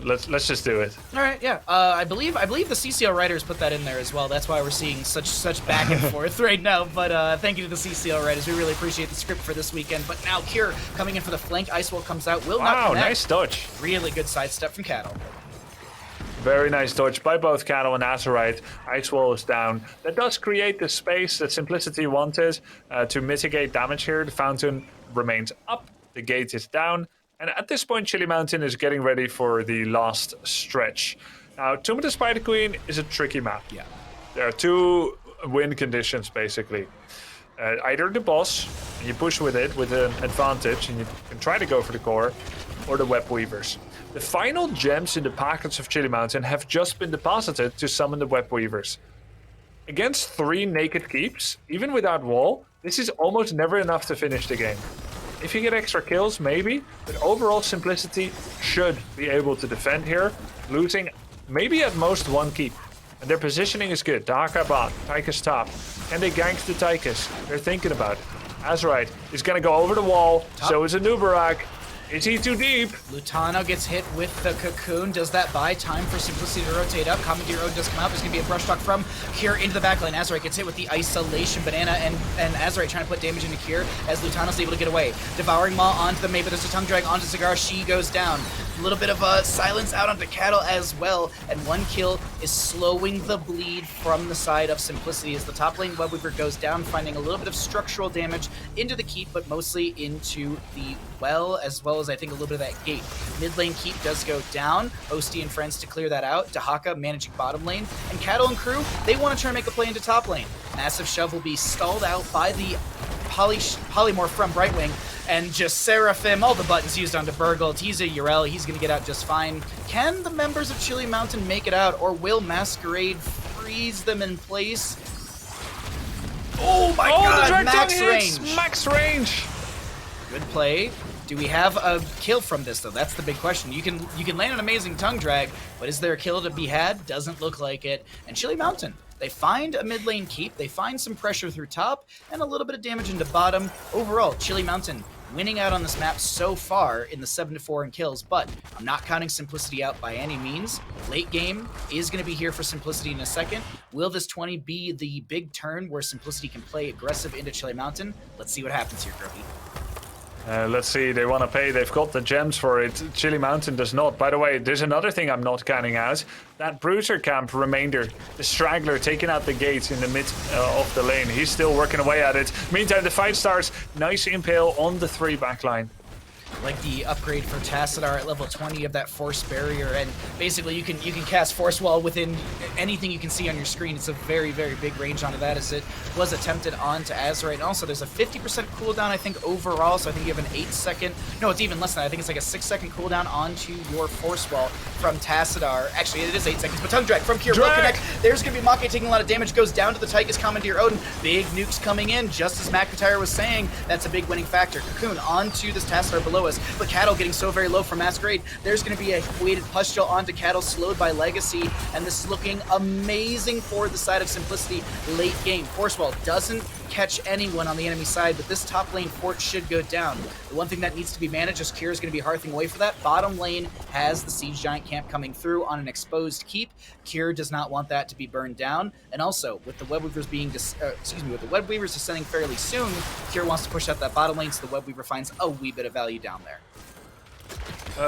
Let's just do it. All right, yeah. I believe the CCL writers put that in there as well. That's why we're seeing such back and forth right now. But thank you to the CCL writers. We really appreciate the script for this weekend. But now Cure coming in for the flank. Ice Wall comes out. Will not connect. Nice dodge. Really good sidestep from Cattle. Very nice dodge by both Cattle and Azurite. Ice Wall is down. That does create the space that Simplicity wanted to mitigate damage here. The fountain remains up. The gate is down. And at this point, Chili Mountain is getting ready for the last stretch. Now, Tomb of the Spider Queen is a tricky map. Yeah. There are 2 win conditions, basically. Either the boss, and you push with it with an advantage, and you can try to go for the core, or the Web Weavers. The final gems in the packets of Chili Mountain have just been deposited to summon the Web Weavers. Against 3 naked keeps, even without wall, this is almost never enough to finish the game. If you get extra kills, maybe, but overall Simplicity should be able to defend here, losing maybe at most 1 keep. And their positioning is good. Dahaka bot, Tychus top. Can they gank the Tychus? They're thinking about it. Azurite is going to go over the wall, so is a Nubarak. Is he too deep? Lutano gets hit with the Cocoon. Does that buy time for Simplicity to rotate up? Commandeer Ode does come out. There's going to be a brush talk from Cure into the backline. Azurite gets hit with the Isolation Banana, and Azurite trying to put damage into Cure as Lutano's able to get away. Devouring Maw onto the May, but there's a tongue drag onto Cigar. She goes down. A little bit of silence out onto Cattle as well, and 1 kill is slowing the bleed from the side of Simplicity as the top lane Webweaver goes down, finding a little bit of structural damage into the keep, but mostly into the well as I think a little bit of that gate. Mid lane keep does go down. Osty and friends to clear that out. Dahaka managing bottom lane, and Cattle and crew, they want to try and make a play into top lane. Massive shove will be stalled out by the polymorph from Brightwing, and just Seraphim, all the buttons used onto Burgle. He's a Yrel, he's going to get out just fine. Can the members of Chili Mountain make it out, or will Masquerade freeze them in place? Oh my god, max range! Max range! Good play. Do we have a kill from this, though? That's the big question. You can land an amazing tongue drag, but is there a kill to be had? Doesn't look like it. And Chili Mountain, they find a mid lane keep, they find some pressure through top, and a little bit of damage into bottom. Overall, Chili Mountain winning out on this map so far in the 7-4 in kills, but I'm not counting Simplicity out by any means. Late game is going to be here for Simplicity in a second. Will this 20 be the big turn where Simplicity can play aggressive into Chili Mountain? Let's see what happens here, Grubby. Let's see, they want to pay. They've got the gems for it. Chili Mountain does not. By the way, there's another thing I'm not counting out. That Bruiser camp remainder, the straggler taking out the gates in the mid of the lane. He's still working away at it. Meantime, the fight starts. Nice impale on the 3 backline. Like the upgrade for Tassadar at level 20 of that Force Barrier, and basically you can cast Force Wall within anything you can see on your screen. It's a very, very big range onto that, as it was attempted onto Azerite. And also there's a 50% cooldown, I think, overall, so I think you have an 8-second, no, it's even less than that. I think it's like a 6-second cooldown onto your Force Wall from Tassadar. Actually, it is 8 seconds, but Tongue Drag from Cure will connect. There's going to be Make taking a lot of damage, goes down to the Tychus Commandeer Odin. Big nukes coming in, just as McIntyre was saying. That's a big winning factor. Cocoon onto this Tassadar below us, but Cattle getting so very low from Masquerade. There's going to be a weighted pustule onto Cattle, slowed by Legacy, and this is looking amazing for the side of Simplicity late game. Force Wall doesn't catch anyone on the enemy side, but this top lane fort should go down. The one thing that needs to be managed is Kira is going to be hearthing away for that. Bottom lane has the Siege Giant camp coming through on an exposed keep. Kira does not want that to be burned down, and also with the Web Weavers being with the Web Weavers descending fairly soon, Kira wants to push out that bottom lane so the Web Weaver finds a wee bit of value down there.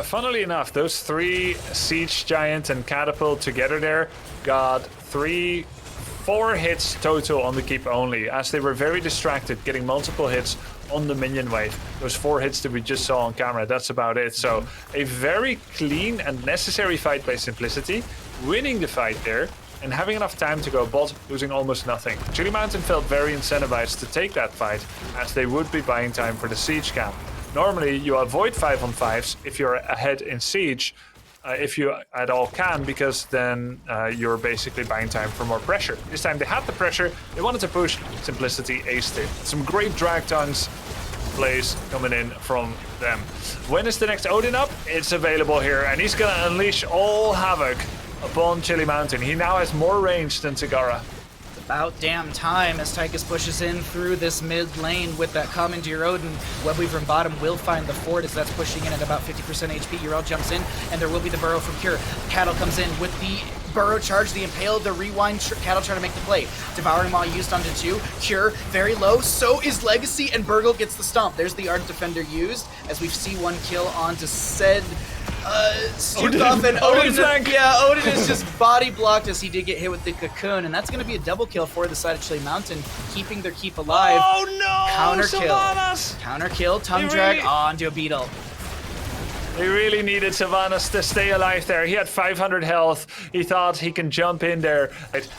Funnily enough, those 3 Siege Giant and Catapult together there got 4 hits total on the keep only, as they were very distracted, getting multiple hits on the minion wave. Those 4 hits that we just saw on camera, that's about it. So a very clean and necessary fight by Simplicity, winning the fight there, and having enough time to go bot, losing almost nothing. Chili Mountain felt very incentivized to take that fight, as they would be buying time for the Siege camp. Normally, you avoid 5-on-5s if you're ahead in Siege, if you at all can, because then you're basically buying time for more pressure. This time they had the pressure, they wanted to push, Simplicity aced it. Some great drag tongues plays coming in from them. When is the next Odin up? It's available here, and he's gonna unleash all havoc upon Chili Mountain. He now has more range than Zagara. About damn time as Tychus pushes in through this mid lane with that Commandeer Odin. Webweaver in bottom will find the fort as that's pushing in at about 50% HP. Urel jumps in, and there will be the burrow from Cure. Cattle comes in with the burrow charge, the impale, the rewind. Cattle trying to make the play. Devouring Maw used onto 2. Cure very low, so is Legacy, and Burgle gets the stomp. There's the Ardent Defender used as we see 1 kill onto said Stukov, and Odin is just body blocked as he did get hit with the Cocoon, and that's going to be a double kill for the side of Chili Mountain, keeping their keep alive. Oh no! Counter kill. Sylvanas! Counter kill, tongue drag onto a beetle. He really needed Sylvanas to stay alive there. He had 500 health. He thought he can jump in there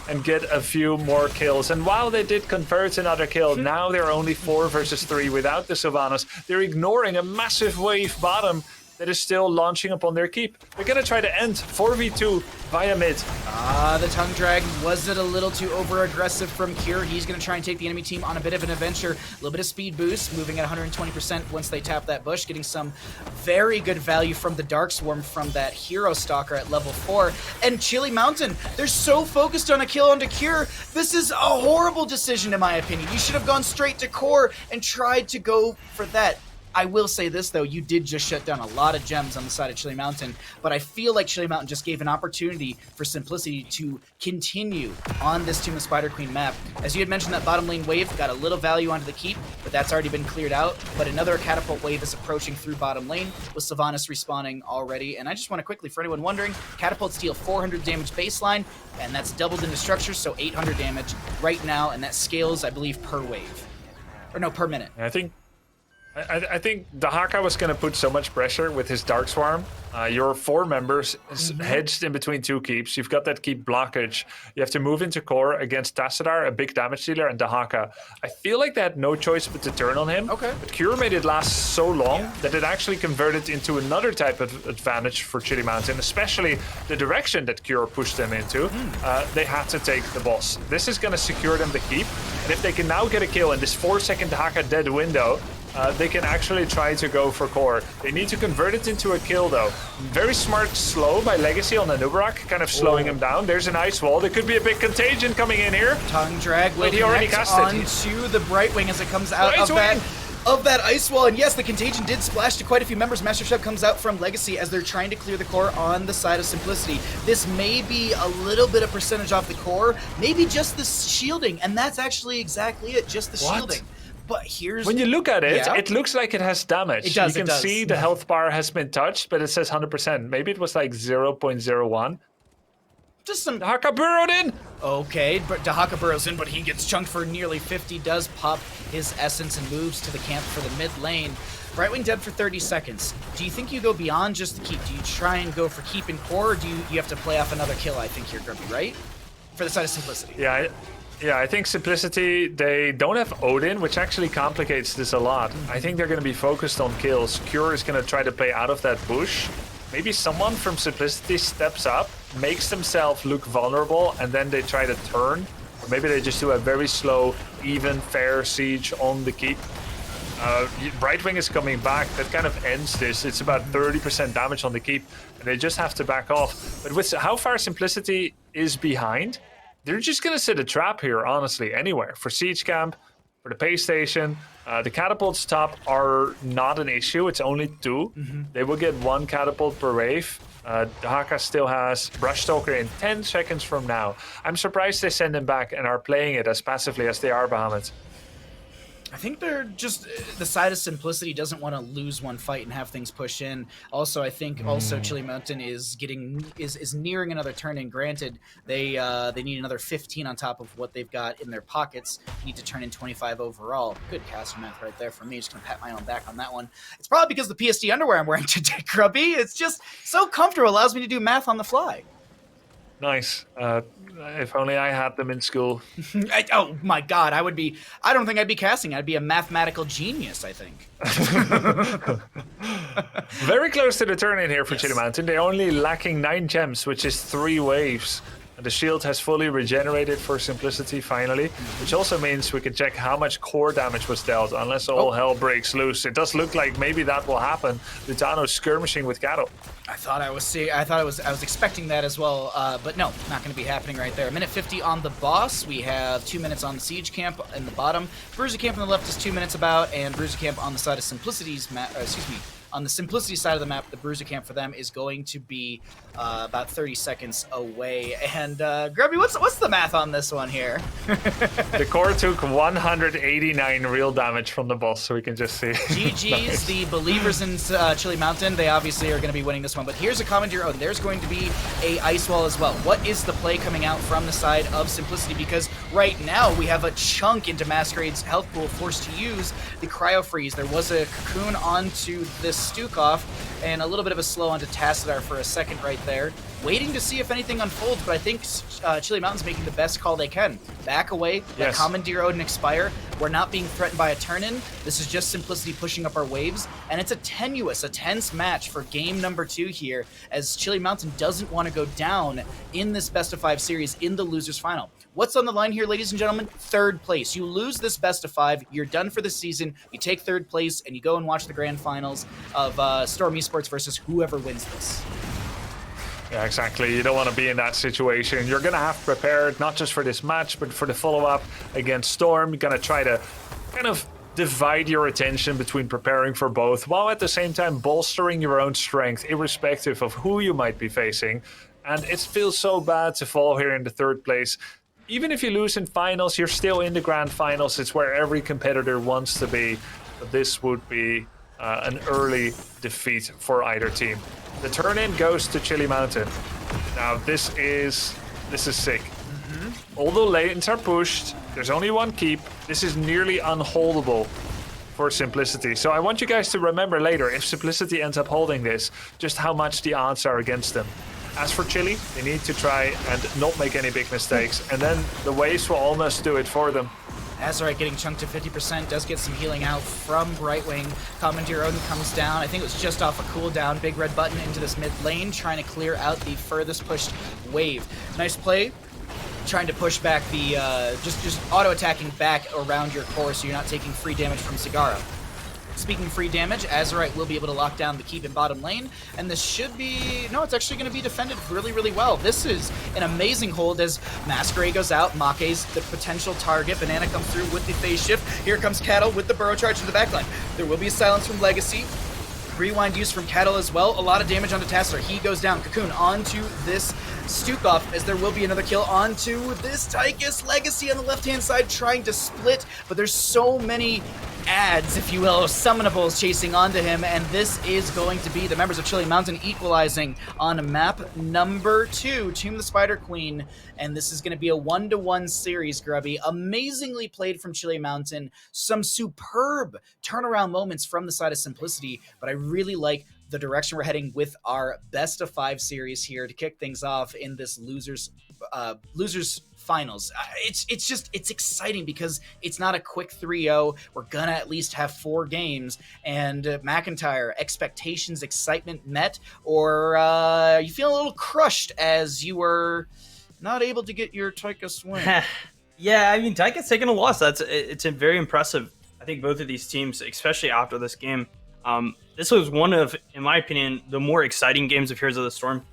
and get a few more kills. And while they did convert another kill, now they're only 4 versus 3 without the Sylvanas. They're ignoring a massive wave bottom that is still launching upon their keep. They're gonna try to end 4v2 via mid. The tongue drag, was it a little too over aggressive from Cure? He's gonna try and take the enemy team on a bit of an adventure. A little bit of speed boost, moving at 120% once they tap that bush, getting some very good value from the Dark Swarm from that Hero Stalker at level 4. And Chili Mountain, they're so focused on a kill onto Cure. This is a horrible decision in my opinion. You should have gone straight to core and tried to go for that. I will say this, though, you did just shut down a lot of gems on the side of Chili Mountain, but I feel like Chili Mountain just gave an opportunity for Simplicity to continue on this Tomb of Spider Queen map. As you had mentioned, that bottom lane wave got a little value onto the keep, but that's already been cleared out. But another catapult wave is approaching through bottom lane, with Sylvanas respawning already. And I just want to quickly, for anyone wondering, catapults deal 400 damage baseline, and that's doubled into structure, so 800 damage right now, and that scales, I believe, per wave. Or no, per minute. I think Dahaka was going to put so much pressure with his Dark Swarm. Your 4 members hedged in between 2 keeps. You've got that keep blockage. You have to move into core against Tassadar, a big damage dealer, and Dahaka. I feel like they had no choice but to turn on him. Okay. But Cure made it last so long that it actually converted into another type of advantage for Chili Mountain, especially the direction that Cure pushed them into. They had to take the boss. This is going to secure them the keep. And if they can now get a kill in this 4-second Dahaka dead window, they can actually try to go for core. They need to convert it into a kill, though. Very smart slow by Legacy on the Nubarak, kind of slowing him down. There's an ice wall. There could be a big contagion coming in here. Tongue drag will he already connect cast it. onto the Brightwing as it comes out of that of that ice wall. And yes, the contagion did splash to quite a few members. Master Chef comes out from Legacy as they're trying to clear the core on the side of Simplicity. This may be a little bit of percentage off the core, maybe just the shielding, and that's actually exactly it, just the shielding. But here's... When you look at it, it looks like it has damage. It does, you can see the health bar has been touched, but it says 100%. Maybe it was like 0.01. Just some... Dahaka burrowed in! Okay, but Dahaka burrows in, but he gets chunked for nearly 50, does pop his essence and moves to the camp for the mid lane. Brightwing dead for 30 seconds. Do you think you go beyond just the keep? Do you try and go for keep and core, or do you have to play off another kill, I think, here, Grubby, right? For the side of Simplicity. Yeah, I think Simplicity, they don't have Odin, which actually complicates this a lot. I think they're going to be focused on kills. Cure is going to try to play out of that bush. Maybe someone from Simplicity steps up, makes themselves look vulnerable, and then they try to turn. Or maybe they just do a very slow, even, fair siege on the keep. Brightwing is coming back. That kind of ends this. It's about 30% damage on the keep, and they just have to back off. But with how far Simplicity is behind, they're just going to set a trap here, honestly, anywhere. For Siege Camp, for the pay station. The catapults top are not an issue. It's only 2. They will get 1 catapult per wave. Dahaka still has Brushstalker in 10 seconds from now. I'm surprised they send him back and are playing it as passively as they are, Bahamut. I think they're just the side of Simplicity doesn't want to lose one fight and have things push in. Also, I think Chili Mountain is nearing another turn in. Granted, they need another 15 on top of what they've got in their pockets. Need to turn in 25 overall. Good caster math right there for me. Just gonna pat my own back on that one. It's probably because of the PSD underwear I'm wearing today, Grubby. It's just so comfortable. Allows me to do math on the fly. Nice. If only I had them in school. Oh my God, I don't think I'd be casting. I'd be a mathematical genius, I think. Very close to the turn in here for Chili Mountain. They're only lacking 9 gems, which is 3 waves. And the shield has fully regenerated for Simplicity finally, which also means we can check how much core damage was dealt, unless all hell breaks loose. It does look like maybe that will happen. Lutano skirmishing with cattle. I was expecting that as well, but no, not going to be happening right there. 1:50 on the boss. We have 2 minutes on the siege camp in the bottom. Bruiser camp on the left is 2 minutes about, and Bruiser camp on the side of Simplicity's map. On the Simplicity side of the map, the Bruiser camp for them is going to be about 30 seconds away. And Grubby, what's the math on this one here? The core took 189 real damage from the boss, so we can just see. GG's, Nice. the believers in Chili Mountain, they obviously are going to be winning this one. But here's a commandeer. There's going to be a ice wall as well. What is the play coming out from the side of Simplicity? Because right now we have a chunk into Masquerade's health pool forced to use the Cryo Freeze. There was a cocoon onto this Stukov, and a little bit of a slow onto Tassadar for a second right there. Waiting to see if anything unfolds, but I think Chili Mountain's making the best call they can. Back away, let Commandeer Odin expire. We're not being threatened by a turn-in. This is just Simplicity pushing up our waves, and it's a tense match for game number 2 here, as Chili Mountain doesn't want to go down in this best-of-5 series in the losers final. What's on the line here, ladies and gentlemen? 3rd place. You lose this best-of-5, you're done for the season, you take 3rd place, and you go and watch the grand finals of Storm Esports versus whoever wins this. Yeah, exactly. You don't want to be in that situation. You're going to have prepared not just for this match, but for the follow-up against Storm. You're going to try to kind of divide your attention between preparing for both, while at the same time bolstering your own strength, irrespective of who you might be facing. And it feels so bad to fall here in the 3rd place. Even if you lose in finals, you're still in the grand finals. It's where every competitor wants to be. But this would be an early defeat for either team. The turn-in goes to Chili Mountain. Now, this is sick. Although lanes are pushed, there's only 1 keep. This is nearly unholdable for Simplicity. So I want you guys to remember later, if Simplicity ends up holding this, just how much the odds are against them. As for Chili, they need to try and not make any big mistakes, and then the waves will almost do it for them. Azurite getting chunked to 50%, does get some healing out from Brightwing. Commandeer Odin comes down. I think it was just off a cooldown. Big red button into this mid lane, trying to clear out the furthest pushed wave. Nice play. Trying to push back the, just auto-attacking back around your core so you're not taking free damage from Sagara. Speaking free damage, Azurite will be able to lock down the keep in bottom lane, and this should be... No, it's actually going to be defended really, really well. This is an amazing hold as Masquerade goes out, Make's the potential target, Banana comes through with the phase shift, here comes Cattle with the burrow charge to the backline. There will be a silence from Legacy, rewind use from Cattle as well, a lot of damage onto Tassadar, he goes down, Cocoon onto this Stukov, as there will be another kill onto this Tychus. Legacy on the left-hand side trying to split, but there's so many adds, if you will, summonables chasing onto him, and this is going to be the members of Chili Mountain equalizing on map number 2, Tomb of the Spider Queen, and this is going to be a 1-to-1 series, Grubby. Amazingly played from Chili Mountain, some superb turnaround moments from the side of Simplicity, but I really like the direction we're heading with our best of 5 series here to kick things off in this losers finals. It's exciting because it's not a quick 3-0. We're gonna at least have 4 games. And McIntyre, expectations, excitement met, or you feel a little crushed as you were not able to get your Tychus win? Yeah, I mean, Tychus taking a loss. It's very impressive. I think both of these teams, especially after this game, this was one of, in my opinion, the more exciting games of Heroes of the Storm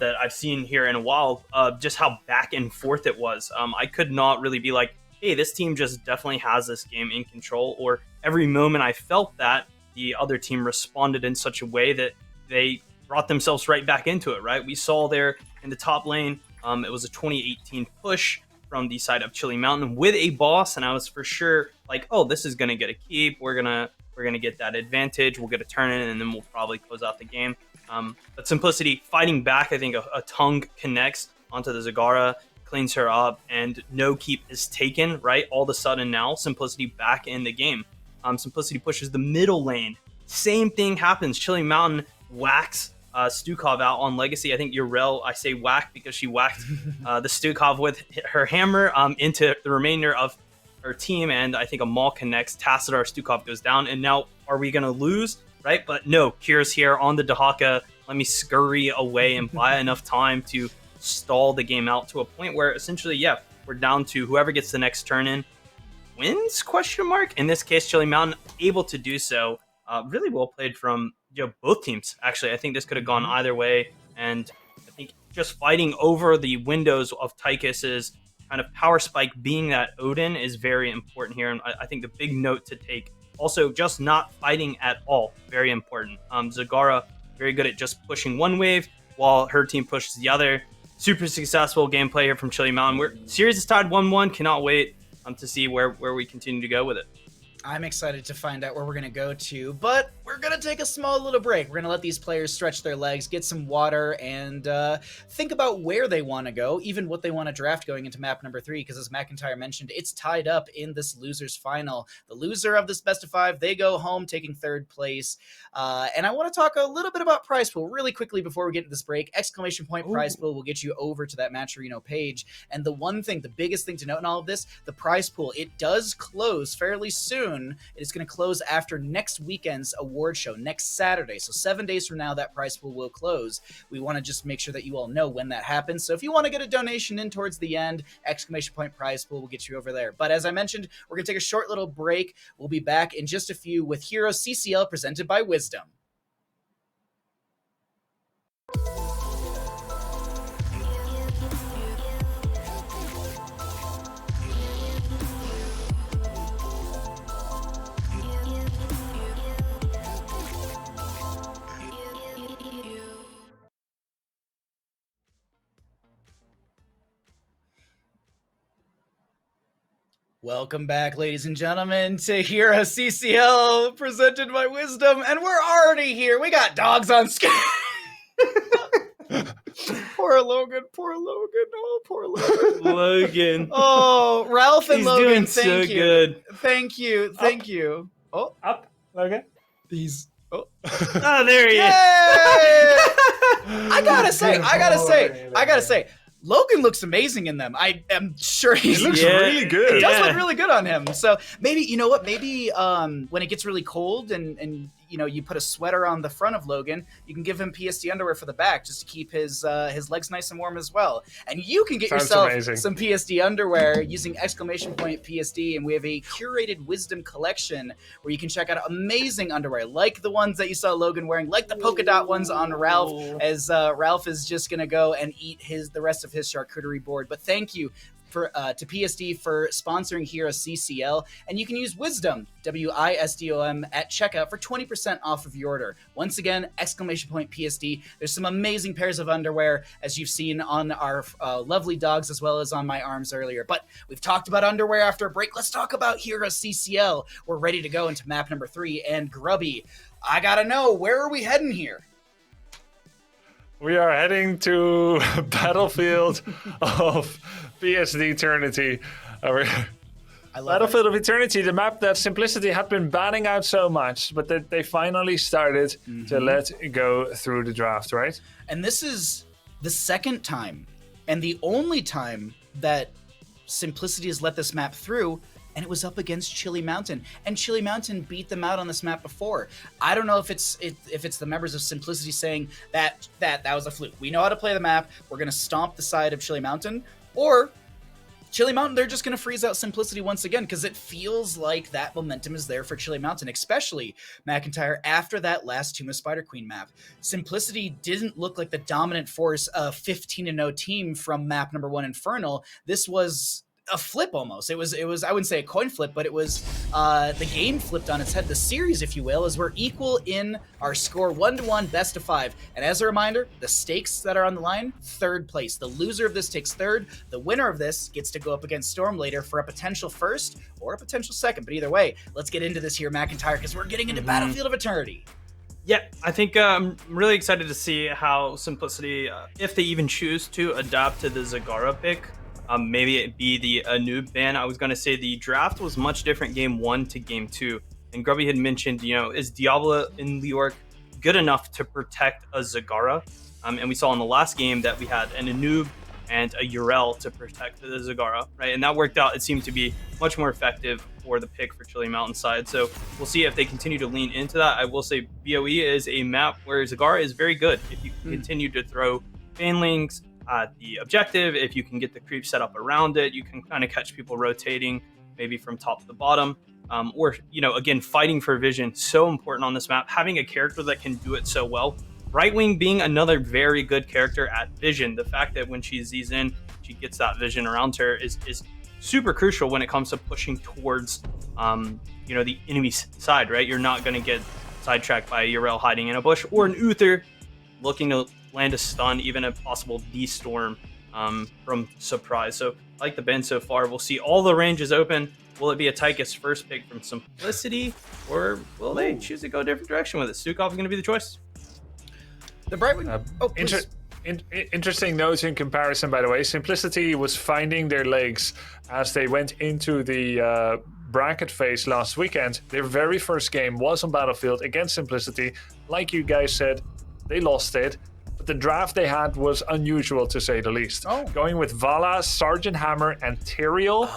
that I've seen here in a while. Just how back and forth it was. I could not really be like, hey, this team just definitely has this game in control. Or every moment I felt that, the other team responded in such a way that they brought themselves right back into it, right? We saw there in the top lane, it was a 2018 push from the side of Chili Mountain with a boss, and I was for sure like, oh, this is going to get a keep. We're gonna get that advantage. We'll get a turn in, and then we'll probably close out the game. But Simplicity fighting back, I think a tongue connects onto the Zagara, cleans her up, and no keep is taken, right? All of a sudden now, Simplicity back in the game. Simplicity pushes the middle lane. Same thing happens. Chili Mountain whacks Stukov out on Legacy. I think Urel, I say whack because she whacked the Stukov with her hammer into the remainder of her team, and I think a Maul connects, Tassadar, Stukov goes down, and now are we going to lose, right? But no, Kira's here on the Dahaka. Let me scurry away and buy enough time to stall the game out to a point where essentially, yeah, we're down to whoever gets the next turn in wins, question mark. In this case, Chili Mountain able to do so. Really well played from both teams, actually. I think this could have gone either way, and I think just fighting over the windows of Tychus's kind of power spike being that Odin is very important here, and I think the big note to take, also just not fighting at all, very important. Zagara, very good at just pushing one wave while her team pushes the other. Super successful gameplay here from Chili Mountain. Series is tied 1-1, cannot wait to see where we continue to go with it. I'm excited to find out where we're going to go to, but we're going to take a small little break. We're going to let these players stretch their legs, get some water, and think about where they want to go, even what they want to draft going into map number 3, because as McIntyre mentioned, it's tied up in this losers final. The loser of this best of 5, they go home taking 3rd place. And I want to talk a little bit about prize pool really quickly before we get into this break. Exclamation point prize pool will get you over to that Matcherino page. And the one thing, the biggest thing to note in all of this, the prize pool, it does close fairly soon. It is going to close after next weekend's award show, next Saturday. So 7 days from now, that prize pool will close. We want to just make sure that you all know when that happens. So if you want to get a donation in towards the end, exclamation point prize pool will get you over there. But as I mentioned, we're going to take a short little break. We'll be back in just a few with HeroesCCL presented by Wisdom. Welcome back, ladies and gentlemen, to HeroesCCL presented by Wisdom, and we're already here. We got dogs on screen. Poor Logan, oh, poor Logan. Logan. Oh, Ralph and He's Logan, doing thank so you. good. Thank you. Oh, Up, Logan. he's... Oh, Oh, there he yay! is. I gotta say, Logan looks amazing in them. I am sure He looks really good. It does look really good on him. So maybe, you know what? Maybe when it gets really cold and you put a sweater on the front of Logan, you can give him PSD underwear for the back just to keep his legs nice and warm as well. And you can get yourself some PSD underwear using !PSD, and we have a curated wisdom collection where you can check out amazing underwear like the ones that you saw Logan wearing, like the polka dot ones on Ralph, as Ralph is just going to go and eat the rest of his charcuterie board. But thank you to PSD for sponsoring HeroesCCL, and you can use Wisdom, WISDOM, at checkout for 20% off of your order. Once again, !PSD. There's some amazing pairs of underwear, as you've seen on our lovely dogs as well as on my arms earlier. But we've talked about underwear after a break. Let's talk about HeroesCCL. We're ready to go into map number 3, and Grubby, I gotta know, where are we heading here? We are heading to Battlefield of PSD Eternity. Battlefield of Eternity, the map that Simplicity had been banning out so much, but that they finally started to let go through the draft, right? And this is the second time and the only time that Simplicity has let this map through, and it was up against Chili Mountain, and Chili Mountain beat them out on this map before. I don't know if it's the members of Simplicity saying that was a fluke. We know how to play the map. We're gonna stomp the side of Chili Mountain, or Chili Mountain, they're just gonna freeze out Simplicity once again, because it feels like that momentum is there for Chili Mountain, especially McIntyre after that last Tomb of Spider Queen map. Simplicity didn't look like the dominant force of 15-0 team from map number 1 Infernal. This was a flip almost. It was I wouldn't say a coin flip, but it was the game flipped on its head, the series, if you will, as we're equal in our score, 1-1, best of 5. And as a reminder, the stakes that are on the line, 3rd place. The loser of this takes 3rd. The winner of this gets to go up against Storm later for a potential 1st or a potential 2nd. But either way, let's get into this here, McIntyre, because we're getting into Battlefield of Eternity. Yeah, I think I'm really excited to see how Simplicity, if they even choose to adapt to the Zagara pick, maybe it be the noob ban. I was going to say the draft was much different game 1 to game 2. And Grubby had mentioned, is Diablo in New York good enough to protect a Zagara? And we saw in the last game that we had an Anub and a Urel to protect the Zagara, right? And that worked out. It seemed to be much more effective for the pick for Chili Mountainside. So we'll see if they continue to lean into that. I will say BOE is a map where Zagara is very good. If you continue to throw Banelings, the objective, if you can get the creep set up around it, you can kind of catch people rotating maybe from top to bottom, or again, fighting for vision, so important on this map. Having a character that can do it so well, Right Wing being another very good character at vision. The fact that when she Z's in, she gets that vision around her is super crucial when it comes to pushing towards the enemy side, right? You're not going to get sidetracked by a Urel hiding in a bush or an Uther looking to land a stun, even a possible D-Storm from surprise. So I like the bend so far. We'll see all the ranges open. Will it be a Tychus first pick from Simplicity, or will they choose to go a different direction with it? Stukov is going to be the choice. The Brightwing. Interesting note in comparison, by the way. Simplicity was finding their legs as they went into the bracket phase last weekend. Their very first game was on Battlefield against Simplicity. Like you guys said, they lost it. But the draft they had was unusual, to say the least. Going with Vala, Sergeant Hammer, and Tyrael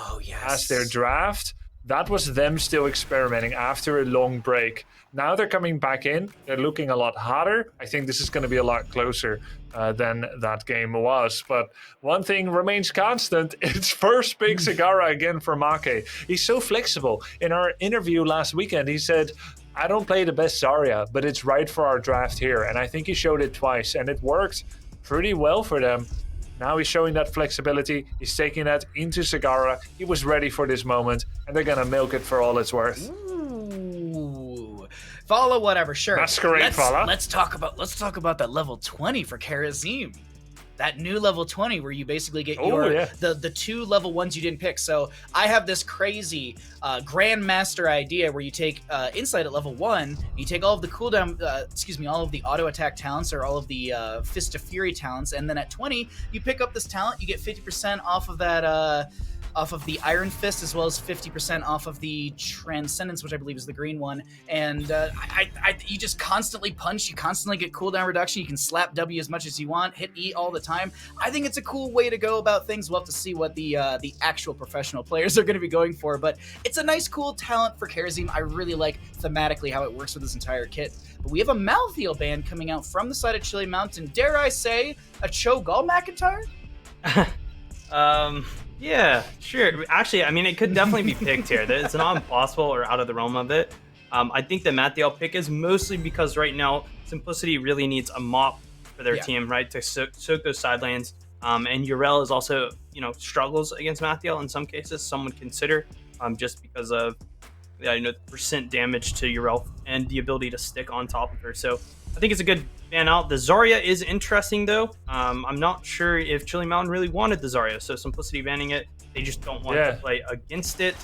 as their draft. That was them still experimenting after a long break. Now they're coming back in. They're looking a lot hotter. I think this is going to be a lot closer than that game was. But one thing remains constant. It's first pick Zagara again for Make. He's so flexible. In our interview last weekend, he said, I don't play the best Zarya, but it's right for our draft here. And I think he showed it twice, and it worked pretty well for them. Now he's showing that flexibility. He's taking that into Zagara. He was ready for this moment, and they're going to milk it for all it's worth. Ooh. Follow whatever, sure. Masquerade Vala. Let's talk about that level 20 for Karazim. That new level 20 where you basically get the 2 level 1s you didn't pick. So I have this crazy Grandmaster idea where you take Insight at level 1, you take all of the cooldown, all of the auto attack talents or all of the Fist of Fury talents, and then at 20 you pick up this talent, you get 50% off of that off of the Iron Fist, as well as 50% off of the Transcendence, which I believe is the green one. And you just constantly punch, you constantly get cooldown reduction, you can slap W as much as you want, hit E all the time. I think it's a cool way to go about things. We'll have to see what the actual professional players are going to be going for, but it's a nice, cool talent for Kharazim. I really like thematically how it works with this entire kit. But we have a Malthael ban coming out from the side of Chili Mountain. Dare I say, a Cho'Gall McIntyre? Yeah, sure. Actually, I mean, it could definitely be picked here. It's not impossible or out of the realm of it. I think the Malthael pick is mostly because right now, Simplicity really needs a mop for their team, right, to soak those side lanes. And Yrel is also, struggles against Malthael in some cases, some would consider, just because of percent damage to Yrel and the ability to stick on top of her. So I think it's a good ban out. The Zarya is interesting though. I'm not sure if Chili Mountain really wanted the Zarya, so Simplicity banning it. They just don't want to play against it.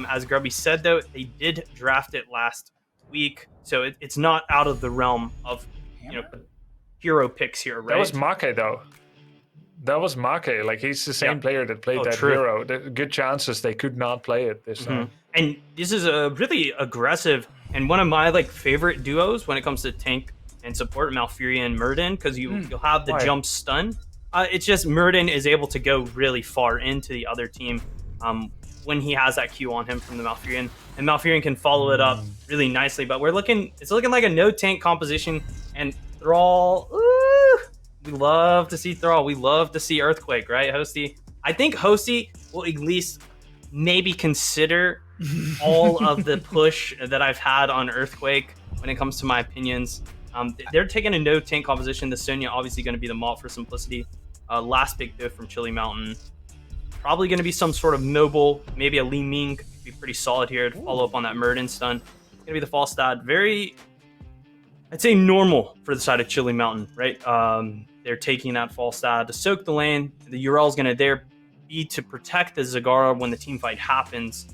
As Grubby said though, they did draft it last week, so it's not out of the realm of hero picks here, right? That was Make though. That was Make. Like, he's the same player that played that hero. Good chances they could not play it this time. And this is a really aggressive and one of my favorite duos when it comes to tank and support, Malfurion and Murden, because you'll have the jump stun. It's just Murden is able to go really far into the other team when he has that Q on him from the Malfurion, and Malfurion can follow it up really nicely. But it's looking like a no tank composition, and Thrall. Ooh, we love to see Thrall. We love to see Earthquake, right, Hosty? I think Hosty will at least maybe consider all of the push that I've had on Earthquake when it comes to my opinions. They're taking a no tank composition. The Sonya obviously going to be the malt for Simplicity. Last pick though from Chili Mountain. Probably going to be some sort of noble, maybe a Li Ming could be pretty solid here to follow up on that Murden stun. It's going to be the false stat. Very, I'd say normal for the side of Chili Mountain, right? They're taking that false stat to soak the lane. The Yrel is going to be to protect the Zagara when the team fight happens.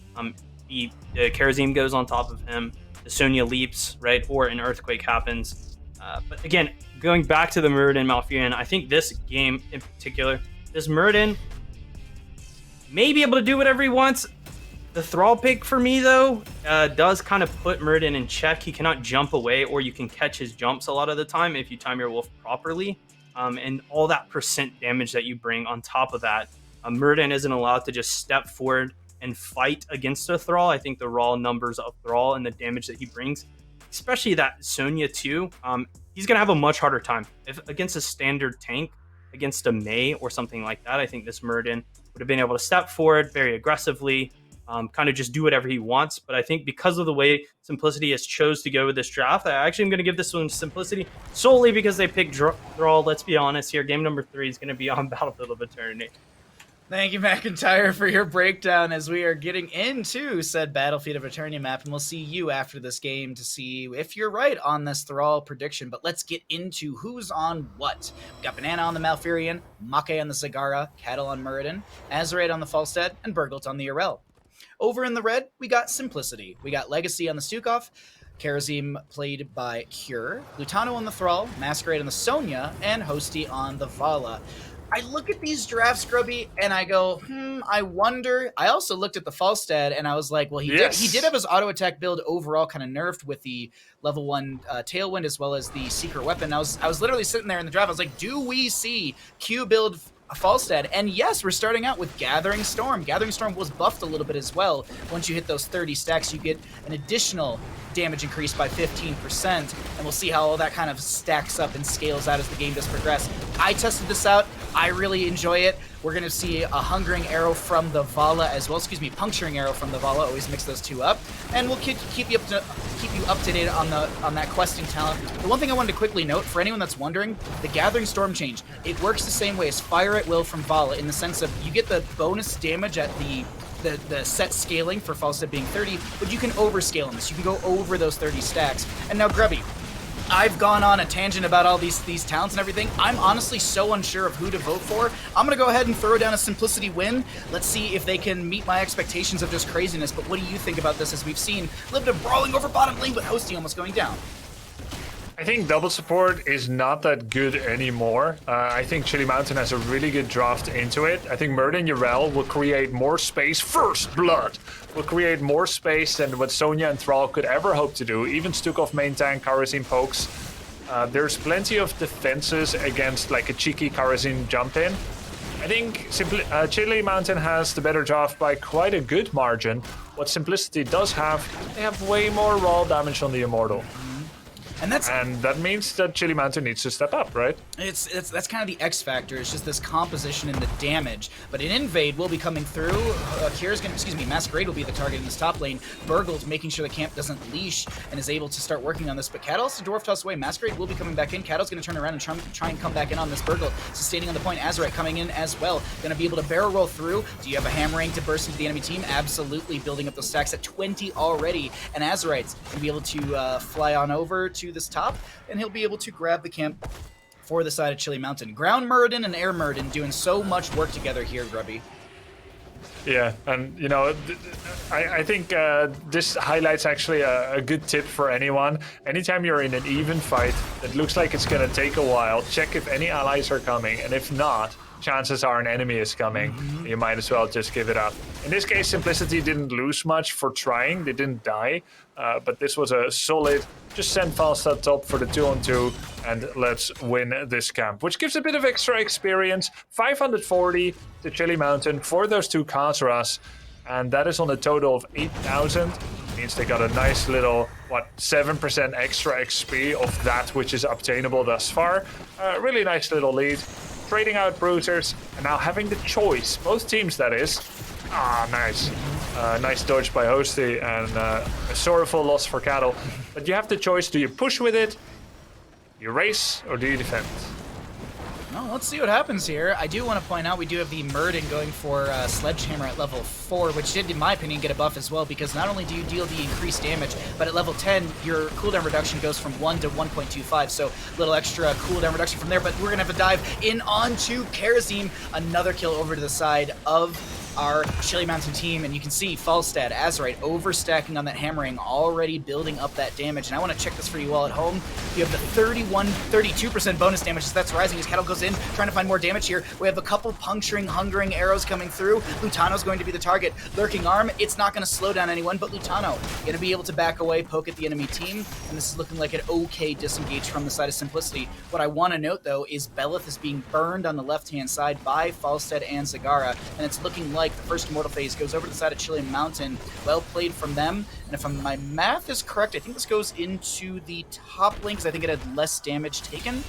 The Kharazim goes on top of him. The Sonya leaps, right? Or an Earthquake happens. But again, going back to the Murden Malfurion, I think this game in particular, this Murden may be able to do whatever he wants. The Thrall pick for me, though, does kind of put Murden in check. He cannot jump away, or you can catch his jumps a lot of the time if you time your wolf properly. And all that percent damage that you bring on top of that, Murden isn't allowed to just step forward and fight against a Thrall. I think the raw numbers of Thrall and the damage that he brings, especially that Sonya too, he's going to have a much harder time. If against a standard tank, against a Mei or something like that, I think this Murden would have been able to step forward very aggressively, kind of just do whatever he wants. But I think because of the way Simplicity has chose to go with this draft, I actually am going to give this one to Simplicity solely because they picked Thrall. Let's be honest here. Game number 3 is going to be on Battlefield of Eternity. Thank you, McIntyre, for your breakdown as we are getting into said Battlefield of Eternity map, and we'll see you after this game to see if you're right on this Thrall prediction. But let's get into who's on what. We got Banana on the Malfurion, Make on the Zagara, Cattle on Muradin, Azerite on the Falstad, and Burgult on the Yrel. Over in the red, we got Simplicity. We got Legacy on the Stukov, Kharazim played by Cure, Lutano on the Thrall, Masquerade on the Sonya, and Hosty on the Vala. I look at these drafts, Grubby, and I go, I wonder. I also looked at the Falstad, and I was like, well, he did have his auto attack build overall kind of nerfed with the level 1 Tailwind as well as the secret weapon. I was literally sitting there in the draft. I was like, do we see Q build a Falstad? And yes, we're starting out with Gathering Storm. Gathering Storm was buffed a little bit as well. Once you hit those 30 stacks, you get an additional damage increase by 15%, and we'll see how all that kind of stacks up and scales out as the game does progress. I tested this out. I really enjoy it. We're going to see a Hungering Arrow from the Vala as well. Puncturing Arrow from the Vala. Always mix those two up. And we'll keep you up to date on that questing talent. The one thing I wanted to quickly note, for anyone that's wondering, the Gathering Storm change, it works the same way as Fire at Will from Vala, in the sense of you get the bonus damage at the set scaling for Falstad being 30, but you can overscale in this. You can go over those 30 stacks. And now, Grubby, I've gone on a tangent about all these talents and everything. I'm honestly so unsure of who to vote for. I'm going to go ahead and throw down a Simplicity win. Let's see if they can meet my expectations of just craziness. But what do you think about this, as we've seen a little bit of brawling over bottom lane with Hosty almost going down? I think double support is not that good anymore. I think Chili Mountain has a really good draft into it. I think Murd and Urel will create more space. First Blood will create more space than what Sonya and Thrall could ever hope to do. Even Stukov main tank, Karazin pokes. There's plenty of defenses against like a cheeky Karazin jump in. I think Chili Mountain has the better draft by quite a good margin. What Simplicity does have, they have way more raw damage on the Immortal. And that means that Chili Mountain needs to step up, right? That's kind of the X factor. It's just this composition and the damage. But an invade will be coming through. Kira's gonna, Masquerade will be the target in this top lane. Burgle's making sure the camp doesn't leash and is able to start working on this. But Cattle has to dwarf toss away. Masquerade will be coming back in. Cattle's gonna turn around and try and come back in on this Burgle. Sustaining on the point. Azerite coming in as well. Gonna be able to barrel roll through. Do you have a hammering to burst into the enemy team? Absolutely. Building up those stacks at 20 already. And Azerite's gonna be able to fly on over to this top, and he'll be able to grab the camp for the side of Chili Mountain. Ground Muradin and Air Muradin doing so much work together here, Grubby. Yeah, and you know, I think this highlights actually a good tip for anyone. Anytime you're in an even fight that looks like it's gonna take a while, check if any allies are coming, and if not, chances are an enemy is coming. You might as well just give it up. In this case, Simplicity didn't lose much for trying. They didn't die, but this was a solid, just send Falstad top for the 2-on-2 and let's win this camp, which gives a bit of extra experience. 540 to Chili Mountain for those two Khazras, and that is on a total of 8,000. Means they got a nice little, 7% extra XP of that which is obtainable thus far. Really nice little lead. Trading out bruisers, and now having the choice, both teams that is. Nice. Nice dodge by Hosty, and a sorrowful loss for Cattle. But you have the choice, do you push with it, you race, or do you defend? Well, let's see what happens here. I do want to point out we do have the Muradin going for Sledgehammer at level 4, which did, in my opinion, get a buff as well, because not only do you deal the increased damage, but at level 10, your cooldown reduction goes from 1 to 1.25, so a little extra cooldown reduction from there, but we're going to have to dive in onto Karazim. Another kill over to the side of our Chili Mountain team, and you can see Falstad, Azerite overstacking on that hammering, already building up that damage. And I want to check this for you all at home. You have the 32% bonus damage, so that's rising as Cattle goes in, trying to find more damage here. We have a couple puncturing, hungering arrows coming through. Lutano's going to be the target. Lurking Arm, it's not going to slow down anyone, but Lutano going to be able to back away, poke at the enemy team, and this is looking like an okay disengage from the side of Simplicity. What I want to note, though, is Belith is being burned on the left-hand side by Falstad and Zagara, and it's looking like the first Immortal phase goes over to the side of Chili Mountain. Well played from them, and if my math is correct, I think this goes into the top lane, because I think it had less damage taken.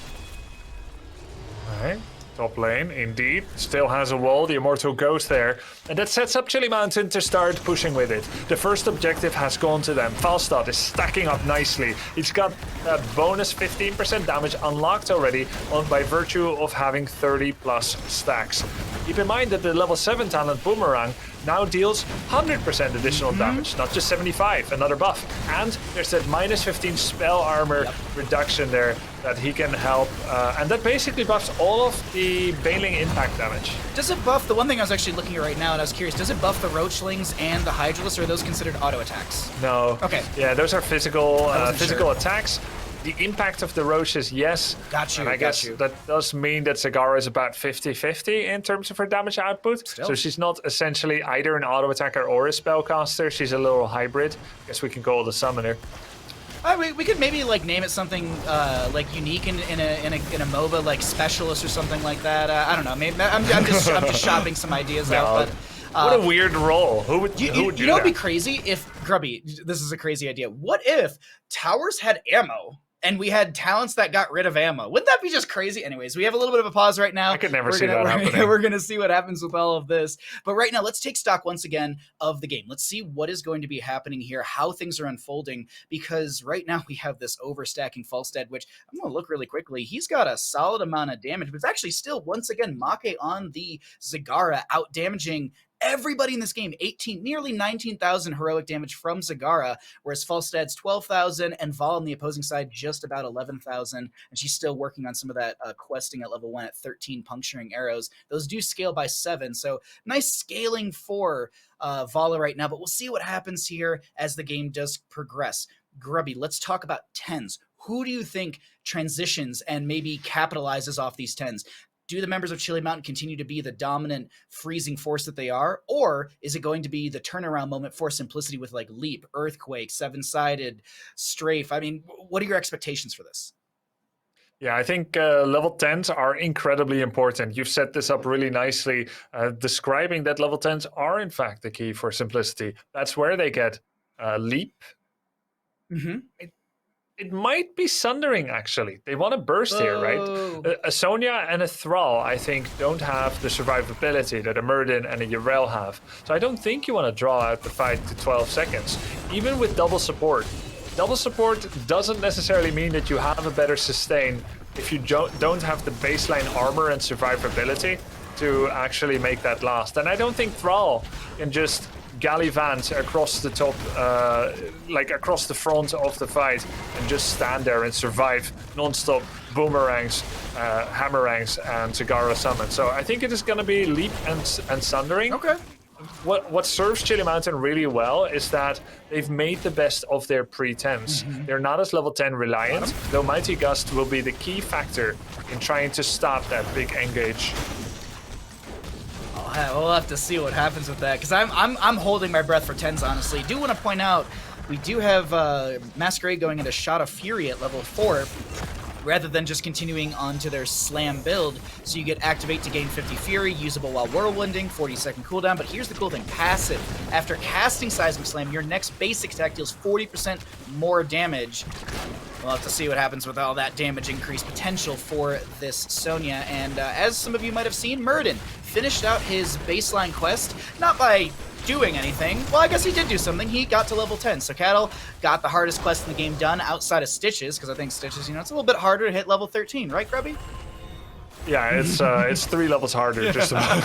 Alright, top lane, indeed. Still has a wall, the Immortal goes there. And that sets up Chili Mountain to start pushing with it. The first objective has gone to them. Falstad is stacking up nicely. He's got that bonus 15% damage unlocked already by virtue of having 30 plus stacks. Keep in mind that the level 7 talent Boomerang now deals 100% additional damage, not just 75, another buff. And there's that minus 15 spell armor reduction there that he can help, and that basically buffs all of the Bailing impact damage. Does it buff, the one thing I was actually looking at right now, and I was curious, does it buff the Roachlings and the Hydralisks, or are those considered auto attacks? No. Okay. Yeah, those are physical attacks. The impact of the Roaches, yes. Got you, and I guess that does mean that Zagara is about 50-50 in terms of her damage output. Still. So she's not essentially either an auto attacker or a spellcaster. She's a little hybrid. I guess we can call it a summoner. We could maybe like name it something like unique in a MOBA, like specialist or something like that. I don't know. Maybe I'm just shopping some ideas out. But what a weird role. Who would do that? You know, it'd be crazy if Grubby. This is a crazy idea. What if towers had ammo? And we had talents that got rid of ammo. Wouldn't that be just crazy? Anyways, we have a little bit of a pause right now. I could never see that happening. We're going to see what happens with all of this. But right now, let's take stock once again of the game. Let's see what is going to be happening here, how things are unfolding, because right now we have this overstacking Falstad, which I'm going to look really quickly. He's got a solid amount of damage, but it's actually still, once again, Make on the Zagara, out damaging everybody in this game. Nearly 19,000 heroic damage from Zagara, whereas Falstad's 12,000 and Vol on the opposing side just about 11,000, and she's still working on some of that questing at level 1 at 13 puncturing arrows. Those do scale by 7, so nice scaling for Vala right now, but we'll see what happens here as the game does progress. Grubby, let's talk about 10s. who do you think transitions and maybe capitalizes off these 10s? Do the members of Chili Mountain continue to be the dominant freezing force that they are? Or is it going to be the turnaround moment for Simplicity with like Leap, Earthquake, Seven-Sided, Strafe? I mean, what are your expectations for this? Yeah, I think level 10s are incredibly important. You've set this up really nicely, describing that level 10s are in fact the key for Simplicity. That's where they get Leap. Mm-hmm. It might be Sundering, actually. They want to burst here, right? A Sonya and a Thrall, I think, don't have the survivability that a Murden and a Yrel have. So I don't think you want to draw out the fight to 12 seconds. Even with double support. Double support doesn't necessarily mean that you have a better sustain if you don't have the baseline armor and survivability to actually make that last. And I don't think Thrall can just gallivant across the top, like across the front of the fight and just stand there and survive non-stop boomerangs, hammerangs, and Sagara summon. So I think it is going to be Leap and Sundering. Okay. What serves Chili Mountain really well is that they've made the best of their pre-10s. They're not as level 10 reliant, though Mighty Gust will be the key factor in trying to stop that big engage. We'll have to see what happens with that, because I'm holding my breath for 10s, honestly. Do want to point out, we do have Masquerade going into Shot of Fury at level 4, rather than just continuing on to their Slam build. So you get Activate to gain 50 Fury, usable while Whirlwinding, 40-second cooldown. But here's the cool thing, passive. After casting Seismic Slam, your next basic attack deals 40% more damage. We'll have to see what happens with all that damage increase potential for this Sonya. And as some of you might have seen, Murden finished out his baseline quest, not by doing anything. Well, I guess he did do something. He got to level 10. So Cattle got the hardest quest in the game done outside of Stitches, because I think Stitches, it's a little bit harder to hit level 13, right, Grubby? Yeah, it's 3 levels harder, just about.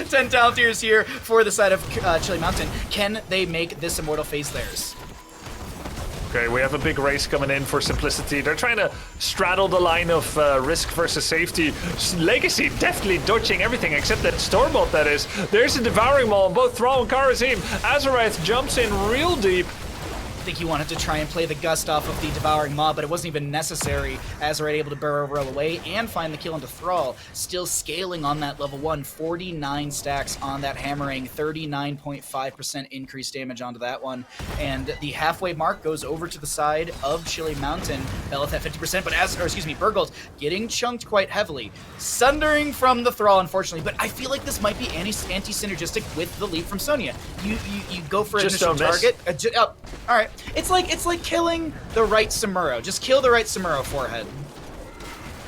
10 talent tiers here for the side of Chili Mountain. Can they make this Immortal phase theirs? Okay, we have a big race coming in for Simplicity. They're trying to straddle the line of risk versus safety. Legacy definitely dodging everything except that Stormbolt, that is. There's a Devouring Maul on both Thrall and Kharazim. Azerite jumps in real deep. I think he wanted to try and play the gust off of the Devouring Maw, but it wasn't even necessary. Azerite able to burrow away and find the kill into Thrall. Still scaling on that level 1, 49 stacks on that hammering, 39.5% increased damage onto that one. And the halfway mark goes over to the side of Chili Mountain. Belith at 50%, but Burgold getting chunked quite heavily. Sundering from the Thrall, unfortunately, but I feel like this might be anti-synergistic with the leap from Sonya. You go for an initial target. All right. It's like killing the right Samuro. Just kill the right Samuro forehead.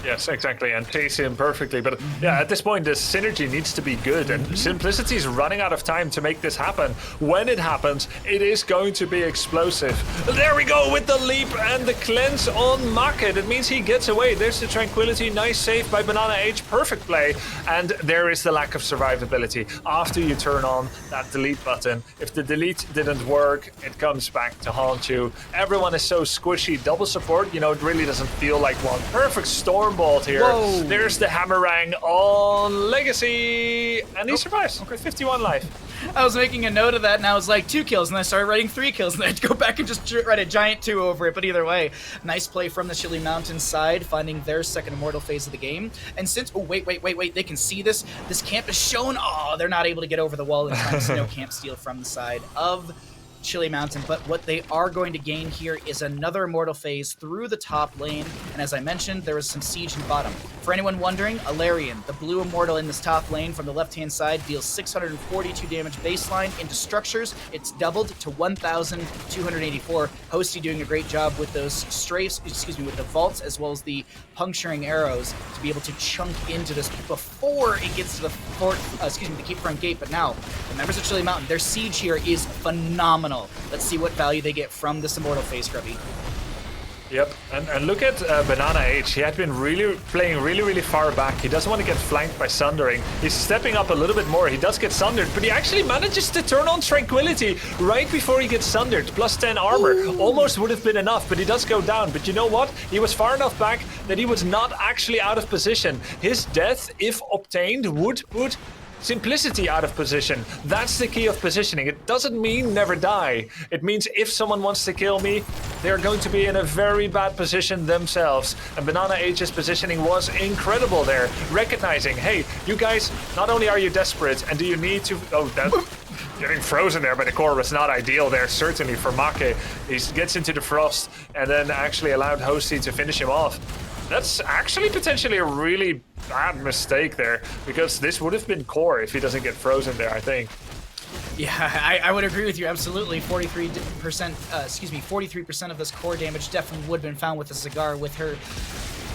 Yes, exactly, and chase him perfectly. But yeah, at this point, the synergy needs to be good, and Simplicity is running out of time to make this happen. When it happens, it is going to be explosive. There we go with the leap and the cleanse on Market. It means he gets away. There's the Tranquility. Nice save by Banana H. Perfect play. And there is the lack of survivability. After you turn on that delete button, if the delete didn't work, it comes back to haunt you. Everyone is so squishy. Double support, it really doesn't feel like one. Perfect Storm Bolt here. Whoa. There's the Hammerang on Legacy, and he survives. Okay, 51 life. I was making a note of that, and I was like 2 kills, and I started writing 3 kills, and then I'd go back and just write a giant 2 over it. But either way, nice play from the Chili Mountain side, finding their second Immortal phase of the game. And since, wait, they can see this. This camp is shown. Oh, they're not able to get over the wall in time, so no camp steal from the side of Chili Mountain, but what they are going to gain here is another Immortal phase through the top lane, and as I mentioned, there is some siege in bottom. For anyone wondering, Alarian, the blue Immortal in this top lane from the left-hand side, deals 642 damage baseline into structures. It's doubled to 1,284. Hosty doing a great job with those strafes, with the vaults, as well as the puncturing arrows to be able to chunk into this before it gets to the the Keep Front Gate. But now, the members of Chili Mountain, their siege here is phenomenal. Let's see what value they get from this Immortal phase, Grubby. Yep, and look at Banana H. He had been playing really far back. He doesn't want to get flanked by Sundering. He's stepping up a little bit more. He does get sundered, but he actually manages to turn on Tranquility right before he gets sundered. Plus 10 armor. Ooh. Almost would have been enough, but he does go down. But you know what? He was far enough back that he was not actually out of position. His death, if obtained, would put simplicity out of position. That's the key of positioning. It doesn't mean never die. It means if someone wants to kill me, they're going to be in a very bad position themselves. And Banana H's positioning was incredible there, recognizing, hey, you guys, not only are you desperate, and do you need to... Oh, that... Getting frozen there by the core was not ideal there, certainly for Make. He gets into the frost and then actually allowed HoTS to finish him off. That's actually potentially a really bad mistake there, because this would have been core if he doesn't get frozen there, I think. Yeah, I would agree with you absolutely. 43% of this core damage definitely would have been found with the Zagara with her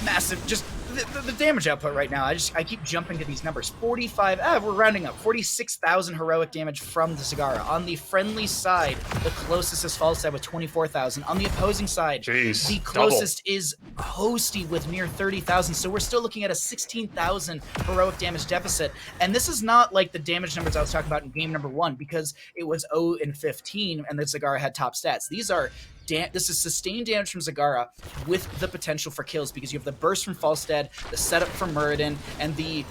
massive, just the damage output right now. I keep jumping to these numbers. 45, we're rounding up. 46,000 heroic damage from the Zagara. On the friendly side, the closest is Falstad with 24,000. On the opposing side, the closest is HoTS with near 30,000. So we're still looking at a 16,000 heroic damage deficit. And this is not like the damage numbers I was talking about in game number 1, because it was 0 and 15 and the Zagara had top stats. These are this is sustained damage from Zagara with the potential for kills, because you have the burst from Falstad, the setup from Muradin, and the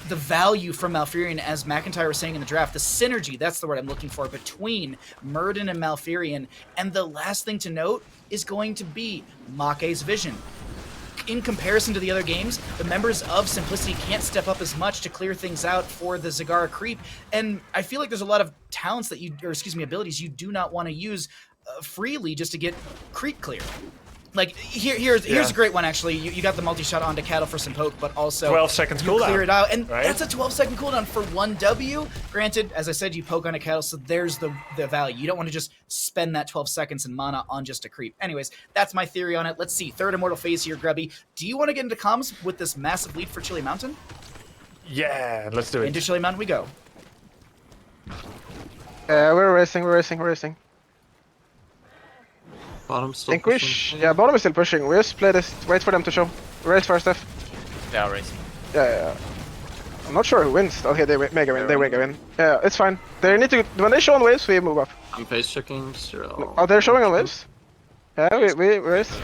value from Malfurion, as McIntyre was saying in the draft, the synergy, that's the word I'm looking for, between Muradin and Malfurion. And the last thing to note is going to be Make's vision. In comparison to the other games, the members of Simplicity can't step up as much to clear things out for the Zagara creep, and I feel like there's a lot of talents that abilities you do not want to use freely just to get creep clear. Like, here's a great one, actually. You got the multi-shot onto Cattle for some poke, but also 12 seconds cooldown. Clear it out, and right? That's a 12-second cooldown for 1W. Granted, as I said, you poke on a Cattle, so there's the value. You don't want to just spend that 12 seconds in mana on just a creep. Anyways, that's my theory on it. Let's see. Third Immortal phase here, Grubby. Do you want to get into comms with this massive lead for Chili Mountain? Yeah, let's do it. Into Chili Mountain we go. We're racing. Bottom still pushing. Yeah, bottom is still pushing. We just play this, wait for them to show. Race first, F. They are racing. Yeah. I'm not sure who wins. Okay, they mega win. They mega win. Yeah, it's fine. They need to, when they show on waves, we move up. I'm face checking. Oh, they're showing on waves? Yeah, we race.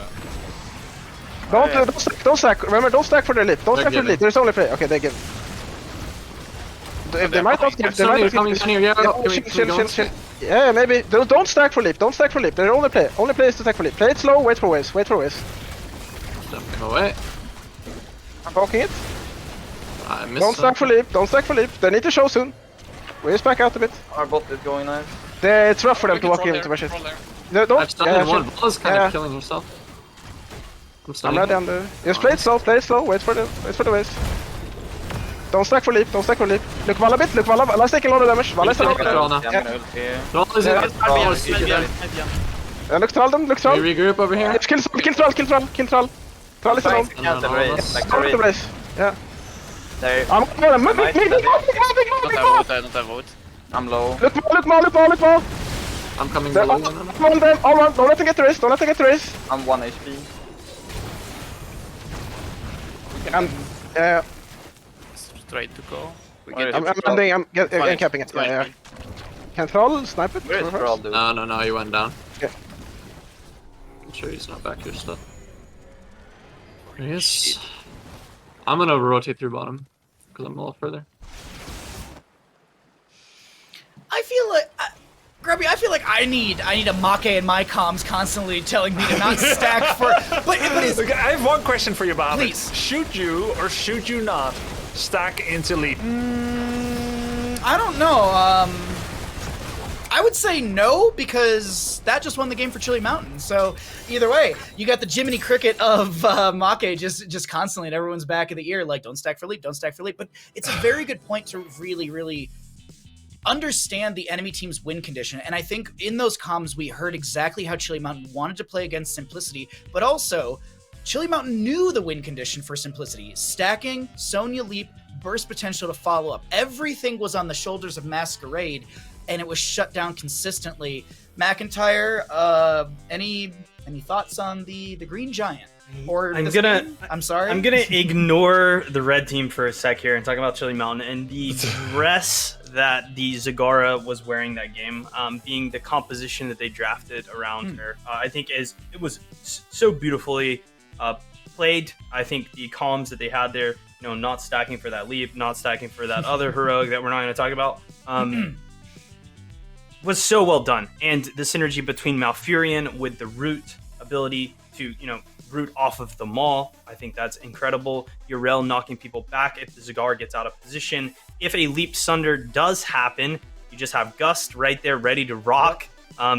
Don't stack. Remember, don't stack for their leap. Don't stack for the leap. There's only play. Okay, they give. If they might not give, they might not give. Chill. Yeah, maybe. Don't stack for leap. Don't stack for leap. There's only play. Only play is to stack for leap. Play it slow. Wait for waves. Stepping away. I'm poking it. I missed. Don't stack for leap. They need to show soon. We just back out a bit. Our bot is going nice. It's rough for them to walk into my shit. No, don't. I've stunned one. Ball is kind of killing herself. I'm not down there. Just play it slow. Wait for the waves. Don't stack for leap. Look Valla bit. Valla's taking a lot of damage. Valla's taking a lot of damage. Look Thrall them. We regroup over here. Kill Thrall. Thrall is alone. Count the race. Like the race. Yeah. There. I'm moving. I don't have vote. I'm low. Look more. I'm coming below. All one. Don't let them get the race. I'm 1 HP. And Try to go. I'm capping it. Yeah. Can Thrall snipe it? Where is Thrall, dude? No, he went down. Yeah. I'm sure he's not back here still. There he is. I'm gonna rotate through bottom, because I'm a little further. I feel like... Grubby, I feel like I need a Make in my comms constantly telling me to not stack for... But Look, I have one question for you, Bahamut. Please. Should you or should you not stack into leap? I don't know. I would say no, because that just won the game for Chili Mountain. So either way, you got the Jiminy Cricket of Make just constantly in everyone's back of the ear, like, don't stack for leap. But it's a very good point to really understand the enemy team's win condition. And I think in those comms, we heard exactly how Chili Mountain wanted to play against Simplicity, but also Chili Mountain knew the win condition for Simplicity. Stacking, Sonya leap, burst potential to follow up. Everything was on the shoulders of Masquerade, and it was shut down consistently. McIntyre, any thoughts on the Green Giant? Or I'm gonna ignore the red team for a sec here and talk about Chili Mountain and the dress that the Zagara was wearing that game, being the composition that they drafted around her. I think it was so beautifully played. I think the columns that they had there not stacking for that leap, not stacking for that other heroic that we're not going to talk about, was so well done. And the synergy between Malfurion with the root ability to, root off of the Maul, I think that's incredible. Yrel knocking people back if the Zagar gets out of position. If a Leap Sunder does happen, you just have Gust right there ready to rock.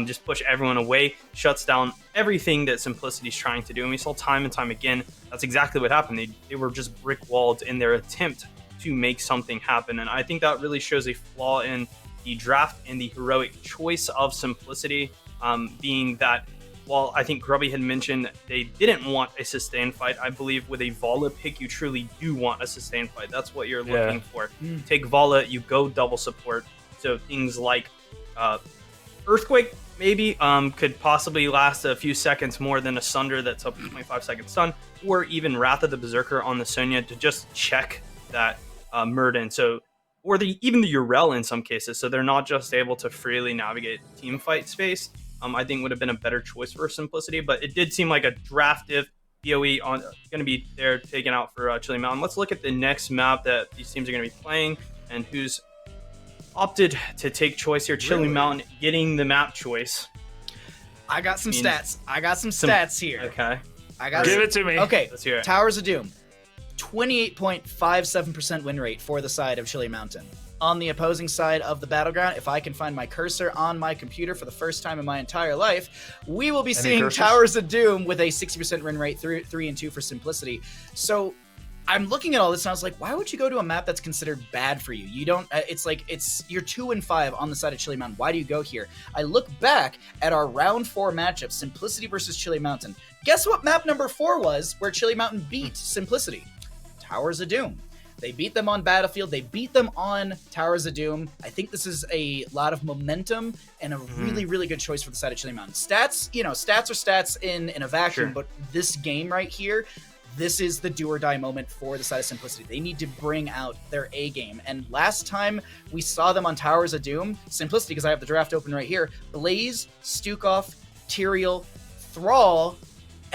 Just push everyone away, shuts down everything that Simplicity's trying to do. And we saw time and time again, that's exactly what happened. They were just brick-walled in their attempt to make something happen. And I think that really shows a flaw in the draft and the heroic choice of Simplicity, being that while I think Grubby had mentioned they didn't want a sustained fight, I believe with a Vala pick, you truly do want a sustained fight. That's what you're looking for. You take Vala, you go double support. So things like Earthquake maybe could possibly last a few seconds more than a Sunder that's up to 25-second stun, or even Wrath of the Berserker on the Sonya to just check that Murden. So, or even the Yrel in some cases, so they're not just able to freely navigate team fight space. I think would have been a better choice for Simplicity, but it did seem like a draftive BOE on going to be there taken out for Chili Mountain. Let's look at the next map that these teams are going to be playing and who's opted to take choice here. Chili Mountain getting the map choice. I got some stats. I got some stats here. Okay. Give it to me. Okay. Let's hear it. Towers of Doom. 28.57% win rate for the side of Chili Mountain. On the opposing side of the battleground, if I can find my cursor on my computer for the first time in my entire life, we will be seeing cursors? Towers of Doom with a 60% win rate, 3 and 2 for Simplicity. So I'm looking at all this and I was like, why would you go to a map that's considered bad for you? You don't, you're 2 and 5 on the side of Chili Mountain. Why do you go here? I look back at our round 4 matchup, Simplicity versus Chili Mountain. Guess what map number 4 was where Chili Mountain beat Simplicity? Towers of Doom. They beat them on Battlefield. They beat them on Towers of Doom. I think this is a lot of momentum and a really, really good choice for the side of Chili Mountain. Stats, stats are stats in a vacuum, but this game right here, this is the do or die moment for the side of Simplicity. They need to bring out their A game. And last time we saw them on Towers of Doom, Simplicity, because I have the draft open right here, Blaze, Stukov, Tyrael, Thrall,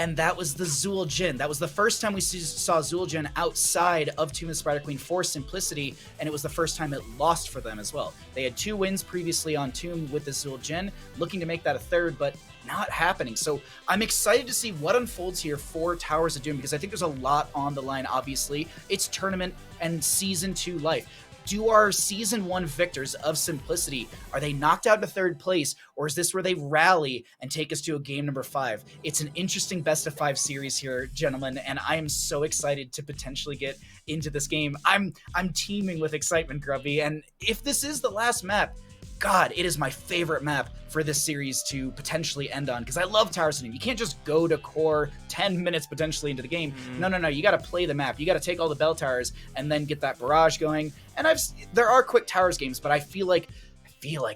and that was the Zul'jin. That was the first time we saw Zul'jin outside of Tomb of the Spider Queen for Simplicity, and it was the first time it lost for them as well. They had 2 wins previously on Tomb with the Zul'jin, looking to make that a third, but not happening. So I'm excited to see what unfolds here for Towers of Doom, because I think there's a lot on the line, obviously. It's tournament and Season 2 life. Do our Season 1 victors of Simplicity, are they knocked out to 3rd place, or is this where they rally and take us to a game number 5? It's an interesting best-of-5 series here, gentlemen, and I am so excited to potentially get into this game. I'm teeming with excitement, Grubby, and if this is the last map, God, it is my favorite map for this series to potentially end on, because I love Towers of Doom. You can't just go to core 10 minutes potentially into the game. No, you got to play the map. You got to take all the bell towers and then get that barrage going. And there are quick towers games, but I feel like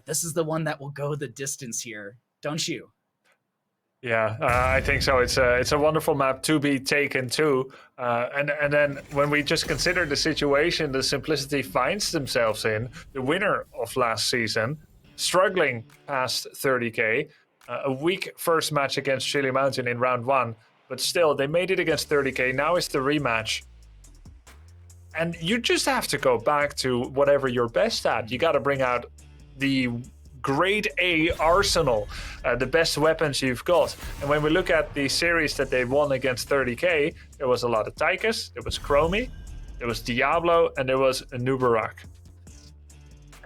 this is the one that will go the distance here, don't you? Yeah, I think so. It's a wonderful map to be taken to, and then when we just consider the situation that Simplicity finds themselves in, the winner of last season, struggling past 30k, a weak first match against Chili Mountain in round 1, but still they made it against 30k. Now it's the rematch, and you just have to go back to whatever you're best at. You got to bring out the grade A arsenal, the best weapons you've got. And when we look at the series that they won against 30k, there was a lot of Tychus, there was Chromie, there was Diablo, and there was Nubarak.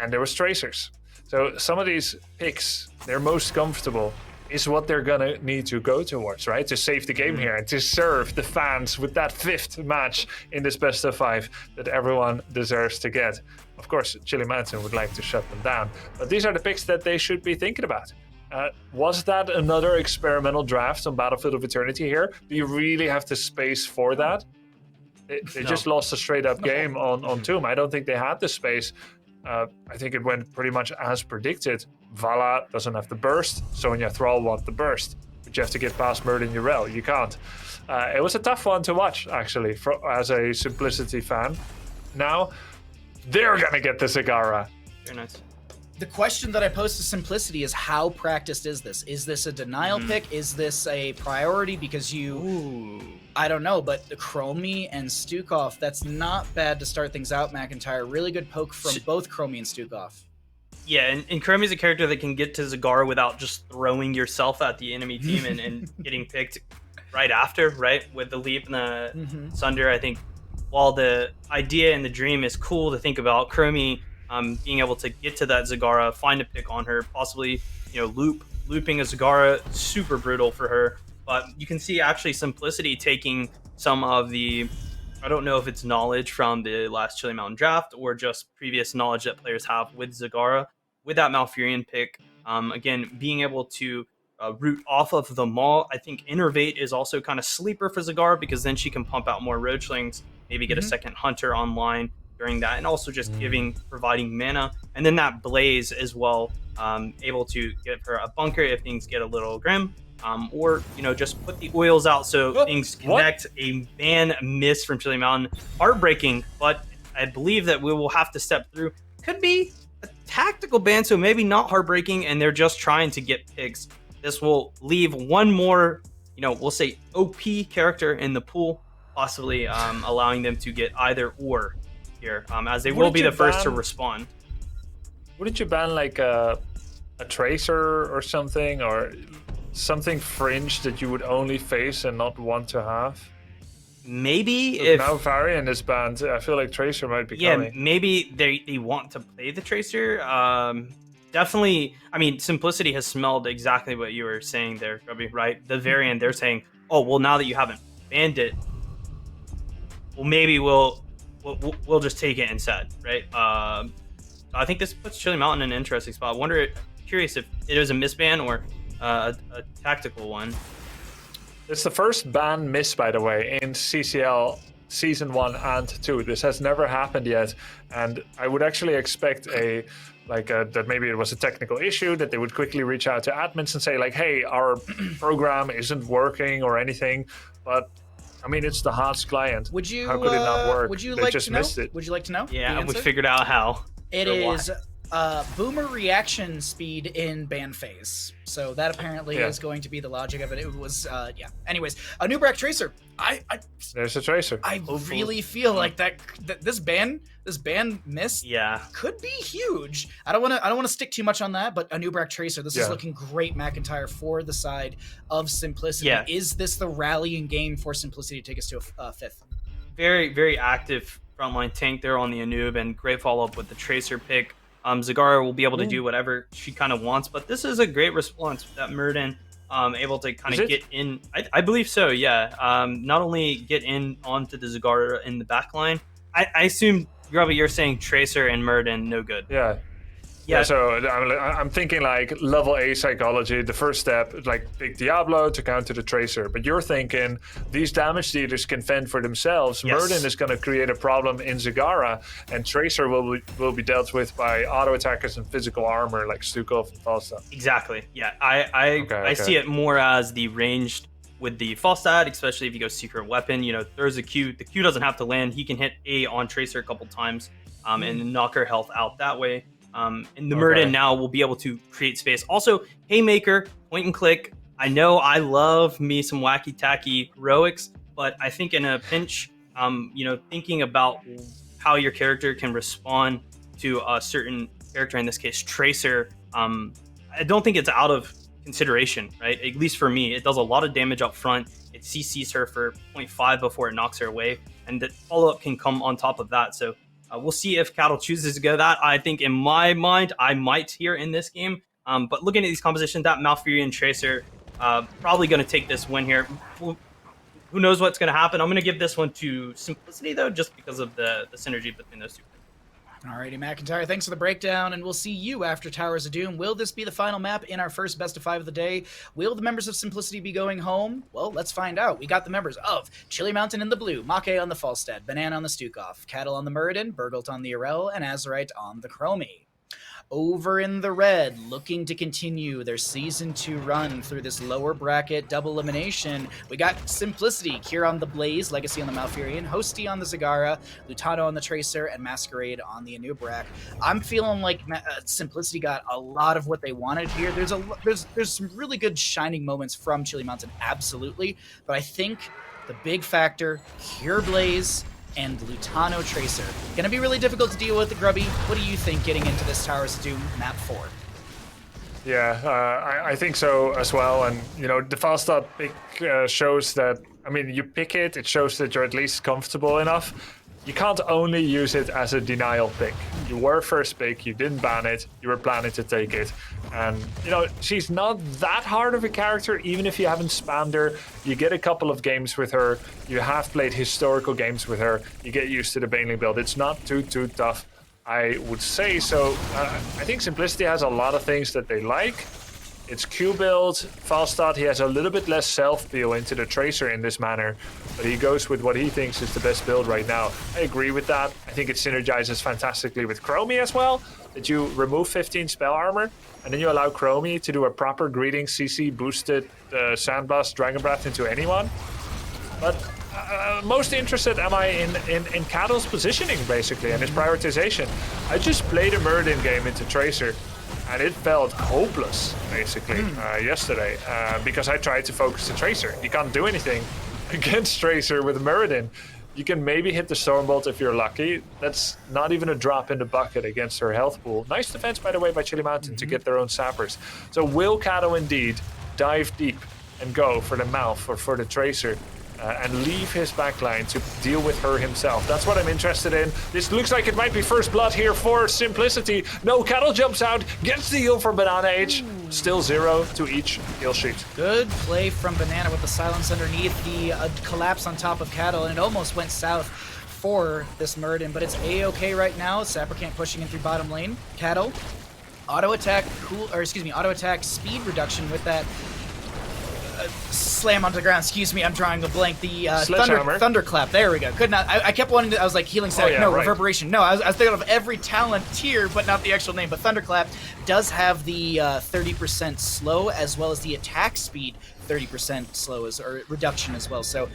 And there was Tracers. So some of these picks, they're most comfortable, is what they're gonna need to go towards, right? To save the game here and to serve the fans with that 5th match in this best of 5 that everyone deserves to get. Of course, Chili Mountain would like to shut them down, but these are the picks that they should be thinking about. Was that another experimental draft on Battlefield of Eternity here? Do you really have the space for that? They just lost a straight-up game on Tomb. I don't think they had the space. I think it went pretty much as predicted. Vala doesn't have the burst. Sonya Thrall want the burst. But you have to get past Murden Yrel. You can't. It was a tough one to watch, actually, as a Simplicity fan. Now, they're going to get the Zagara. Very nice. the question that I posed to Simplicity is how practiced is this? Is this a denial pick? Is this a priority because I don't know, but Chromie and Stukov, that's not bad to start things out, McIntyre. Really good poke from both Chromie and Stukov. Yeah, and Chromie's a character that can get to Zagara without just throwing yourself at the enemy team and getting picked right after, right? With the leap and the Sunder, I think while the idea and the dream is cool to think about, Chromie being able to get to that Zagara, find a pick on her, possibly, looping a Zagara, super brutal for her. But you can see actually Simplicity taking some of the, I don't know if it's knowledge from the last Chili Mountain draft or just previous knowledge that players have with Zagara, with that Malfurion pick. Again, being able to root off of the Maul. I think Innervate is also kind of sleeper for Zagara because then she can pump out more Roachlings, maybe get a second Hunter online during that, and also just providing mana. And then that Blaze as well, able to give her a bunker if things get a little grim. Or, just put the oils out so things connect. A ban miss from Chili Mountain. Heartbreaking, but I believe that we will have to step through. Could be a tactical ban, so maybe not heartbreaking, and they're just trying to get picks. This will leave one more, we'll say OP character in the pool, possibly allowing them to get either or here, as they will be the first to respond. Wouldn't you ban like a Tracer or something, or something fringe that you would only face and not want to have? Maybe if now Varian is banned, I feel like Tracer might be coming. Maybe they want to play the Tracer. Definitely, I mean, Simplicity has smelled exactly what you were saying there, Grubby, right? The variant, they're saying, oh, well, now that you haven't banned it, well, maybe we'll just take it instead, right? I think this puts Chili Mountain in an interesting spot. Curious if it was a misban or a tactical one. It's the first ban miss, by the way, in CCL Season 1 and 2. This has never happened yet, and I would actually expect that maybe it was a technical issue, that they would quickly reach out to admins and say, like, hey, our program isn't working or anything. But I mean, it's the HoTS client. Would you? How could it not work? Would you they like just to know? missed it. Would you like to know? Yeah, we figured out how. It is boomer reaction speed in ban phase. So that apparently is going to be the logic of it. It was, Anyways, a new Brack Tracer. There's a Tracer. I really feel like that this ban miss could be huge. I don't want to stick too much on that, but a new Brack Tracer. This is looking great, McIntyre, for the side of Simplicity. Yeah. Is this the rallying game for Simplicity to take us to a fifth? Very, very active frontline tank there on the Anub, and great follow-up with the Tracer pick. Zagara will be able to do whatever she kind of wants, but this is a great response that Murden able to kind of get in. I believe so, yeah. Not only get in onto the Zagara in the back line. I assume, Grubby, you're saying Tracer and Murden no good. Yeah, so I'm thinking like level A psychology, the first step, like pick Diablo to counter the Tracer. But you're thinking these damage dealers can fend for themselves. Yes. Murden is going to create a problem in Zagara, and Tracer will be dealt with by auto attackers and physical armor like Stukov and Falstad. Exactly, yeah. I see it more as the ranged with the Falstad, especially if you go secret weapon. There's a Q. The Q doesn't have to land. He can hit A on Tracer a couple times and knock her health out that way. And the Murden now will be able to create space. Also, Haymaker, point and click. I know I love me some wacky tacky heroics, but I think in a pinch, thinking about how your character can respond to a certain character, in this case Tracer, I don't think it's out of consideration, right? At least for me, it does a lot of damage up front. It CCs her for 0.5 before it knocks her away, and the follow-up can come on top of that. So we'll see if Cattle chooses to go that. I think in my mind, I might here in this game. But looking at these compositions, that Malfurion Tracer probably going to take this win here. Who knows what's going to happen? I'm going to give this one to Simplicity, though, just because of the synergy between those two. Alrighty, McIntyre, thanks for the breakdown, and we'll see you after Towers of Doom. Will this be the final map in our first best of 5 of the day? Will the members of Simplicity be going home? Well, let's find out. We got the members of Chili Mountain in the blue, Make on the Falstad, Banana on the Stukov, Cattle on the Muradin, Burgult on the Arel, and Azurite on the Chromie. Over in the red, looking to continue their Season 2 run through this lower bracket double elimination. We got Simplicity, Kira on the Blaze, Legacy on the Malfurion, Hosty on the Zagara, Lutano on the Tracer, and Masquerade on the Anubrak. I'm feeling like Simplicity got a lot of what they wanted here. There's some really good shining moments from Chili Mountain, absolutely, but I think the big factor, Cure Blaze and Lutano Tracer. Gonna be really difficult to deal with the Grubby. What do you think getting into this Towers of Doom map 4? Yeah, I think so as well. And, you know, the fast start pick shows that, I mean, you pick it, it shows that you're at least comfortable enough. You can't only use it as a denial pick. You were first pick, you didn't ban it, you were planning to take it. And, you know, she's not that hard of a character, even if you haven't spammed her. You get a couple of games with her, you have played historical games with her, you get used to the Baneling build. It's not too tough, I would say. So I think Simplicity has a lot of things that they like. It's Q build, Falstad, he has a little bit less self-peel into the Tracer in this manner, but he goes with what he thinks is the best build right now. I agree with that. I think it synergizes fantastically with Chromie as well, that you remove 15 spell armor, and then you allow Chromie to do a proper Greeting CC boosted Sandblast, Dragon Breath into anyone. But most interested am I in Cattle's positioning, basically, and his prioritization. I just played a Muradin game into Tracer, and it felt hopeless, basically, yesterday, because I tried to focus the Tracer. You can't do anything against Tracer with Muradin. You can maybe hit the Stormbolt if you're lucky. That's not even a drop in the bucket against her health pool. Nice defense, by the way, by Chili Mountain to get their own sappers. So will Cattle indeed dive deep and go for the Malf or for the Tracer? And leave his backline to deal with her himself. That's what I'm interested in. This looks like it might be first blood here for Simplicity. No, Cattle jumps out, gets the heal for Banana H. Still 0 to each kill sheet. Good play from Banana with the silence underneath, the collapse on top of Cattle, and it almost went south for this Muradin, but it's A-okay right now. Saprocan't pushing in through bottom lane. Cattle, auto attack speed reduction with that slam onto the ground. Excuse me, I'm drawing a blank. The thunderclap. There we go. Could not. I kept wanting to. I was like healing static. Reverberation. No, I was thinking of every talent tier, but not the actual name. But thunderclap does have the 30% slow as well as the attack speed 30% slow or reduction as well. So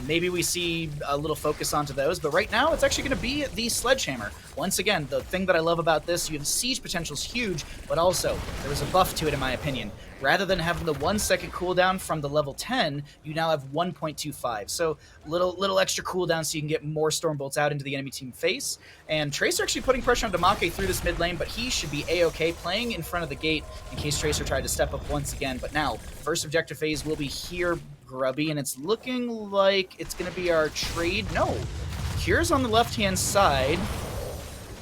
maybe we see a little focus onto those. But right now, it's actually going to be the Sledgehammer. Once again, the thing that I love about this, you have siege potential is huge, but also there was a buff to it, in my opinion. Rather than having the 1 second cooldown from the level 10, you now have 1.25. So little extra cooldown so you can get more Stormbolts out into the enemy team face. And Tracer actually putting pressure on Damake through this mid lane, but he should be A-okay playing in front of the gate in case Tracer tried to step up once again. But now, first objective phase will be here, Grubby, and it's looking like it's going to be our trade. No, Cure's on the left-hand side.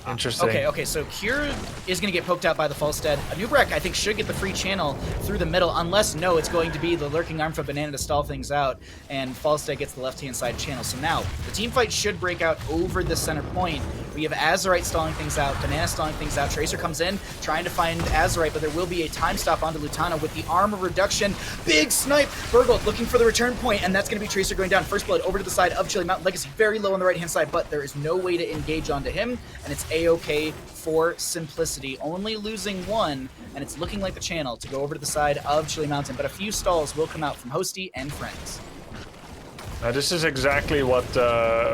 Interesting. Okay, so Cure is going to get poked out by the Falstead. Anubrak, I think, should get the free channel through the middle, unless, no, it's going to be the Lurking Arm for Banana to stall things out, and Falstead gets the left-hand side channel. So now, the team fight should break out over the center point. We have Azurite stalling things out, Banana stalling things out. Tracer comes in, trying to find Azurite, but there will be a time stop onto Lutano with the armor reduction. Big snipe! Burgle looking for the return point, and that's going to be Tracer going down. First blood over to the side of Chili Mountain Legacy, very low on the right-hand side, but there is no way to engage onto him, and it's A-okay for Simplicity, only losing one, and it's looking like the channel to go over to the side of Chili Mountain, but a few stalls will come out from Hosty and friends. This is exactly what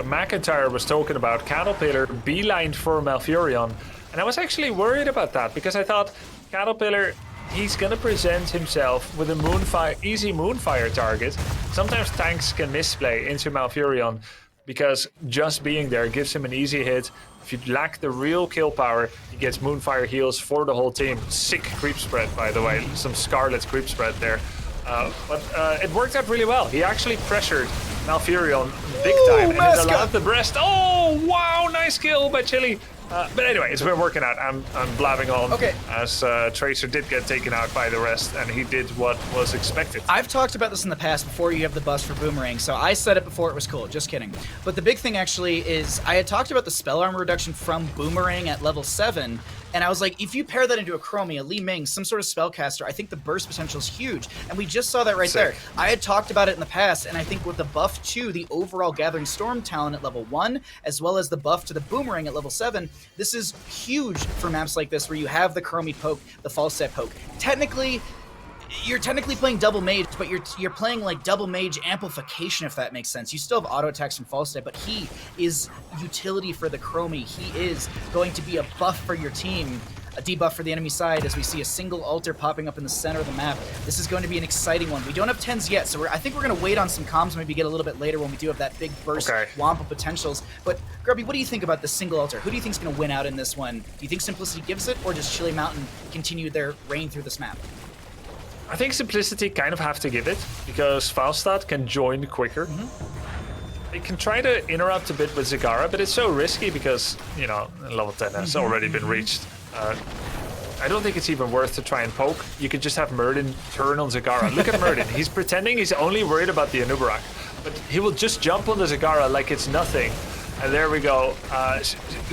McIntyre was talking about. Caterpillar beelined for Malfurion, and I was actually worried about that because I thought Caterpillar, he's gonna present himself with a easy Moonfire target. Sometimes tanks can misplay into Malfurion because just being there gives him an easy hit. If you lack the real kill power, he gets Moonfire heals for the whole team. Sick creep spread, by the way. Some Scarlet creep spread there. But it worked out really well. He actually pressured Malfurion big time and it allowed the breast. Oh, wow, nice kill by Chili. But anyway, it's been working out. I'm blabbing on as Tracer did get taken out by the rest, and he did what was expected. I've talked about this in the past before you have the bust for Boomerang, so I said it before it was cool. Just kidding. But the big thing actually is I had talked about the spell armor reduction from Boomerang at level 7, And I was like, if you pair that into a Chromie, a Li Ming, some sort of spellcaster, I think the burst potential is huge. And we just saw that right there. I had talked about it in the past, and I think with the buff to the overall Gathering Storm talent at level 1, as well as the buff to the Boomerang at level 7, this is huge for maps like this where you have the Chromie poke, the false set poke. You're technically playing double mage, but you're playing like double mage amplification, if that makes sense. You still have auto attacks from false set, but he is utility for the Chromie. He is going to be a buff for your team, a debuff for the enemy side, as we see a single altar popping up in the center of the map. This is going to be an exciting one. We don't have 10s yet, so I think we're going to wait on some comms, maybe get a little bit later when we do have that big burst Wampa potentials. But Grubby, what do you think about the single altar? Who do you think is going to win out in this one? Do you think Simplicity gives it, or does Chili Mountain continue their reign through this map? I think Simplicity kind of have to give it, because Falstad can join quicker. They can try to interrupt a bit with Zagara, but it's so risky because, you know, level 10 has already been reached. I don't think it's even worth to try and poke. You could just have Murden turn on Zagara. Look at Murden. He's pretending he's only worried about the Anubarak, but he will just jump on the Zagara like it's nothing. And there we go.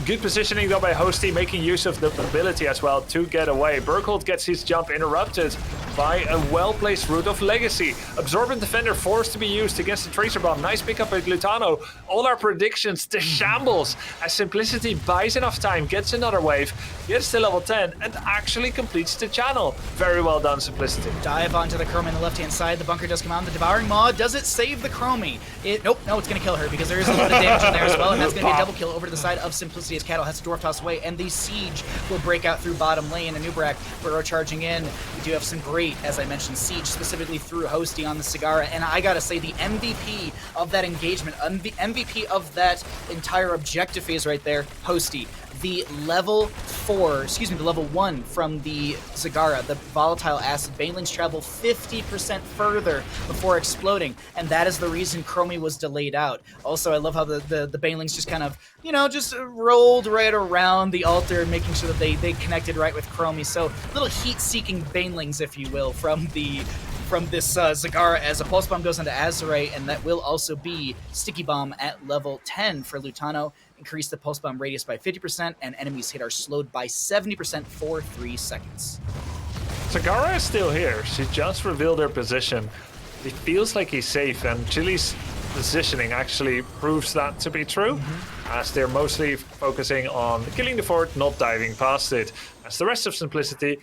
Good positioning though by Hosty, making use of the mobility as well to get away. Berkholt gets his jump interrupted by a well-placed Root of Legacy. Absorbent Defender forced to be used against the Tracer Bomb. Nice pickup by Glutano. All our predictions to shambles as Simplicity buys enough time, gets another wave, gets to level 10, and actually completes the channel. Very well done, Simplicity. Dive onto the Chromie on the left-hand side. The bunker does come out. The Devouring Maw, does it save the Chromie? Nope, no, it's going to kill her because there is a little bit of damage in there as well, and that's going to be a double kill over to the side of Simplicity as Cattle has to Dwarf Toss away, and the Siege will break out through bottom lane. Anubarak, Burrow charging in. We do have some great, as I mentioned, Siege specifically through Hosty on the Zagara, and I gotta say, the MVP of that engagement, the MVP of that entire objective phase right there, Hosty. The level 1 from the Zagara, the volatile acid. Banelings travel 50% further before exploding, and that is the reason Chromie was delayed out. Also, I love how the Banelings just kind of, you know, just rolled right around the altar, making sure that they connected right with Chromie. So, little heat-seeking Banelings, if you will, from this Zagara, as a Pulse Bomb goes onto Azerite, and that will also be Sticky Bomb at level 10 for Lutano. Increase the Pulse Bomb radius by 50%, and enemies hit are slowed by 70% for 3 seconds. Zagara is still here. She just revealed her position. It feels like he's safe, and Chili's positioning actually proves that to be true, as they're mostly focusing on killing the fort, not diving past it, as the rest of Simplicity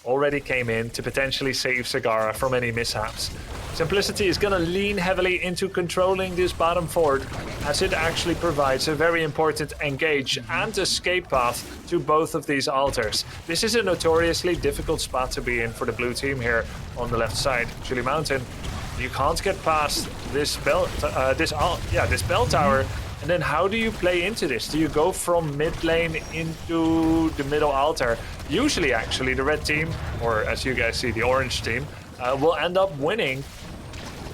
already came in to potentially save Zagara from any mishaps. Simplicity is going to lean heavily into controlling this bottom fort, as it actually provides a very important engage and escape path to both of these altars. This is a notoriously difficult spot to be in for the blue team here on the left side. Chili Mountain, you can't get past this bell tower. And then how do you play into this? Do you go from mid lane into the middle altar? Usually, actually, the red team, or as you guys see, the orange team, will end up winning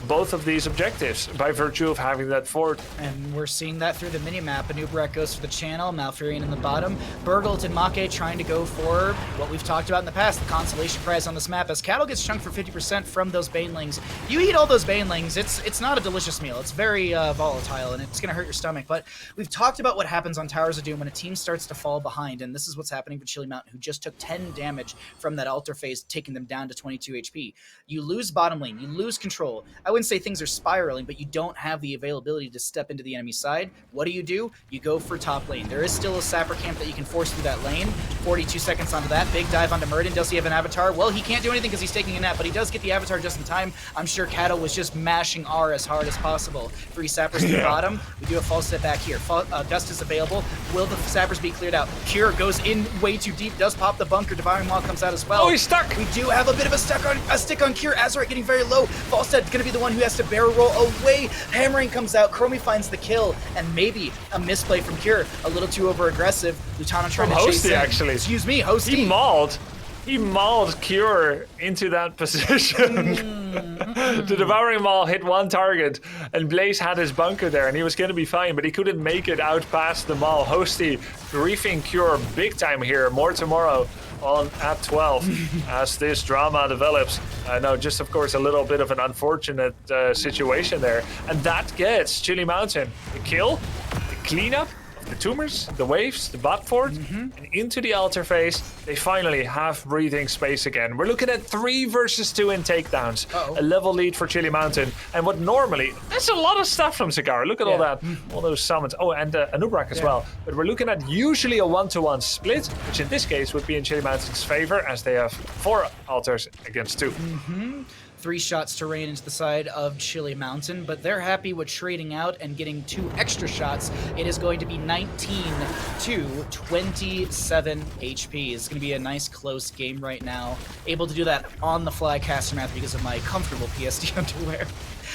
both of these objectives by virtue of having that fort. And we're seeing that through the minimap. Anubarak goes for the channel, Malfurion in the bottom. Bergholt and Make trying to go for what we've talked about in the past, the consolation prize on this map, as Cattle gets chunked for 50% from those Banelings. You eat all those Banelings, it's not a delicious meal. It's very volatile, and it's going to hurt your stomach. But we've talked about what happens on Towers of Doom when a team starts to fall behind, and this is what's happening for Chili Mountain, who just took 10 damage from that altar phase, taking them down to 22 HP. You lose bottom lane, you lose control. I wouldn't say things are spiraling, but you don't have the availability to step into the enemy side. What do? You go for top lane. There is still a sapper camp that you can force through that lane. 42 seconds onto that. Big dive onto Murden. Does he have an avatar? Well, he can't do anything because he's taking a nap, but he does get the avatar just in time. I'm sure Cattle was just mashing R as hard as possible. 3 sappers to the bottom. We do a false step back here. Gust is available. Will the sappers be cleared out? Cure goes in way too deep. Does pop the bunker. Devouring Maw comes out as well. Oh, he's stuck! We do have a bit of a stick on Cure. Azerite getting very low. Falstad going to be the one who has to barrel roll away. Hammering comes out. Chromie finds the kill, and maybe a misplay from Cure. A little too over-aggressive. Lutano trying to chase him. Actually. Excuse me, Hosty. He mauled Cure into that position. The Devouring Maul hit one target, and Blaze had his bunker there, and he was going to be fine, but he couldn't make it out past the Maul. Hosty griefing Cure big time here. More tomorrow on at 12 as this drama develops. No, just of course a little bit of an unfortunate situation there, and that gets Chili Mountain the kill, the cleanup of the tumors, the waves, the bot fort, and into the altar phase, they finally have breathing space again. We're looking at 3 versus 2 in takedowns, a level lead for Chili Mountain, and what normally, that's a lot of stuff from Cigar. Look at all that, all those summons. Oh, and Anubrak as well. But we're looking at usually a 1-to-1 split, which in this case would be in Chili Mountain's favor, as they have 4 altars against 2. 3 shots to rain into the side of Chili Mountain, but they're happy with trading out and getting 2 extra shots. It is going to be 19 to 27 HP. It's going to be a nice close game right now. Able to do that on the fly caster math because of my comfortable PSD underwear.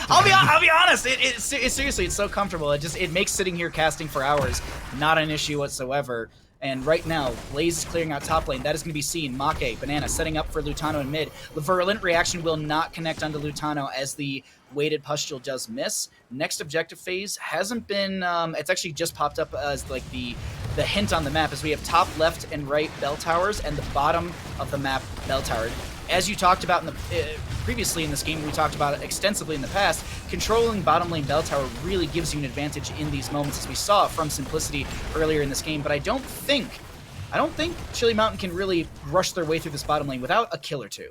I'll be honest. It's seriously, it's so comfortable. It makes sitting here casting for hours not an issue whatsoever. And right now, Blaze is clearing out top lane. That is going to be seen. Make, Banana setting up for Lutano in mid. The Virulent reaction will not connect onto Lutano as the weighted pustule does miss. Next objective phase hasn't been... it's actually just popped up as like the hint on the map, as we have top, left, and right bell towers, and the bottom of the map bell tower. As you talked about in the previously in this game, we talked about it extensively in the past, controlling bottom lane bell tower really gives you an advantage in these moments, as we saw from Simplicity earlier in this game. But I don't think Chili Mountain can really rush their way through this bottom lane without a kill or 2.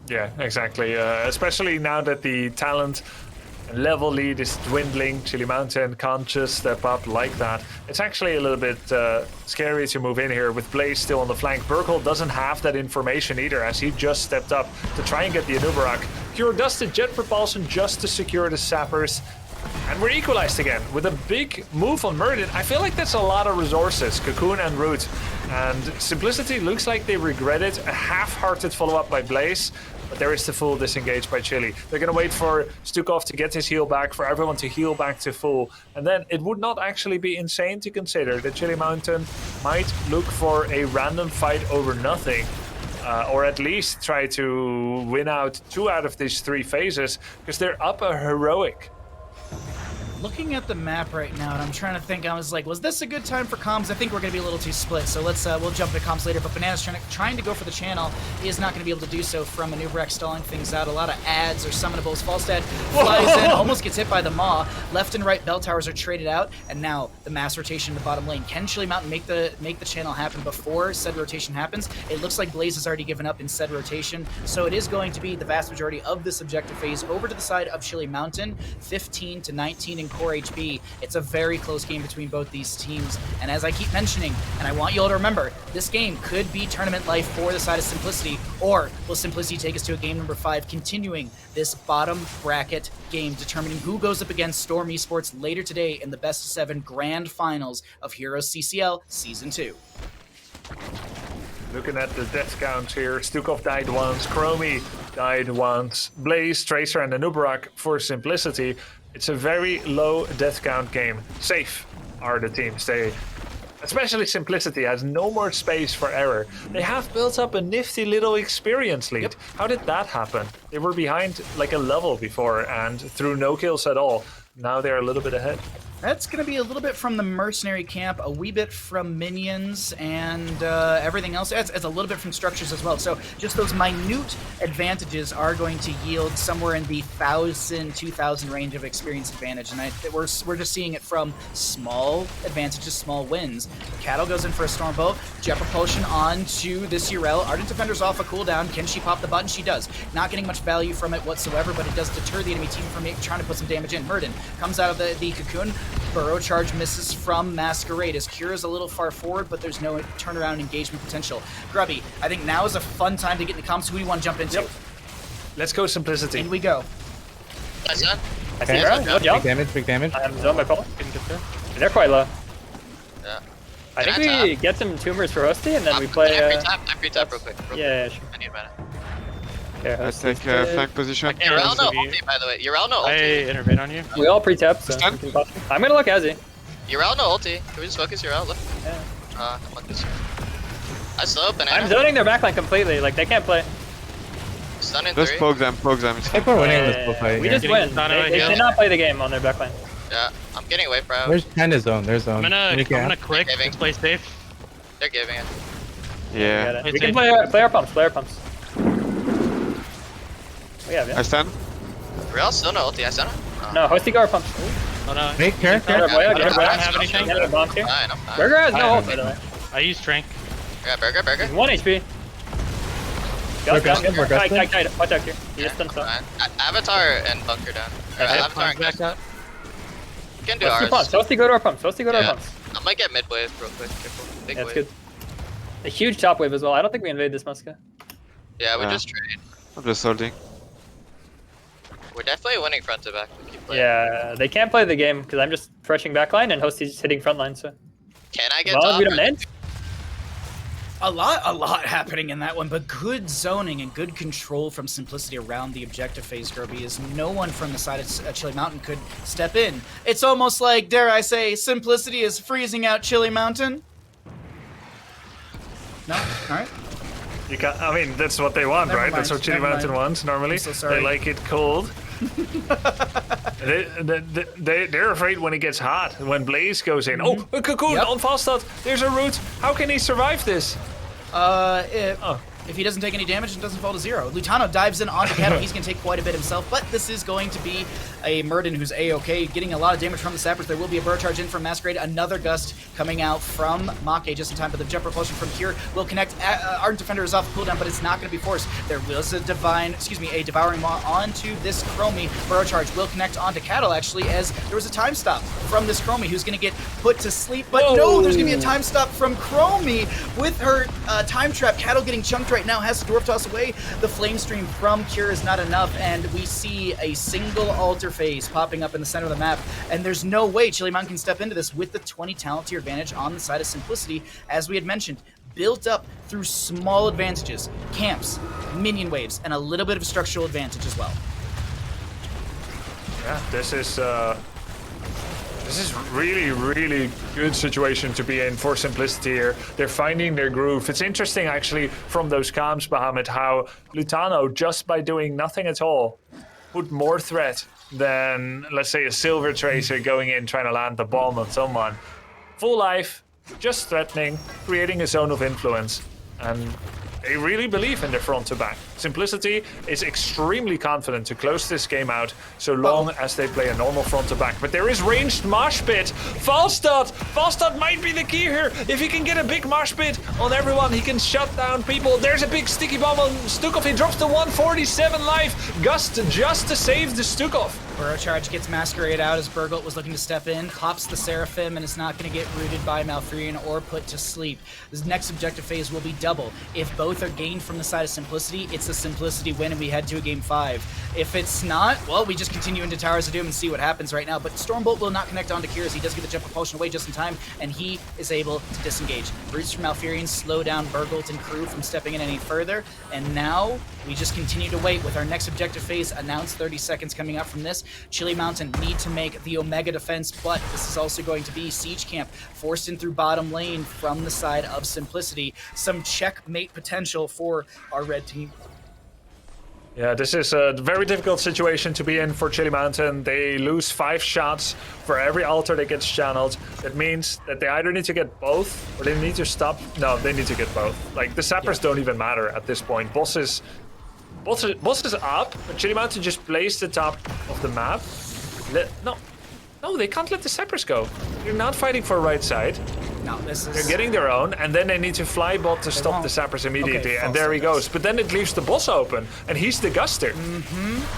Yeah, exactly. Especially now that the talent level lead is dwindling. Chili Mountain can't just step up like that. It's actually a little bit scary to move in here with Blaze still on the flank. Burkle doesn't have that information either, as he just stepped up to try and get the Anubarak. Cure does the jet propulsion just to secure the sappers. And we're equalized again with a big move on Murden. I feel like that's a lot of resources, Cocoon and Root. And Simplicity looks like they regret it. A half-hearted follow-up by Blaze. But there is the full disengage by Chili. They're going to wait for Stukov to get his heal back, for everyone to heal back to full. And then it would not actually be insane to consider that Chili Mountain might look for a random fight over nothing. Or at least try to win out 2 out of these 3 phases, because they're up a heroic. Looking at the map right now, and I'm trying to think, I was like, was this a good time for comms? I think we're going to be a little too split, so let's we'll jump into comms later. But Banana's trying to go for the channel. He is not going to be able to do so from Anubrak stalling things out. A lot of ads or summonables. Falstad flies in, almost gets hit by the Maw. Left and right bell towers are traded out, and now the mass rotation in the bottom lane. Can Chili Mountain make the channel happen before said rotation happens? It looks like Blaze has already given up in said rotation, so it is going to be the vast majority of this objective phase over to the side of Chili Mountain, 15 to 19 in core HP. It's a very close game between both these teams, and as I keep mentioning, and I want you all to remember, this game could be tournament life for the side of Simplicity, or will Simplicity take us to a game number 5, continuing this bottom bracket game, determining who goes up against Storm Esports later today in the best of 7 grand finals of HeroesCCL Season 2. Looking at the death counts here, Stukov died once, Chromie died once, Blaze, Tracer, and Anubarak for Simplicity. It's a very low death count game. Safe are the teams. Especially Simplicity has no more space for error. They have built up a nifty little experience lead. Yep. How did that happen? They were behind like a level before and through no kills at all. Now they're a little bit ahead. That's going to be a little bit from the mercenary camp, a wee bit from minions, and everything else. It's a little bit from structures as well. So just those minute advantages are going to yield somewhere in the 1,000, 2,000 range of experience advantage. And we're just seeing it from small advantages, small wins. Cattle goes in for a Stormbolt, Jet Propulsion onto this Urel. Ardent Defender's off a cooldown. Can she pop the button? She does. Not getting much value from it whatsoever, but it does deter the enemy team from trying to put some damage in. Murden comes out of the Cocoon. Burrow charge misses from Masquerade as Kira's a little far forward, but there's no turnaround engagement potential. Grubby, I think now is a fun time to get into comms. Who do you want to jump into? Yep. Let's go Simplicity. In we go. Nice done. I see it. Big damage, big damage. I'm on my call. Couldn't get through. They're quite low. Yeah. I think we get some tumors for Hosty and then we play. I pre-tap real quick. Yeah, sure. I need mana. Yeah, Let's take flank position. Urel no ulti, by the way. Urel no ulti. I intervene on you. we all pre-tap, so we can pop. I'm gonna look Azzy. Urel no ulti. Can we just focus Urel? Look. Yeah. I'm on this. I slow up Banana. I'm zoning their backline completely. Like they can't play. Stun in Just 3. poke them. I think we're winning this bullfight. We just win. They cannot play the game on their backline. Yeah, I'm getting away from. There's kind of zone. There's zone. I'm gonna click. Let's play safe. They're giving it. Yeah. We can play our pumps. We have, yeah. I stand. Urel still no ulti. I stun him. No, Hosty got our pumps. Oh no. Hey, care. I don't have anything. Fine, I'm fine. Burger has no ult, by the way. I use Trank. Yeah, burger. 1 HP. We're gusting, we're gusting. Kite. Watch out here. You just stunned Fine. Avatar and bunker down. Avatar and back up. You can do Let's ours. pumps. Toasty, go to our pumps. Yeah. I might get mid wave real quick. Careful. Big That's wave. good. A huge top wave as well. I don't think we invade this Muska. Yeah, we Yeah. just trade. I'm just holding. We're definitely winning front to back. We keep playing. Yeah, they can't play the game because I'm just freshing backline and Hosty's hitting frontline. So Can I get well, top? we don't end. A lot happening in that one, but good zoning and good control from Simplicity around the objective phase, Grubby, as no one from the side of Chili Mountain could step in. It's almost like, dare I say, Simplicity is freezing out Chili Mountain. No? Alright. You can, I mean, that's what they want, Never right? mind, That's what Chili never Mountain mind. wants normally. I'm so sorry. They like it cold. They're afraid when it gets hot, when Blaze goes in. Oh, a cocoon Yep. on Falstad. There's a root. How can he survive this? If he doesn't take any damage, it doesn't fall to 0. Lutano dives in onto Cattle. He's going to take quite a bit himself, but this is going to be a Murden who's A-OK, getting a lot of damage from the Sappers. There will be a Burrow Charge in from Masquerade. Another Gust coming out from Make just in time, but the Jump Repulsion from Cure will connect. Ardent Defender is off cooldown, but it's not going to be forced. There was a Devouring Maw onto this Chromie. Burrow Charge will connect onto Cattle, actually, as there was a time stop from this Chromie who's going to get put to sleep. But no, there's going to be a time stop from Chromie with her time trap. Cattle getting chunked right now, has to Dwarf Toss away. The Flame Stream from Cure is not enough, and we see a single altar phase popping up in the center of the map, and there's no way Chili Mountain can step into this with the 20 talent tier advantage on the side of Simplicity, as we had mentioned, built up through small advantages, camps, minion waves, and a little bit of structural advantage as well. Yeah, this is really good situation to be in for Simplicity here. They're finding their groove. It's interesting actually from those comms, Bahamut, how Lutano, just by doing nothing at all, put more threat than, let's say, a Silver Tracer going in trying to land the bomb on someone. Full life, just threatening, creating a zone of influence, and they really believe in their front to back. Simplicity is extremely confident to close this game out so long as they play a normal front to back. But there is ranged Mosh Pit. Falstad might be the key here. If he can get a big Mosh Pit on everyone, he can shut down people. There's a big sticky bomb on Stukov. He drops to 147 life. Gust just to save the Stukov. Burrow Charge gets Masquerade out as Burgult was looking to step in, pops the Seraphim, and is not going to get rooted by Malfurion or put to sleep. This next objective phase will be double. If both are gained from the side of Simplicity, it's a Simplicity win and we head to a game 5. If it's not, well, we just continue into Towers of Doom and see what happens right now. But Stormbolt will not connect onto Cure as he does get the Jump Propulsion away just in time, and he is able to disengage. Roots from Malfurion slow down Burgult and crew from stepping in any further, and now we just continue to wait with our next objective phase announced 30 seconds coming up from this. Chili Mountain need to make the Omega defense, but this is also going to be Siege Camp forced in through bottom lane from the side of Simplicity. Some checkmate potential for our red team. Yeah, this is a very difficult situation to be in for Chili Mountain. They lose 5 shots for every altar that gets channeled. That means that they either need to get both or they need to stop. No, they need to get both. Like, the Sappers don't even matter at this point. Boss is up, but Chili Mountain just plays the top of the map. No, they can't let the Sappers go. They're not fighting for right side. No, this is... They're getting their own, and then they need to fly bot to stop the Sappers immediately, and there he goes. But then it leaves the boss open, and he's the Guster.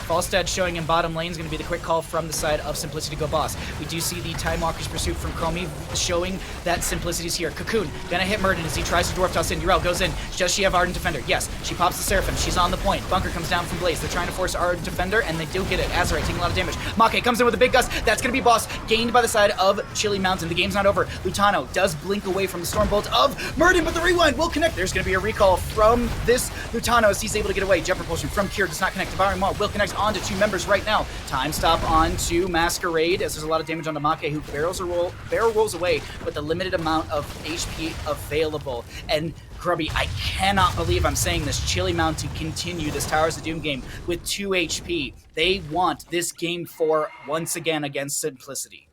Falstad showing in bottom lane is going to be the quick call from the side of Simplicity go boss. We do see the Time Walker's Pursuit from Chromie showing that Simplicity's here. Cocoon gonna hit Murden as he tries to Dwarf Toss in. Urel goes in. Does she have Ardent Defender? Yes. She pops the Seraphim. She's on the point. Bunker comes down from Blaze. They're trying to force Ardent Defender, and they do get it. Azurite taking a lot of damage. Make comes in with a big gust. That's going to be boss. Gained by the side of Chili Mountain. The game's not over. Lutano does blink away from the Stormbolt of Murden, but the rewind will connect. There's going to be a recall from this Lutano as he's able to get away. Jump Propulsion from Cure does not connect. Devouring Maw will connect onto 2 members right now. Time stop onto Masquerade as there's a lot of damage onto Make, who barrel rolls away with the limited amount of HP available. And Grubby, I cannot believe I'm saying this. Chili Mountain continue this Towers of Doom game with 2 HP. They want this game 4 once again against Simplicity.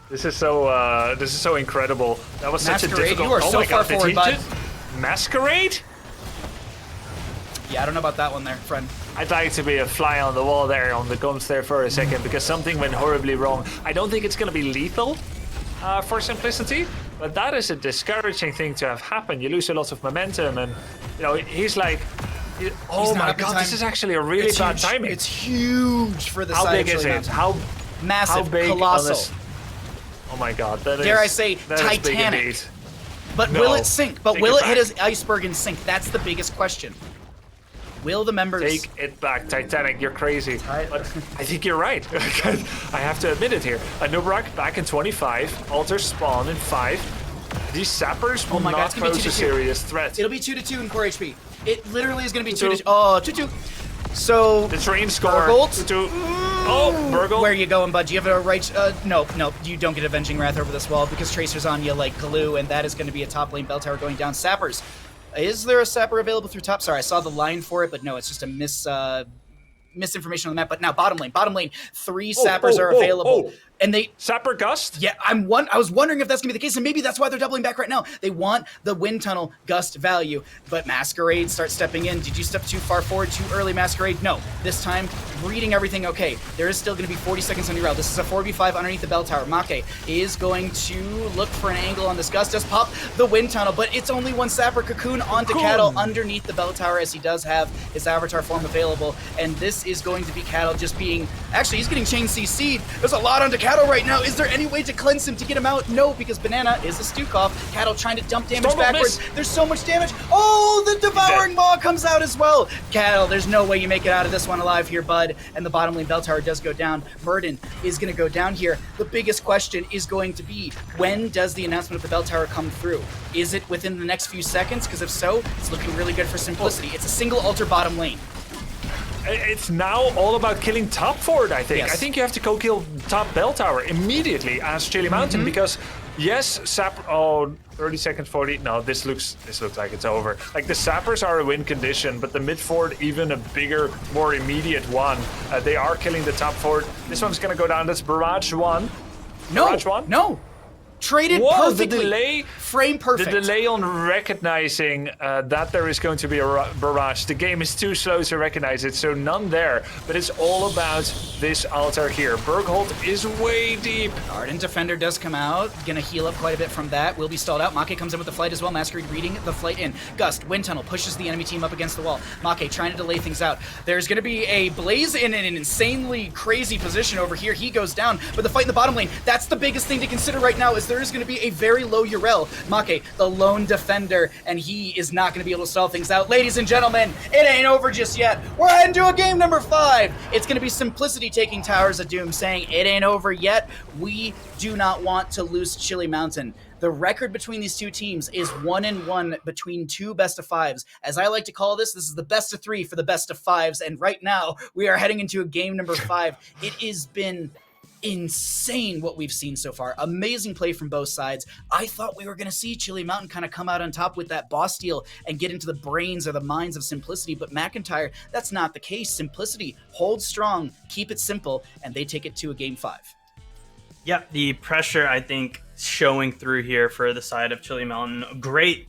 This is so incredible. That was such a Masquerade, difficult. you are oh so my far God, forward, bud. Masquerade? Yeah, I don't know about that one there, friend. I'd like to be a fly on the wall there, on the guns there for a second, because something went horribly wrong. I don't think it's going to be lethal for Simplicity, but that is a discouraging thing to have happen. You lose a lot of momentum, and you know he's like, oh my god, this is actually a really bad timing. It's huge for the How side big of is it? Massive, how big colossal. Oh my god, that Dare is, I say, that Titanic. Is big but no, will it sink? But take will it it hit back. his iceberg and sink? That's the biggest question. Will the members Take it back, Titanic? You're crazy. But I think you're right. I have to admit it here. Nubrak back in 25. Altars spawn in 5. These sappers will not pose a serious threat. It'll be 2-2 in core HP. It literally is going to be 2-2. Oh, 2-2. So the train score. Oh, Burgle. Where are you going, bud? Do you have a right? No, you don't get Avenging Wrath over this wall because Tracer's on you like glue, and that is going to be a top lane bell tower going down. Sappers. Is there a sapper available through top? Sorry, I saw the line for it, but no, it's just a misinformation on the map. But now bottom lane, 3 sappers are available. And they Sapper Gust? Yeah, I was wondering if that's gonna be the case, and maybe that's why they're doubling back right now. They want the wind tunnel Gust value, but Masquerade starts stepping in. Did you step too far forward, too early, Masquerade? No. This time, reading everything okay. There is still gonna be 40 seconds on your rail. This is a 4v5 underneath the bell tower. Make is going to look for an angle on this Gust. Does pop the wind tunnel, but it's only one sapper. Cocoon onto Cattle underneath the bell tower as he does have his avatar form available, and this is going to be Cattle just being, actually he's getting chain CC'd. There's a lot onto Cattle right now. Is there any way to cleanse him, to get him out? No, because Banana is a Stukov. Cattle trying to dump damage backwards. There's so much damage. Oh, the Devouring Maw comes out as well. Cattle, there's no way you make it out of this one alive here, bud. And the bottom lane bell tower does go down. Murden is going to go down here. The biggest question is going to be, when does the announcement of the bell tower come through? Is it within the next few seconds? Because if so, it's looking really good for Simplicity. It's a single altar bottom lane. It's now all about killing top forward, I think. Yes. I think you have to go kill top bell tower immediately as Chili Mountain, because yes, 30 seconds, 40. No, this looks like it's over. Like the sappers are a win condition, but the mid forward even a bigger, more immediate one. They are killing the top forward. This one's gonna go down. That's Barrage 1. No, Barrage 1? no. Traded Whoa, perfectly. the delay, frame perfect. The delay on recognizing that there is going to be a barrage. The game is too slow to recognize it, so none there. But it's all about this altar here. Bergholt is way deep. Ardent Defender does come out. Gonna heal up quite a bit from that. Will be stalled out. Make comes in with the flight as well. Masquerade reading the flight in. Gust, Wind Tunnel, pushes the enemy team up against the wall. Make trying to delay things out. There's gonna be a Blaze in an insanely crazy position over here. He goes down, but the fight in the bottom lane, that's the biggest thing to consider right now, is there is gonna be a very low Yrel. Make, the lone defender, and he is not gonna be able to stall things out. Ladies and gentlemen, it ain't over just yet. We're heading to a game number 5. It's gonna be Simplicity taking Towers of Doom, saying it ain't over yet. We do not want to lose Chili Mountain. The record between these two teams is 1-1 between 2 best of 5s. As I like to call this is the best of 3 for the best of 5s, and right now we are heading into a game number 5. It has been insane what we've seen so far. Amazing play from both sides. I thought we were going to see Chili Mountain kind of come out on top with that boss steal and get into the brains or the minds of Simplicity, but McIntyre, that's not the case. Simplicity holds strong, keep it simple, and they take it to a game 5. Yeah, the pressure, I think, showing through here for the side of Chili Mountain. Great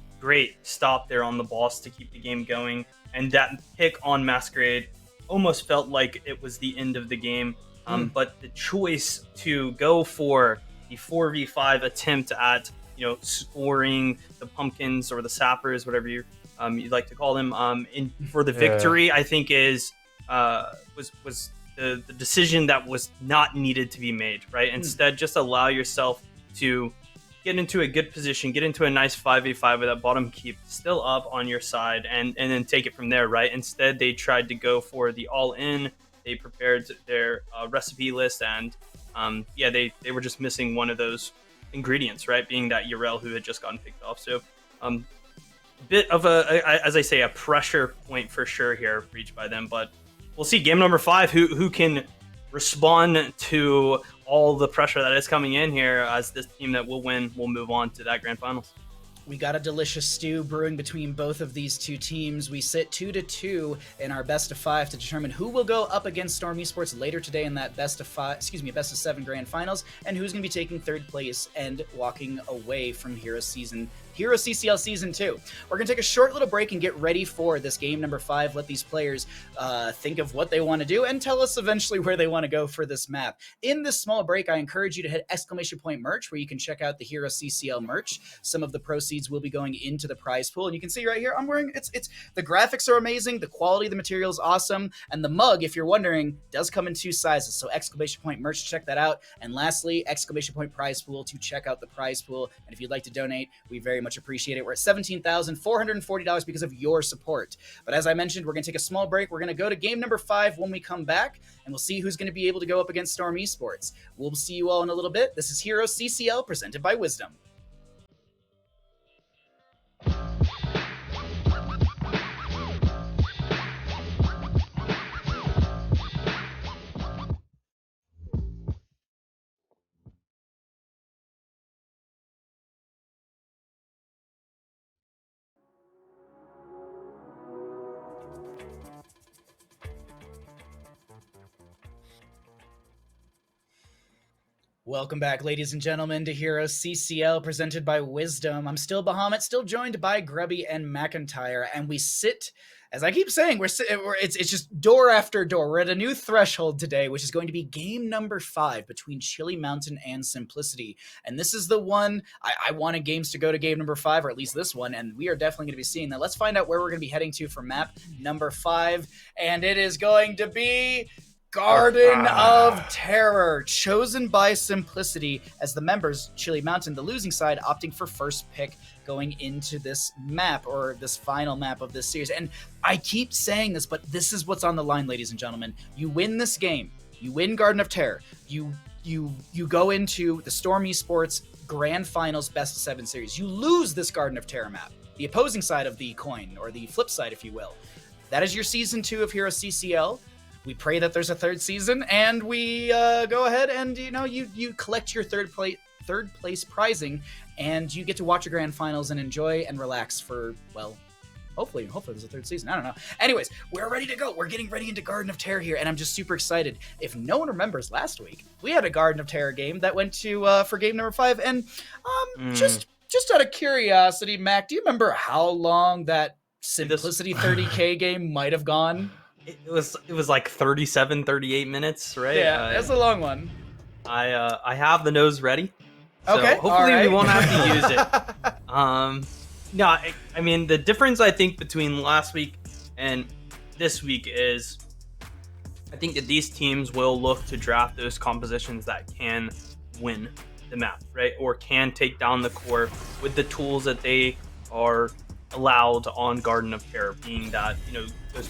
stop there on the boss to keep the game going. And that pick on Masquerade almost felt like it was the end of the game. But the choice to go for the 4v5 attempt at, scoring the pumpkins or the sappers, whatever you'd like to call them, for the victory, I think was the decision that was not needed to be made, right? Instead, just allow yourself to get into a good position, get into a nice 5v5 with that bottom keep still up on your side, and then take it from there, right? Instead, they tried to go for the all-in. They prepared their recipe list, and they were just missing one of those ingredients, right? Being that Yrel who had just gotten picked off. So bit of as I say, a pressure point for sure here reached by them, but we'll see game number 5 who can respond to all the pressure that is coming in here, as this team that will win will move on to that grand finals. We got a delicious stew brewing between both of these two teams. We sit 2-2 in our best of 5 to determine who will go up against Storm Esports later today in that best of 7 grand finals, and who's going to be taking third place and walking away from Heroes season HeroesCCL Season 2. We're going to take a short little break and get ready for this game number 5. Let these players think of what they want to do and tell us eventually where they want to go for this map. In this small break, I encourage you to hit !merch where you can check out the HeroesCCL merch. Some of the proceeds will be going into the prize pool. And you can see right here, I'm wearing, it's the graphics are amazing, the quality of the material is awesome, and the mug, if you're wondering, does come in 2 sizes. So !merch to check that out. And lastly, !prize pool to check out the prize pool. And if you'd like to donate, we very much appreciate it. We're at $17,440 because of your support. But as I mentioned, we're going to take a small break. We're going to go to game number 5 when we come back, and we'll see who's going to be able to go up against Storm Esports. We'll see you all in a little bit. This is HeroesCCL presented by Wisdom. Welcome back, ladies and gentlemen, to HeroesCCL presented by Wisdom. I'm still Bahamut, still joined by Grubby and McIntyre, and we sit, as I keep saying, it's just door after door. We're at a new threshold today, which is going to be game number 5 between Chili Mountain and Simplicity. And this is the one I wanted games to go to game number 5, or at least this one, and we are definitely going to be seeing that. Let's find out where we're going to be heading to for map number 5, and it is going to be Garden of Terror, chosen by Simplicity as the members. Chili Mountain, the losing side, opting for first pick going into this map, or this final map of this series. And I keep saying this, but this is what's on the line, ladies and gentlemen. You win this game, you win Garden of Terror, you go into the Storm Esports Grand Finals Best of 7 series. You lose this Garden of Terror map, the opposing side of the coin, or the flip side, if you will. That is your Season 2 of HeroesCCL. We pray that there's a 3rd season, and we go ahead and, you collect your third place prizing, and you get to watch your grand finals and enjoy and relax for, well, hopefully there's a 3rd season. I don't know. Anyways, we're ready to go. We're getting ready into Garden of Terror here, and I'm just super excited. If no one remembers last week, we had a Garden of Terror game that went to for game number 5, and just out of curiosity, Mac, do you remember how long that Simplicity 30K game might have gone? It was like 37, 38 minutes, right? Yeah, that's a long one. I have the nose ready. So okay, hopefully we won't have to use it. No, I mean, the difference I think between last week and this week is I think that these teams will look to draft those compositions that can win the map, right? Or can take down the core with the tools that they are allowed on Garden of Terror, being that, those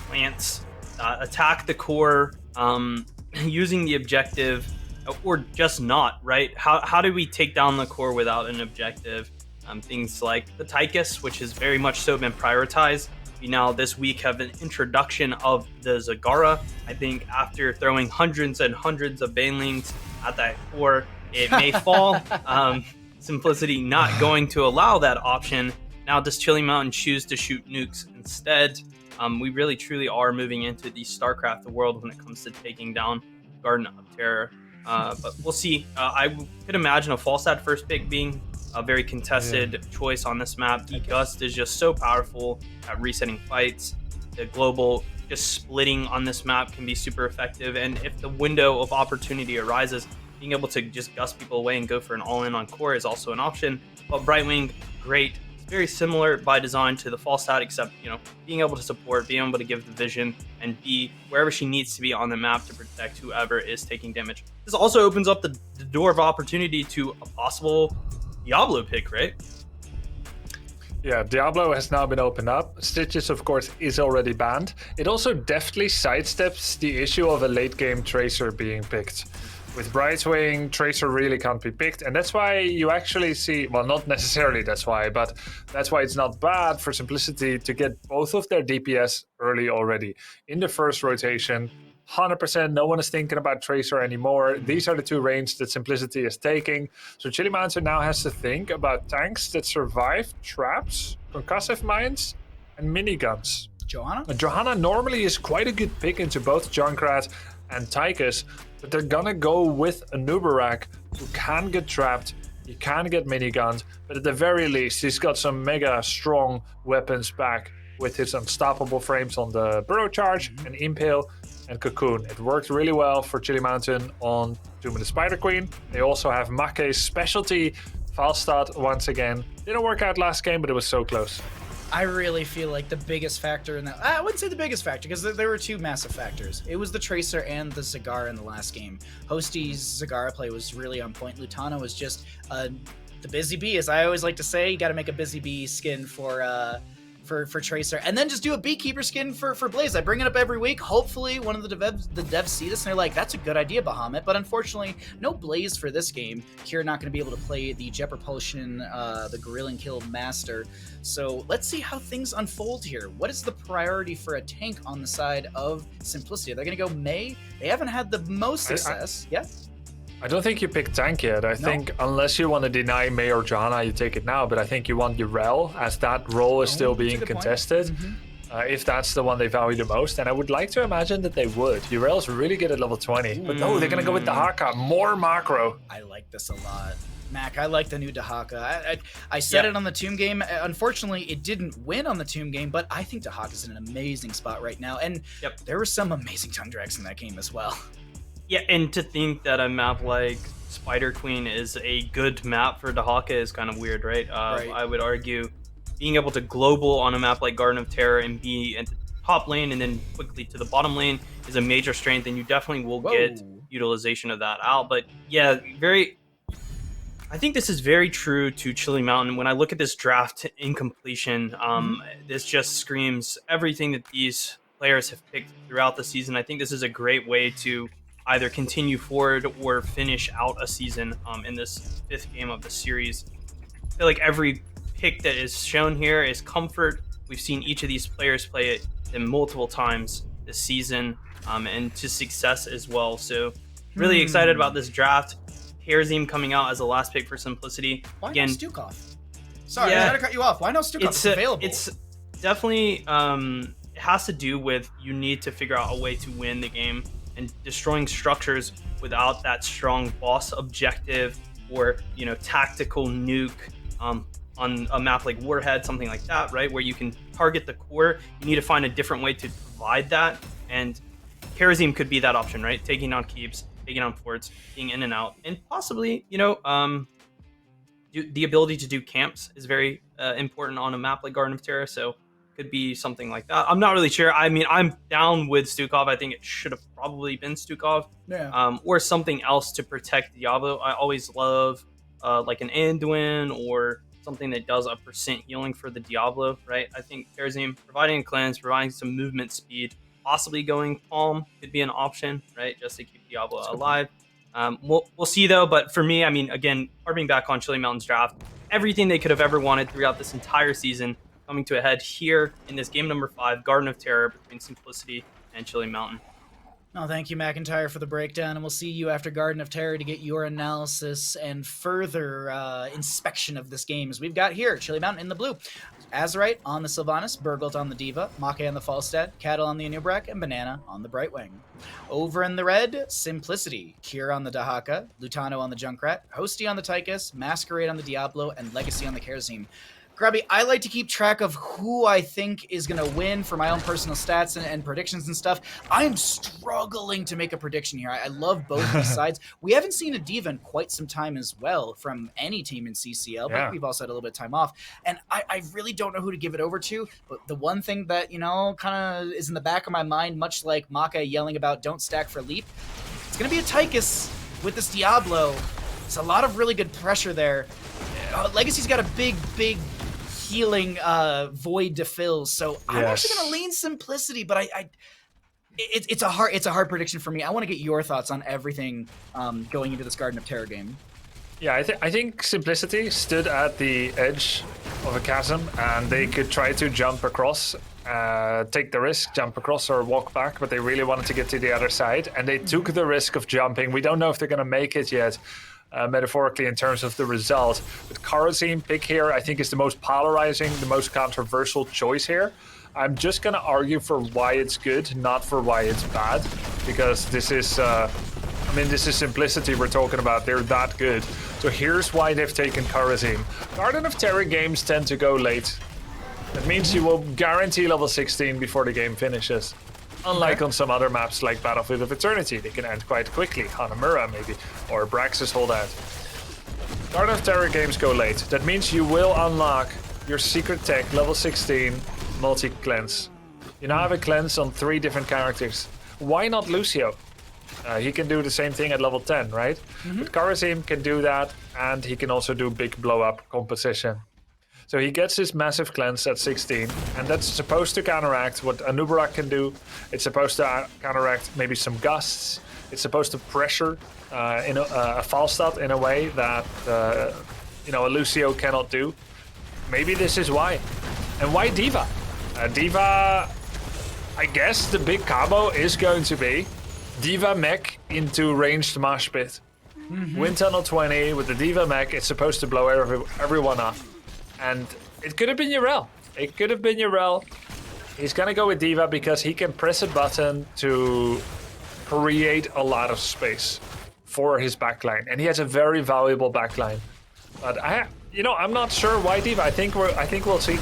plants attack the core using the objective, or just not, right? How do we take down the core without an objective? Things like the Tychus, which has very much so been prioritized. We now this week have an introduction of the Zagara. I think after throwing hundreds and hundreds of banelings at that core, it may fall. Simplicity not going to allow that option. Now does Chili Mountain choose to shoot nukes instead? We really truly are moving into the StarCraft world when it comes to taking down Garden of Terror. But we'll see. I could imagine a Falstad first pick being a very contested choice on this map. The Gust is just so powerful at resetting fights. The global just splitting on this map can be super effective. And if the window of opportunity arises, being able to just gust people away and go for an all-in on core is also an option. But Brightwing, great. Very similar by design to the Falstad, except, being able to support, being able to give the vision, and be wherever she needs to be on the map to protect whoever is taking damage. This also opens up the door of opportunity to a possible Diablo pick, right? Yeah, Diablo has now been opened up. Stitches, of course, is already banned. It also deftly sidesteps the issue of a late-game Tracer being picked. With Brightwing, Tracer really can't be picked, and that's why you actually see, well, not necessarily that's why, but that's why it's not bad for Simplicity to get both of their DPS early already. In the first rotation, 100%, no one is thinking about Tracer anymore. These are the 2 ranges that Simplicity is taking. So Chili Mountain now has to think about tanks that survive traps, concussive mines, and miniguns. Johanna normally is quite a good pick into both Junkrat and Tychus, but they're gonna go with a Nubarak who can get trapped. You can get miniguns, but at the very least, he's got some mega strong weapons back with his unstoppable frames on the Burrow Charge and Impale and Cocoon. It worked really well for Chili Mountain on Tomb of the Spider Queen. They also have Make's specialty Falstad once again. Didn't work out last game, but it was so close. I really feel like the biggest factor in that, I wouldn't say the biggest factor, because there were two massive factors. It was the Tracer and the Zagara in the last game. Hosty's Zagara play was really on point. Lutano was just the busy bee, as I always like to say. You got to make a busy bee skin for Tracer, and then just do a beekeeper skin for Blaze. I bring it up every week. Hopefully one of the devs see this and they're like, that's a good idea, Bahamut. But unfortunately, no Blaze for this game. You're not going to be able to play the Jet Propulsion, the Gorilla and Kill Master. So let's see how things unfold here. What is the priority for a tank on the side of Simplicity? They're going to go Mei. They haven't had the most success. Yeah. I don't think you pick tank yet. I think unless you want to deny Mei or Johanna, you take it now. But I think you want Urel, as that role is still being contested. If that's the one they value the most. And I would like to imagine that they would. Urel's really good at level 20. But no, they're going to go with Dahaka. More macro. I like this a lot. Mac, I like the new Dahaka. I said it on the Tomb game. Unfortunately, it didn't win on the Tomb game, but I think Dahaka's in an amazing spot right now. And there were some amazing Tongue Drags in that game as well. Yeah, and to think that a map like Spider Queen is a good map for Dahaka is kind of weird, right? I would argue being able to global on a map like Garden of Terror and be at the top lane and then quickly to the bottom lane is a major strength, and you definitely will get utilization of that out. But yeah, I think this is very true to Chili Mountain. When I look at this draft in completion, this just screams everything that these players have picked throughout the season. I think this is a great way to either continue forward or finish out a season in this 5th game of the series. I feel like every pick that is shown here is comfort. We've seen each of these players play it multiple times this season and to success as well. So really excited about this draft. HeroesCCL coming out as the last pick for Simplicity. Why not Stukov? Sorry, I had to cut you off. Why not Stukov? It's available. It's definitely it has to do with you need to figure out a way to win the game. And destroying structures without that strong boss objective or tactical nuke on a map like Warhead, something like that, right, where you can target the core. You need to find a different way to provide that, and HeroesCCL could be that option, right? Taking on keeps, taking on forts, being in and out, and possibly the ability to do camps is very important on a map like Garden of Terror. So could be something like that. I'm not really sure. I mean, I'm down with Stukov. I think it should have probably been Stukov. Yeah. Or something else to protect Diablo. I always love like an Anduin or something that does a % healing for the Diablo, right? I think HeroesCCL providing a cleanse, providing some movement speed, possibly going Palm could be an option, right? Just to keep Diablo alive. We'll see though, but for me, I mean, again, harping back on Chili Mountain's draft, everything they could have ever wanted throughout this entire season coming to a head here in this game number 5, Garden of Terror between Simplicity and Chili Mountain. Oh, thank you, McIntyre, for the breakdown, and we'll see you after Garden of Terror to get your analysis and further inspection of this game as we've got here. Chili Mountain in the blue. Azurite on the Sylvanas, Burgult on the Diva, Make on the Falstad, Cattle on the Anubrak, and Banana on the Brightwing. Over in the red, Simplicity, Cure on the Dahaka, Lutano on the Junkrat, Hosty on the Tychus, Masquerade on the Diablo, and Legacy on the HeroesCCL. Grubby, I like to keep track of who I think is going to win for my own personal stats and predictions and stuff. I am struggling to make a prediction here. I love both these sides. We haven't seen a Diva in quite some time as well from any team in CCL, but we've also had a little bit of time off. And I really don't know who to give it over to, but the one thing that, kind of is in the back of my mind, much like Maka yelling about don't stack for leap, it's going to be a Tychus with this Diablo. It's a lot of really good pressure there. Legacy's got a big healing void to fill, so I'm actually gonna lean Simplicity, but it's a hard prediction for me. I want to get your thoughts on everything going into this Garden of Terror game. Yeah, I think Simplicity stood at the edge of a chasm, and they could try to jump across, take the risk, jump across or walk back, but they really wanted to get to the other side, and they took the risk of jumping. We don't know if they're gonna make it yet. Metaphorically in terms of the result. But HeroesCCL pick here I think is the most polarizing, the most controversial choice here. I'm just going to argue for why it's good, not for why it's bad, because this is I mean, this is Simplicity we're talking about. They're that good. So here's why they've taken Karazim. Garden of Terror games tend to go late. That means you will guarantee level 16 before the game finishes. Unlike on some other maps like Battlefield of Eternity, they can end quite quickly. Hanamura maybe, or Braxis Holdout. Garden of Terror games go late. That means you will unlock your secret tech level 16 multi-cleanse. You now have a cleanse on 3 different characters. Why not Lucio? He can do the same thing at level 10, right? But Karazim can do that, and he can also do big blow-up composition. So he gets his massive cleanse at 16, and that's supposed to counteract what Anubarak can do. It's supposed to counteract maybe some gusts. It's supposed to pressure in a Falstad in a way that you know, a Lucio cannot do. Maybe this is why. And why D.Va? D.Va, I guess the big combo is going to be D.Va mech into ranged mosh pit. Wind tunnel 20 with the D.Va mech. It's supposed to blow everyone up. And it could have been Yrel. It could have been Yrel. He's gonna go with D.Va because he can press a button to create a lot of space for his backline, and he has a very valuable backline. But I'm not sure why D.Va. I think we'll see.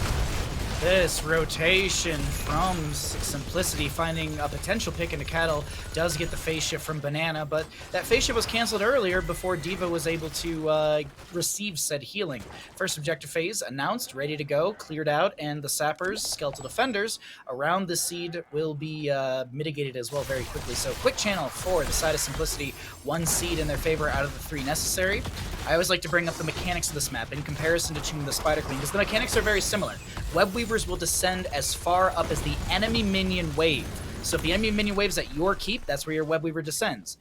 This rotation from Simplicity, finding a potential pick into Cattle, does get the phase shift from Banana, but that phase shift was canceled earlier before D.Va was able to receive said healing. First objective phase announced, ready to go, cleared out, and the Sappers, Skeletal Defenders, around the seed will be mitigated as well very quickly. So quick channel for the side of Simplicity, 1 seed in their favor out of the 3 necessary. I always like to bring up the mechanics of this map in comparison to Tomb of the Spider Queen, because the mechanics are very similar. Web Weavers will descend as far up as the enemy minion wave. So if the enemy minion wave's at your keep, that's where your Web Weaver descends.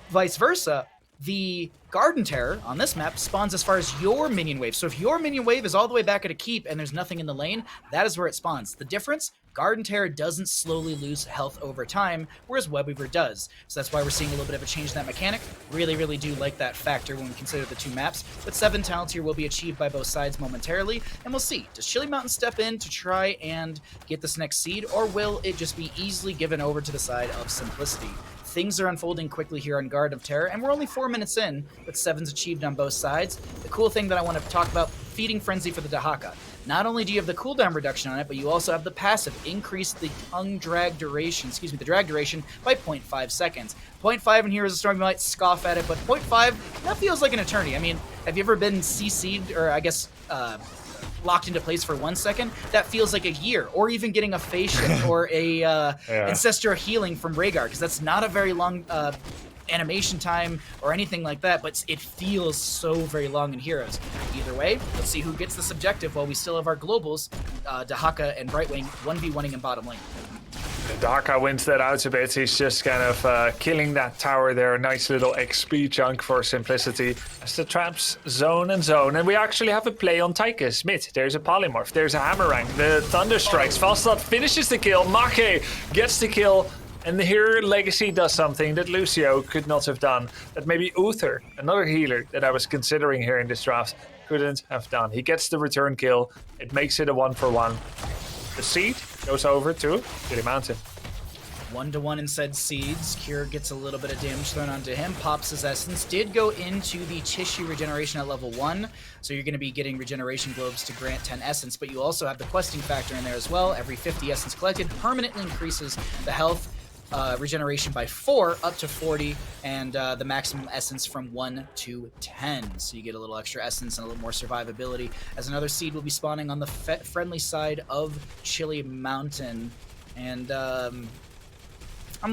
Vice versa, the Garden Terror on this map spawns as far as your minion wave. So if your minion wave is all the way back at a keep and there's nothing in the lane, that is where it spawns. The difference, Garden Terror doesn't slowly lose health over time, whereas Web Weaver does. So that's why we're seeing a little bit of a change in that mechanic. Really, really do like that factor when we consider the 2 maps. But 7 talents here will be achieved by both sides momentarily, and we'll see. Does Chili Mountain step in to try and get this next seed, or will it just be easily given over to the side of Simplicity? Things are unfolding quickly here on Garden of Terror, and we're only 4 minutes in, but 7's achieved on both sides. The cool thing that I want to talk about, Feeding Frenzy for the Dahaka. Not only do you have the cooldown reduction on it, but you also have the passive, increase the drag duration by 0.5 seconds. 0.5 in Heroes of the Storm, you might scoff at it, but 0.5, that feels like an eternity. I mean, have you ever been CC'd, or I guess, locked into place for 1 second? That feels like a year, or even getting a phase shift or a ancestral healing from Rhaegar, because that's not a very long animation time or anything like that, but it feels so very long in Heroes. Either way, let's see who gets this objective while we still have our globals, Dahaka and Brightwing 1v1ing in bottom lane. Dahaka wins that out a bit. He's just kind of killing that tower there. A nice little XP chunk for Simplicity. As the traps zone and zone. And we actually have a play on Tychus. Mid, there's a Polymorph. There's a Hammerang. The Thunder Strikes. Falstad finishes the kill. Make gets the kill. And here Legacy does something that Lucio could not have done. That maybe Uther, another healer that I was considering here in this draft, couldn't have done. He gets the return kill. It makes it a 1-for-1. The seed goes over to Chili Mountain. 1-to-1 in said seeds. Cure gets a little bit of damage thrown onto him. Pops his essence. Did go into the tissue regeneration at level 1. So you're going to be getting regeneration globes to grant 10 essence. But you also have the questing factor in there as well. Every 50 essence collected permanently increases the health regeneration by 4 up to 40, and the maximum essence from 1 to 10. So you get a little extra essence and a little more survivability, as another seed will be spawning on the friendly side of Chili Mountain. And I'm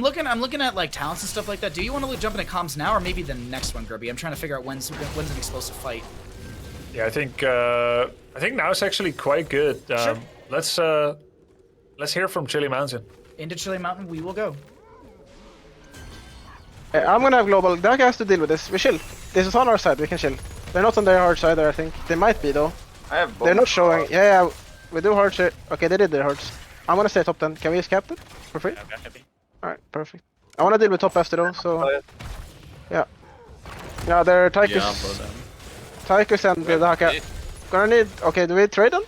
looking at like talents and stuff like that. Do you want to jump into comms now, or maybe the next one, Grubby? I'm trying to figure out when's an explosive fight. Yeah, I think now it's actually quite good. Sure. Let's hear from Chili Mountain. Into Chili Mountain we will go. I'm gonna have global. Dahaka has to deal with this. We chill. This is on our side. We can chill. They're not on their hard side, I think. They might be though. I have both. They're not showing. Yeah, we do hard shit. Okay, they did their hearts. I'm gonna stay top 10. Can we use captain for free? Alright, perfect. I wanna deal with top after though, so yeah. Yeah, they're Tychus. Tychus and Dahaka. Gonna need. Okay, do we trade them?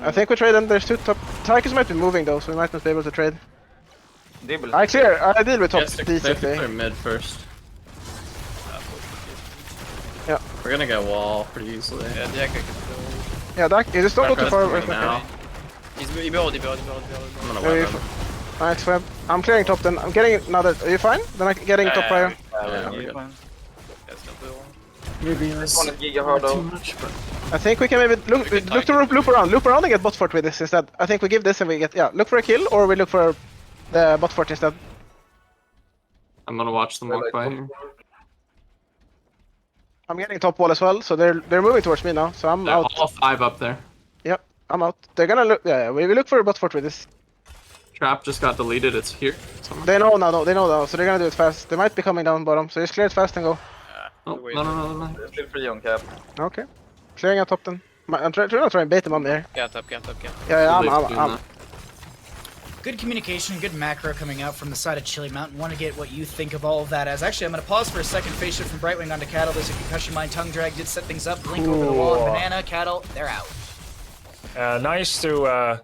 I think we trade them. There's 2 top. Tychus might be moving though, so we might not be able to trade. I deal with top Yes, they have to decently. clear mid first. Yeah. We're gonna get wall pretty easily. Yeah, that you just don't go too far away. Now. He's build. I'm gonna Maybe web him. Nice web. I'm clearing top then. I'm getting another. Are you fine? Then I'm getting top player. Yeah, we're good. Maybe Too much, but I think we can maybe look to loop around and get bot fort with this instead. I think we give this and we get look for a kill or we look for the bot fort instead. I'm gonna watch them walk by here. I'm getting top wall as well, so they're moving towards me now. So I'm They're out. all 5 up there. Yep, I'm out. They're gonna look. Yeah, we look for a bot fort with this. Trap just got deleted. It's here. Somewhere. They know now. They know now. So they're gonna do it fast. They might be coming down bottom. So just clear it fast and go. Oh, no. Still free on cap. Okay. Clearing out top then. I'm trying to try and bait them on there. Get up. Yeah, Too late to do I'm. that. Good communication, good macro coming out from the side of Chili Mountain. Want to get what you think of all of that as. Actually, I'm going to pause for a second. Face shift from Brightwing onto Cattle. There's a concussion mine. Tongue drag did set things up. Blink over the wall. And Banana, Cattle, they're out. Nice to,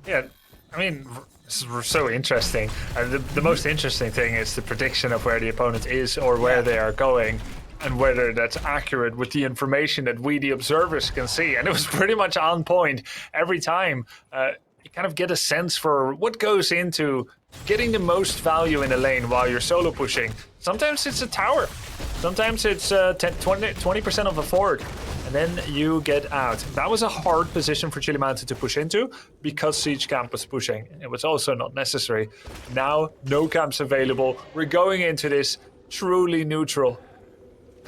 yeah, I mean, this is so interesting. The most interesting thing is the prediction of where the opponent is or where they are going, and whether that's accurate with the information that we, the observers, can see. And it was pretty much on point every time. You kind of get a sense for what goes into getting the most value in a lane while you're solo pushing. Sometimes it's a tower. Sometimes it's 20% of a fort. And then you get out. That was a hard position for Chili Mountain to push into because Siege Camp was pushing. It was also not necessary. Now, no camps available. We're going into this truly neutral.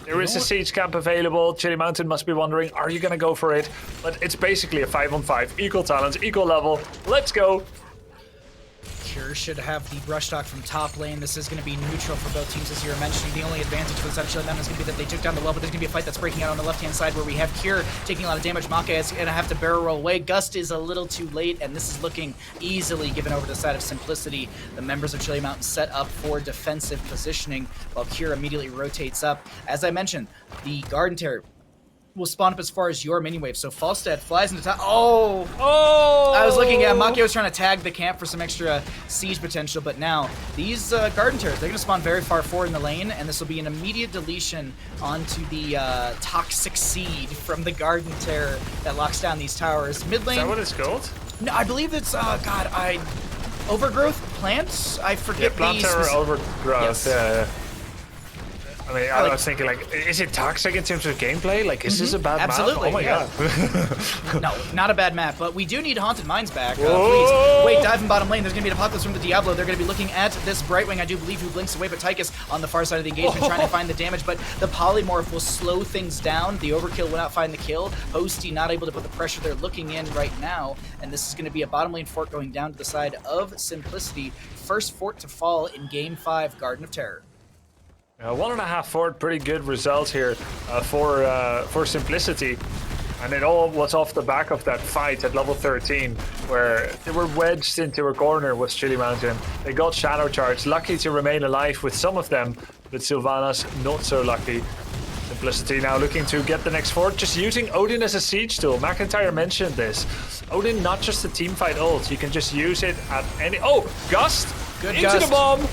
There is a Siege Camp available. Chili Mountain must be wondering, are you going to go for it? But it's basically a 5-on-5. Equal talents, equal level. Let's go. Cure should have the brush talk from top lane. This is going to be neutral for both teams, as you were mentioning. The only advantage for the side of Chili Mountain is going to be that they took down the well, but there's going to be a fight that's breaking out on the left-hand side where we have Cure taking a lot of damage. Maka is going to have to barrel roll away. Gust is a little too late, and this is looking easily given over to the side of Simplicity. The members of Chili Mountain set up for defensive positioning while Cure immediately rotates up. As I mentioned, the Garden Terror will spawn up as far as your mini wave. So Falstad flies into top. Oh! I was looking at Maki was trying to tag the camp for some extra siege potential, but now these Garden Terrors, they're going to spawn very far forward in the lane, and this will be an immediate deletion onto the Toxic Seed from the Garden Terror that locks down these towers. Mid lane. Is that what it's called? No, I believe it's overgrowth plants. I forget. Yeah, plant terror overgrowth. Yes. Yeah. I mean, I was thinking, like, is it toxic in terms of gameplay? Like, is this a bad Absolutely, map? Oh my god. No, not a bad map, but we do need Haunted Mines back. Please, wait, dive in bottom lane. There's going to be an Apocalypse from the Diablo. They're going to be looking at this Brightwing, I do believe, who blinks away, but Tychus on the far side of the engagement trying to find the damage, but the Polymorph will slow things down. The Overkill will not find the kill. Hosty not able to put the pressure they're looking in right now, and this is going to be a bottom lane fort going down to the side of Simplicity. First fort to fall in Game 5, Garden of Terror. 1.5 fort, pretty good result here for Simplicity. And it all was off the back of that fight at level 13, where they were wedged into a corner with Chili Mountain. They got Shadow Charge, lucky to remain alive with some of them, but Sylvanas not so lucky. Simplicity now looking to get the next fort, just using Odin as a siege tool. McIntyre mentioned this. Odin, not just a teamfight ult, you can just use it at any... Oh, Gust! Good into Gust. the bomb!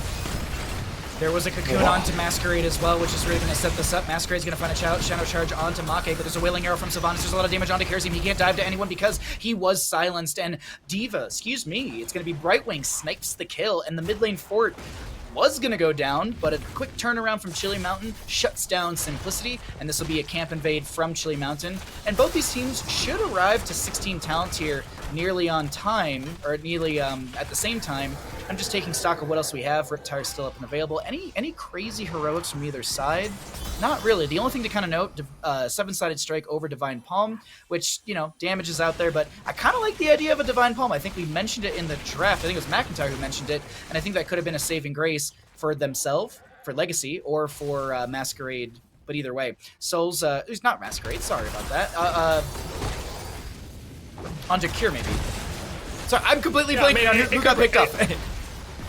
There was a Cocoon onto Masquerade as well, which is really going to set this up. Masquerade's going to find a Shadow Charge onto Make, but there's a Wailing Arrow from Sylvanas. There's a lot of damage onto Kerosene. He can't dive to anyone because he was silenced. And Diva, excuse me, it's going to be Brightwing snipes the kill, and the mid lane fort was going to go down, but a quick turnaround from Chili Mountain shuts down Simplicity, and this will be a camp invade from Chili Mountain. And both these teams should arrive to 16 talents here nearly on time, or nearly at the same time. I'm just taking stock of what else we have. Riptire's still up and available. Any crazy heroics from either side? Not really. The only thing to kind of note, 7-sided strike over Divine Palm, which, you know, damage is out there, but I kind of like the idea of a Divine Palm. I think we mentioned it in the draft. I think it was McIntyre who mentioned it, and I think that could have been a saving grace for themselves, for Legacy, or for Masquerade, but either way. Souls, it's not Masquerade, sorry about that. Onto Cure, maybe. Sorry, I'm completely blanking on who got picked up.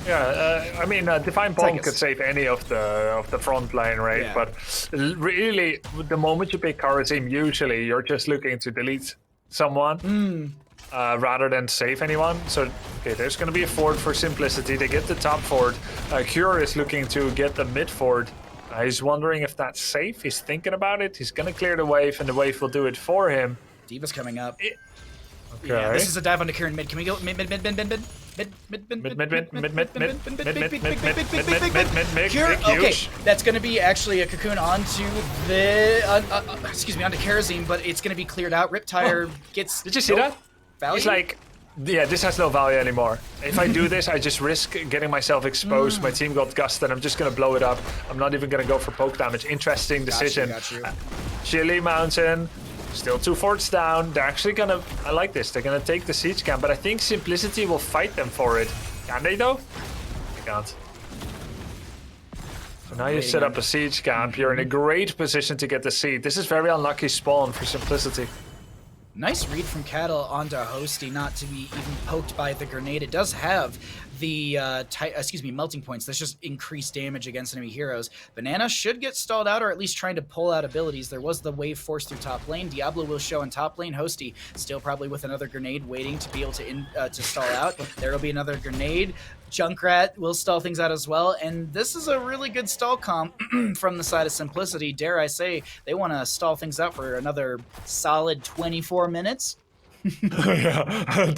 Yeah, I mean, Divine Palm could save any of the front line, right? Yeah. But really, the moment you pick Karazim, usually you're just looking to delete someone. rather than save anyone. So, okay, there's going to be a fort for Simplicity. They get the top fort. Cure is looking to get the mid fort. He's wondering if that's safe. He's thinking about it. He's going to clear the wave, and the wave will do it for him. D.Va's coming up. Okay. Yeah, this is a dive onto Kieran mid. Can we go mid? Okay, that's going to be actually a cocoon onto the, excuse me, onto Kerosene, but it's going to be cleared out. Riptire gets. Did you see that? Value? He's like, yeah, this has no value anymore. If I do this, I just risk getting myself exposed. My team got gusted. I'm just going to blow it up. I'm not even going to go for poke damage. Interesting decision. Got you. Chili Mountain. Still 2 forts down. They're actually gonna, I like this, they're gonna take the siege camp, but I think Simplicity will fight them for it. Can they though? They can't. So now you set up a siege camp, you're in a great position to get the seed. This is very unlucky spawn for Simplicity. Nice read from Cattle onto Hosty, not to be even poked by the grenade. It does have the melting points. That's just increased damage against enemy heroes. Banana should get stalled out, or at least trying to pull out abilities. There was the wave force through top lane. Diablo will show in top lane. Hosty still probably with another grenade waiting to be able to stall out. There will be another grenade. Junkrat will stall things out as well, and this is a really good stall comp from the side of Simplicity. Dare I say, they want to stall things out for another solid 24 minutes. Yeah,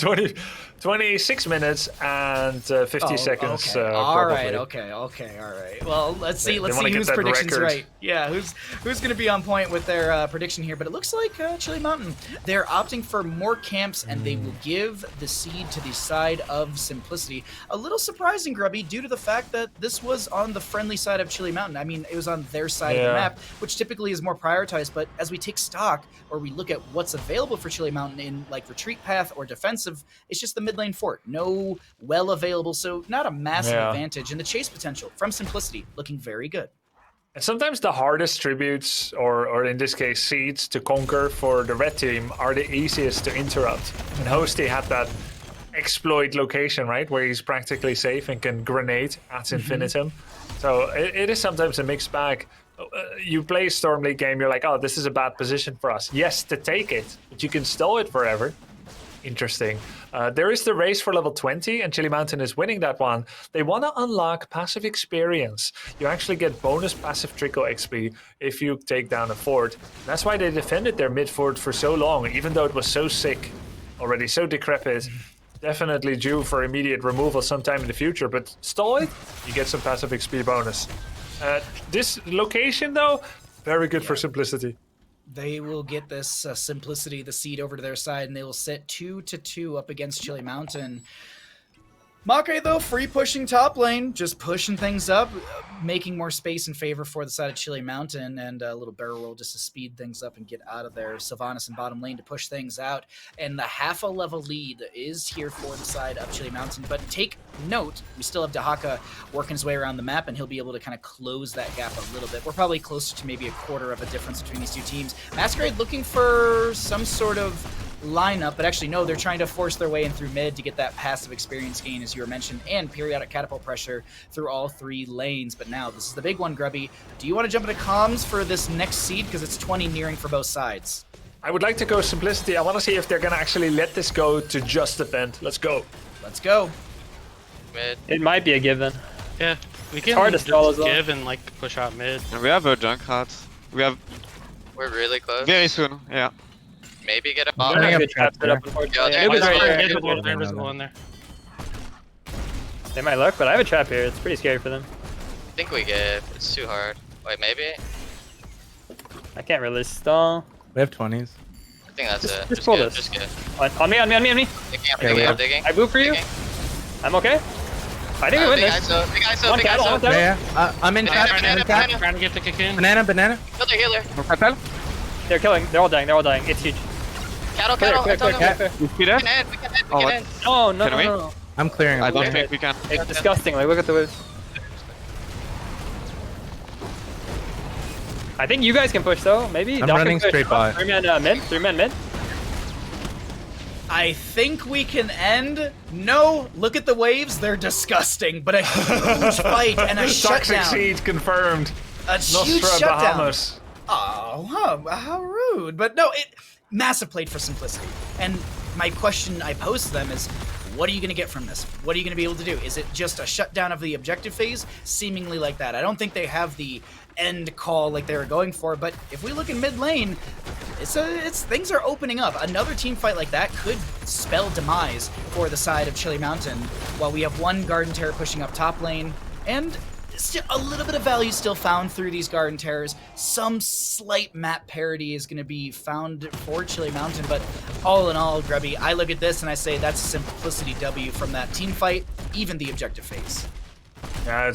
26 minutes and 50 seconds. Okay. All right. Well, let's see whose prediction's right. Yeah, who's going to be on point with their prediction here? But it looks like Chili Mountain. They're opting for more camps, and they will give the seed to the side of Simplicity. A little surprising, Grubby, due to the fact that this was on the friendly side of Chili Mountain. I mean, it was on their side of the map, which typically is more prioritized. But as we take stock, or we look at what's available for Chili Mountain in like retreat path or defensive, it's just the mid lane fort. No well available, so not a massive advantage. And the chase potential from Simplicity looking very good. And sometimes the hardest tributes, or in this case seeds, to conquer for the red team are the easiest to interrupt. And Hosty had that exploit location, right, where he's practically safe and can grenade at infinitum. So it is sometimes a mixed bag. You play a Storm League game, you're like, oh, this is a bad position for us. Yes, to take it, but you can stall it forever. Interesting. There is the race for level 20, and Chili Mountain is winning that one. They want to unlock passive experience. You actually get bonus passive trickle XP if you take down a fort. That's why they defended their mid fort for so long, even though it was so sick already, so decrepit. Definitely due for immediate removal sometime in the future, but stall it, you get some passive XP bonus. This location, though, very good for Simplicity. They will get this Simplicity, the seed, over to their side, and they will sit 2-2 up against Chili Mountain. Make, though, free pushing top lane, just pushing things up, making more space in favor for the side of Chili Mountain, and a little barrel roll just to speed things up and get out of there. Sylvanas in bottom lane to push things out, and the half a level lead is here for the side of Chili Mountain. But take note, we still have Dahaka working his way around the map, and he'll be able to kind of close that gap a little bit. We're probably closer to maybe a quarter of a difference between these two teams. Masquerade looking for some sort of lineup, but actually no, they're trying to force their way in through mid to get that passive experience gain, as you were mentioned, and periodic catapult pressure through all 3 lanes. But now this is the big one, Grubby. Do you want to jump into comms for this next seed, because it's 20 nearing for both sides? I would like to go Simplicity. I want to see if they're gonna actually let this go to just defend. Let's go. Mid. It might be a given. Yeah, we can hard to stall as well. give and like push out mid. And we have a Junkrat. We're really close. Very soon, yeah. Maybe get a I bot. don't have good traps set up, unfortunately. Yeah, They're invisible in there. They might lurk, but I have a trap here. It's pretty scary for them. I think we give. It's too hard. Wait, maybe? I can't really stall. We have 20s. I think that's it. Just pull this. Just get. On me. Digging, I'm digging. I move for you. I'm okay. I think we win this. Big ISO, One big cattle, ISO. one cattle. Yeah. I'm in trap. Banana. Trying to get the cocoon. Banana. Healer. They're killing. They're all dying. It's huge. Cattle. Clear. You see that? We can end. No. I'm clearing. I don't think we can. It's disgusting. Like, look at the waves. I think you guys can push though. Maybe. I'm running straight by. 3 men mid. I think we can end. No, look at the waves. They're disgusting, but a huge fight and a Toxic shutdown. seed confirmed. A huge shutdown. Bahamus. Oh, how rude. But no, massive plate for Simplicity. And my question I pose to them is, what are you going to get from this? What are you going to be able to do? Is it just a shutdown of the objective phase? Seemingly like that. I don't think they have the end call like they were going for, but if we look in mid lane, it's things are opening up. Another team fight like that could spell demise for the side of Chili Mountain, while we have one Garden Terror pushing up top lane, and still a little bit of value still found through these Garden Terrors. Some slight map parity is going to be found for Chili Mountain, but all in all, Grubby, I look at this and I say that's a simplicity W from that team fight, even the objective phase. Yeah,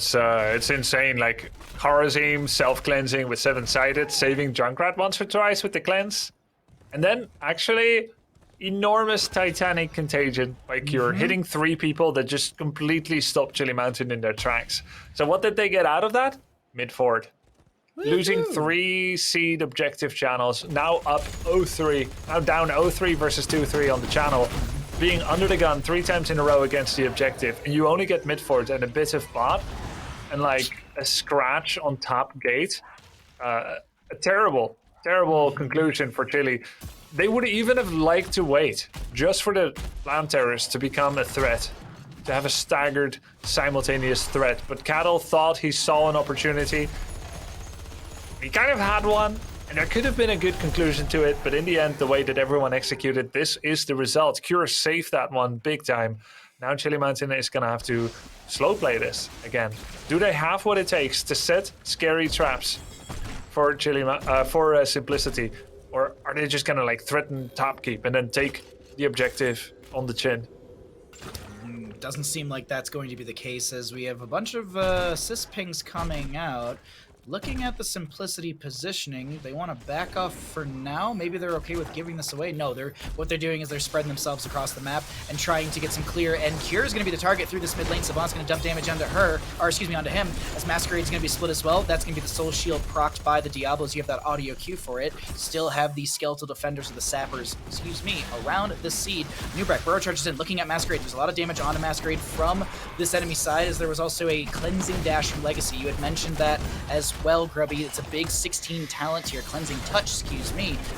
it's insane. Like, Kharazim self-cleansing with 7-sided, saving Junkrat once or twice with the cleanse. And then, actually, enormous Titanic contagion by Cure, hitting 3 people that just completely stopped Chili Mountain in their tracks. So what did they get out of that? Mid-forward. Losing 3 seed objective channels, now up 0-3. Now down 0-3 versus 2-3 on the channel. Being under the gun 3 times in a row against the objective, and you only get mid-forward and a bit of bot, and like a scratch on top gate. A terrible conclusion for Chili. They would even have liked to wait just for the land terrors to become a threat, to have a staggered simultaneous threat. But Cattle thought he saw an opportunity. He kind of had one, and there could have been a good conclusion to it, but in the end, the way that everyone executed, this is the result. Cure saved that one big time. Now Chili Mountain is going to have to slow play this again. Do they have what it takes to set scary traps for Simplicity? Or are they just going to like threaten top keep and then take the objective on the chin? Doesn't seem like that's going to be the case, as we have a bunch of assist pings coming out. Looking at the Simplicity positioning, they want to back off for now. Maybe they're okay with giving this away. No, what they're doing is they're spreading themselves across the map and trying to get some clear. And Cure is going to be the target through this mid lane. Savant's going to dump damage onto onto him. As Masquerade's going to be split as well. That's going to be the Soul Shield procced by the Diablos. You have that audio cue for it. Still have the Skeletal Defenders of the Sappers, around the seed. Newbreck, Burrow charges in, looking at Masquerade. There's a lot of damage onto Masquerade from this enemy side, as there was also a cleansing dash from Legacy. You had mentioned that as well, Grubby. It's a big 16 talent here, cleansing touch,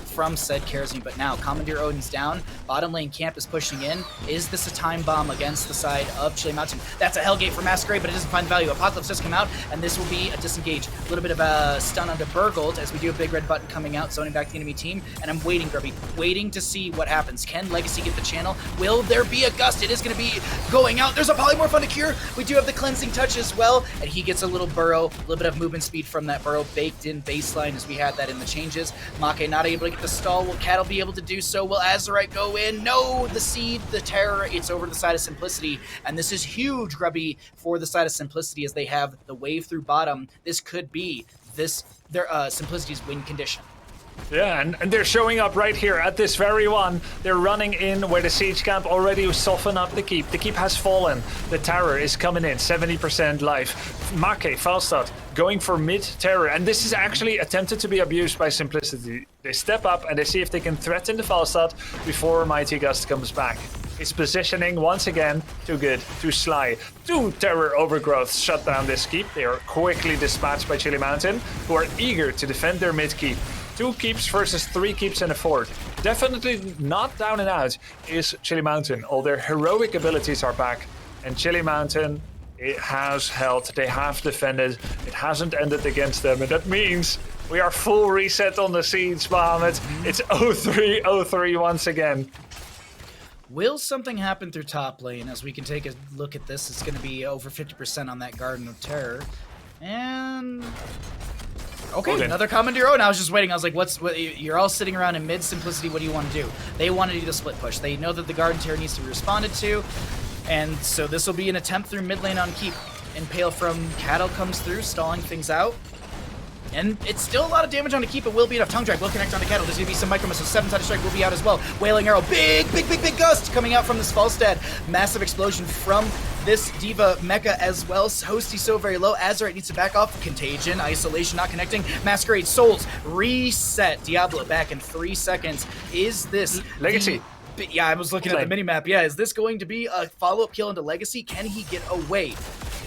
from said Kharazim. But now Commandeer Odin's down, bottom lane camp is pushing in. Is this a time bomb against the side of Chili Mountain? That's a Hellgate for Masquerade, but it doesn't find the value. Apocalypse does come out, and this will be a disengage. A little bit of a stun onto Burgold as we do a big red button coming out, zoning back the enemy team. And I'm waiting, Grubby, waiting to see what happens. Can Legacy get the channel? Will there be a gust? It is going to be going out. There's a polymorph on the Cure. We do have the cleansing touch as well, and he gets a little Burrow, a little bit of movement speed from that Burrow baked in baseline, as we had that in the changes. Make not able to get the stall. Will Cattle be able to do so? Will Azurite go in? No, the seed, the terror, it's over to the side of Simplicity, and this is huge, Grubby, for the side of Simplicity, as they have the wave through bottom. This could be their Simplicity's win condition. Yeah, and they're showing up right here at this very one. They're running in where the siege camp already softened up the keep. The keep has fallen. The terror is coming in, 70% life. Make, Falstad, going for mid-terror. And this is actually attempted to be abused by Simplicity. They step up and they see if they can threaten the Falstad before Mighty Gust comes back. His positioning, once again, too good, too sly. 2 terror overgrowths shut down this keep. They are quickly dispatched by Chili Mountain, who are eager to defend their mid-keep. 2 keeps versus 3 keeps in a fort. Definitely not down and out is Chili Mountain. All their heroic abilities are back. And Chili Mountain, it has held. They have defended. It hasn't ended against them. And that means we are full reset on the siege, Bahamut. It's 0-3, 0-3 once again. Will something happen through top lane? As we can take a look at this, it's going to be over 50% on that Garden of Terror. And... okay, another Commandeer. Oh, and I was just waiting. I was like, you're all sitting around in mid Simplicity. What do you want to do? They want to do the split push. They know that the Garden Terror needs to be responded to. And so this will be an attempt through mid lane on keep. Impale from Cattle comes through, stalling things out. And it's still a lot of damage on the keep. It will be enough. Tongue Drag will connect on the Cattle. There's going to be some micro missiles. 7-sided strike will be out as well. Wailing Arrow. Big gust coming out from this Falstad. Massive explosion from this Diva Mecha as well. Hosty so very low. Azurite needs to back off. Contagion. Isolation not connecting. Masquerade. Souls. Reset. Diablo back in 3 seconds. Is this... Legacy. Yeah, I was looking at the minimap. Yeah, is this going to be a follow-up kill into Legacy? Can he get away?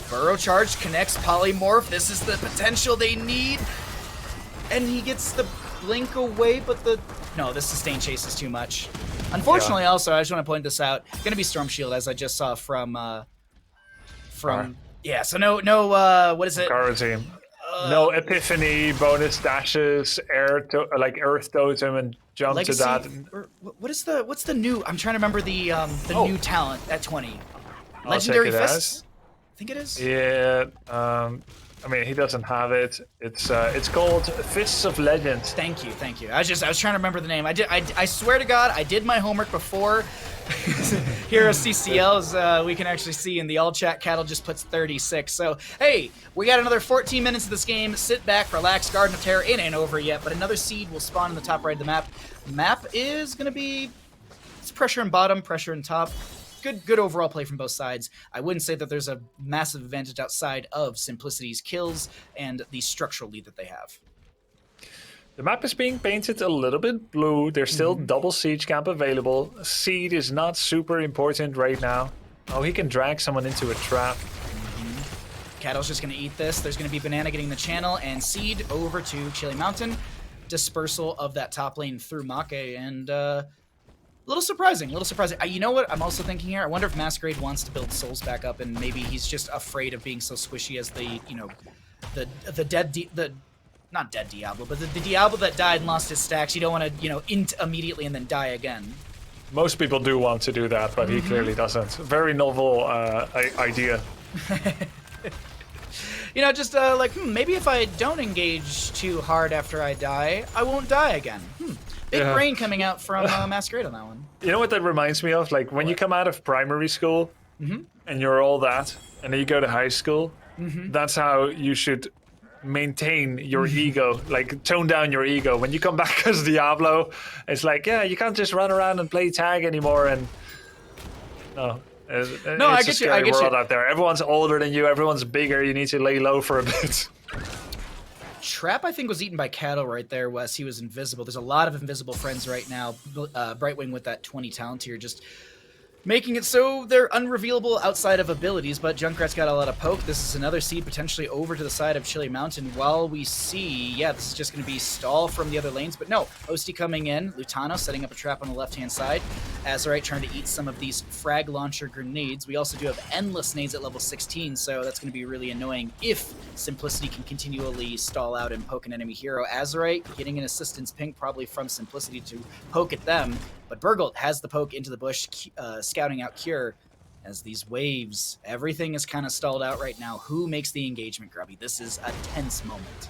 Burrow charge connects Polymorph. This is the potential they need. And he gets the blink away, but no, the sustain chase is too much. Unfortunately, also, I just want to point this out. Going to be Storm Shield, as I just saw from yeah. So no. What is it? Gara team. No Epiphany, bonus dashes, Earth Totem, and jump Legacy, to that. or what's the new? I'm trying to remember the new talent at 20. I'll Legendary take it Fists. I think it is. Yeah. I mean, he doesn't have it. It's called Fists of Legend. Thank you. I was trying to remember the name. I swear to God, I did my homework before. HeroesCCL, as we can actually see in the all chat, Cattle just puts 36. So, hey, we got another 14 minutes of this game. Sit back, relax. Garden of Terror, it ain't over yet, but another seed will spawn in the top right of the map. Map is going to be, it's pressure in bottom, pressure in top. Good overall play from both sides. I wouldn't say that there's a massive advantage outside of Simplicity's kills and the structural lead that they have. The map is being painted a little bit blue. There's still double siege camp available. Seed is not super important right now. Oh, he can drag someone into a trap. Cattle's just going to eat this. There's going to be Banana getting the channel, and Seed over to Chili Mountain. Dispersal of that top lane through Make, and a little surprising. You know what I'm also thinking here? I wonder if Masquerade wants to build souls back up, and maybe he's just afraid of being so squishy as not dead Diablo, but the Diablo that died and lost his stacks. You don't want to, int immediately and then die again. Most people do want to do that, but he clearly doesn't. Very novel idea. Maybe if I don't engage too hard after I die, I won't die again. Big brain coming out from Masquerade on that one. You know what that reminds me of? Like when you come out of primary school and you're all that, and then you go to high school, that's how you should maintain your ego, like tone down your ego. When you come back as Diablo, it's like, yeah, you can't just run around and play tag anymore. And it's I get a scary you. world out there. Everyone's older than you. Everyone's bigger. You need to lay low for a bit. Trap, I think, was eaten by Cattle right there, Wes. He was invisible. There's a lot of invisible friends right now. Brightwing with that 20 talent here, just making it so they're unrevealable outside of abilities, but Junkrat's got a lot of poke. This is another seed potentially over to the side of Chili Mountain while we see, this is just going to be stall from the other lanes, but no, Osty coming in, Lutano setting up a trap on the left-hand side, Azurite trying to eat some of these frag launcher grenades. We also do have endless nades at level 16, so that's going to be really annoying if Simplicity can continually stall out and poke an enemy hero. Azurite getting an assistance ping probably from Simplicity to poke at them, but Burgolt has the poke into the bush, scouting out Cure. As these waves, everything is kind of stalled out right now. Who makes the engagement, Grubby? This is a tense moment.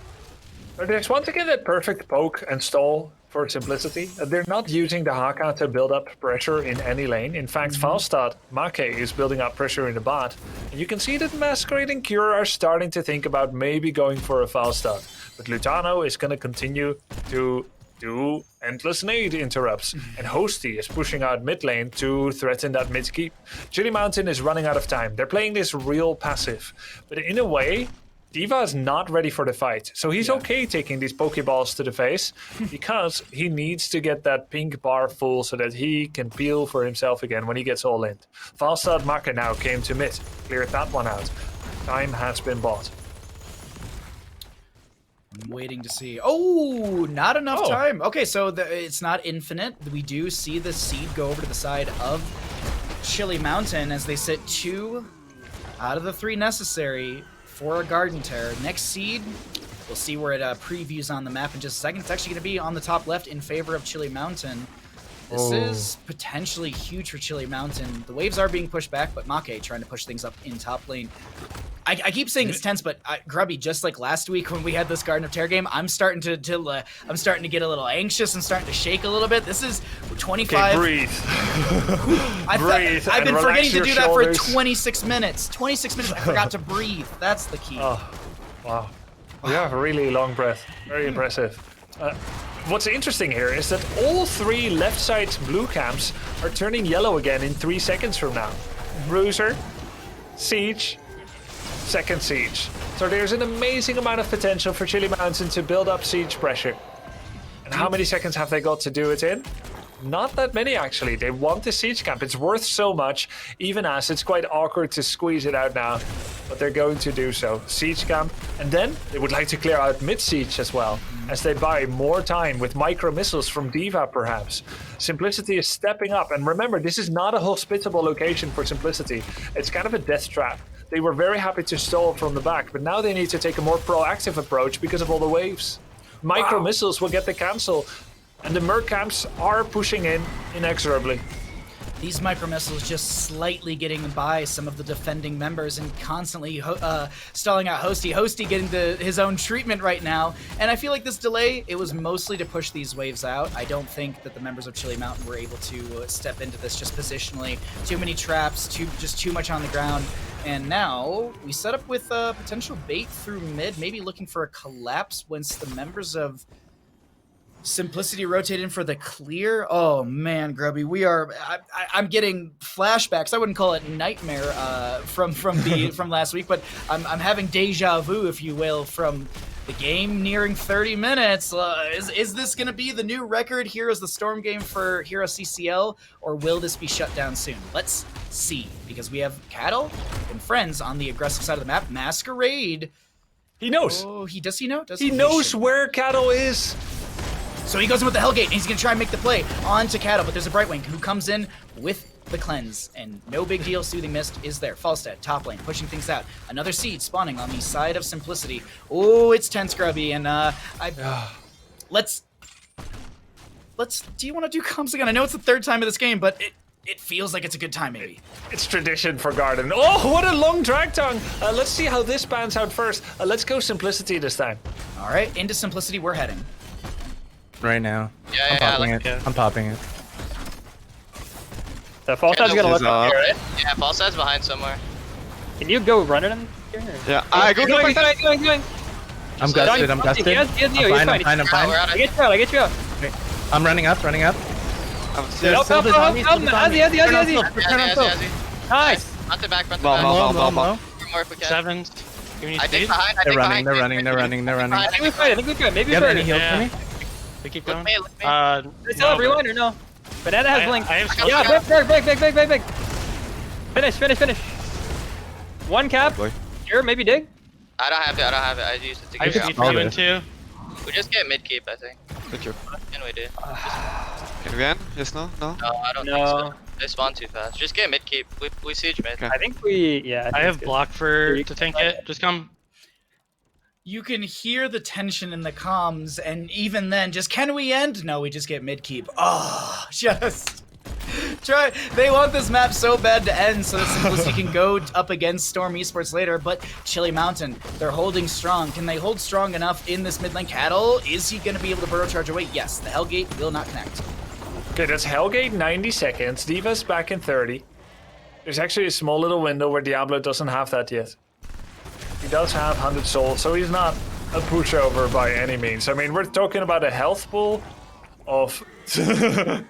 But there's one to get that perfect poke and stall for Simplicity. They're not using the Haka to build up pressure in any lane. In fact, Falstad, Make is building up pressure in the bot. And you can see that Masquerade and Cure are starting to think about maybe going for a Falstad. But Lutano is going to continue to do endless nade interrupts, and Hosty is pushing out mid lane to threaten that mid keep. Chili Mountain is running out of time. They're playing this real passive, but in a way, D.Va is not ready for the fight, so he's okay taking these Pokeballs to the face because he needs to get that pink bar full so that he can peel for himself again when he gets all in. Falstad Maka now came to mid, cleared that one out. Time has been bought. I'm waiting to see. Oh, not enough time. Okay, so it's not infinite. We do see the seed go over to the side of Chili Mountain as they sit 2 out of the 3 necessary for a Garden Terror. Next seed, we'll see where it previews on the map in just a second. It's actually going to be on the top left in favor of Chili Mountain. This is potentially huge for Chili Mountain. The waves are being pushed back, but Make trying to push things up in top lane. I keep saying it's tense, but Grubby, just like last week when we had this Garden of Terror game, I'm starting to get a little anxious. I'm starting to shake a little bit. This is 25. Okay, breathe. I've been forgetting to do that for 26 minutes. 26 minutes. I forgot to breathe. That's the key. Oh, wow. You have a really long breath. Very impressive. What's interesting here is that all 3 left side blue camps are turning yellow again in 3 seconds from now. Bruiser, Siege, second Siege. So there's an amazing amount of potential for Chili Mountain to build up Siege pressure. And how many seconds have they got to do it in? Not that many, actually. They want the Siege camp. It's worth so much, even as it's quite awkward to squeeze it out now. but they're going to do so. Siege camp, and then they would like to clear out mid-siege as well, as they buy more time with micro missiles from D.Va perhaps. Simplicity is stepping up, and remember, this is not a hospitable location for Simplicity. It's kind of a death trap. They were very happy to stall from the back, but now they need to take a more proactive approach because of all the waves. Micro missiles will get the cancel, and the Merc camps are pushing in inexorably. These micro missiles just slightly getting by some of the defending members and constantly stalling out Hosty. Hosty getting his own treatment right now. And I feel like this delay, it was mostly to push these waves out. I don't think that the members of Chili Mountain were able to step into this just positionally. Too many traps, just too much on the ground. And now we set up with potential bait through mid, maybe looking for a collapse once the members of Simplicity rotate in for the clear. Oh man, Grubby, I'm getting flashbacks. I wouldn't call it nightmare from last week, but I'm having deja vu, if you will, from the game nearing 30 minutes. Is this going to be the new record Heroes the Storm game for HeroesCCL, or will this be shut down soon? Let's see, because we have Cattle and friends on the aggressive side of the map. Masquerade. He knows. Oh, does he know? He knows where Cattle is. So he goes in with the Hellgate, and he's going to try and make the play onto Cattle, but there's a Brightwing who comes in with the cleanse, and no big deal. Soothing Mist is there. Falstad, top lane, pushing things out. Another seed spawning on the side of Simplicity. Oh, it's tense, Grubby, and let's. Do you want to do comms again? I know it's the third time of this game, but it feels like it's a good time, maybe. It's tradition for Garden. Oh, what a long drag tongue. Let's see how this pans out first. Let's go Simplicity this time. All right, into Simplicity we're heading. Right now. Yeah, I'm popping like, it. I'm popping it. The Falstad's gonna look up here, right? Yeah, Falstad's behind somewhere. Can you go run it in here? Yeah, go. Going. I'm gusted. I'm gusted. I'm fine. I get you out. I'm running up. Help. Nice. Front to back. Low. More if we can. Sevens. Give me I think speed. behind. They're running. I think we fight. I think we could. Maybe You have any further. heals for me? We keep Look going. me. They still have rewind or no? Banana has blink. I have Yeah, big. Finish. One cap. Boy. Sure, maybe dig. I don't have it. I used it to I have get speed out. for you in two. We just get mid keep, I think. Good job. What can we do? Can we end? Yes, no? No, I don't think so. They spawn too fast. Just get mid keep. We siege mid. Okay. I think we, I have block to tank it. Just come. You can hear the tension in the comms, and even then, just can we end? No, we just get mid keep. Oh, just try. They want this map so bad to end so that Simplicity can go up against Storm Esports later, but Chili Mountain, they're holding strong. Can they hold strong enough in this mid lane? Cattle, is he going to be able to burrow charge away? Yes, the Hellgate will not connect. Okay, that's Hellgate 90 seconds. D.Va's back in 30. There's actually a small little window where Diablo doesn't have that yet. He does have 100 souls, so he's not a pushover by any means. I mean, we're talking about a health pool of 10,000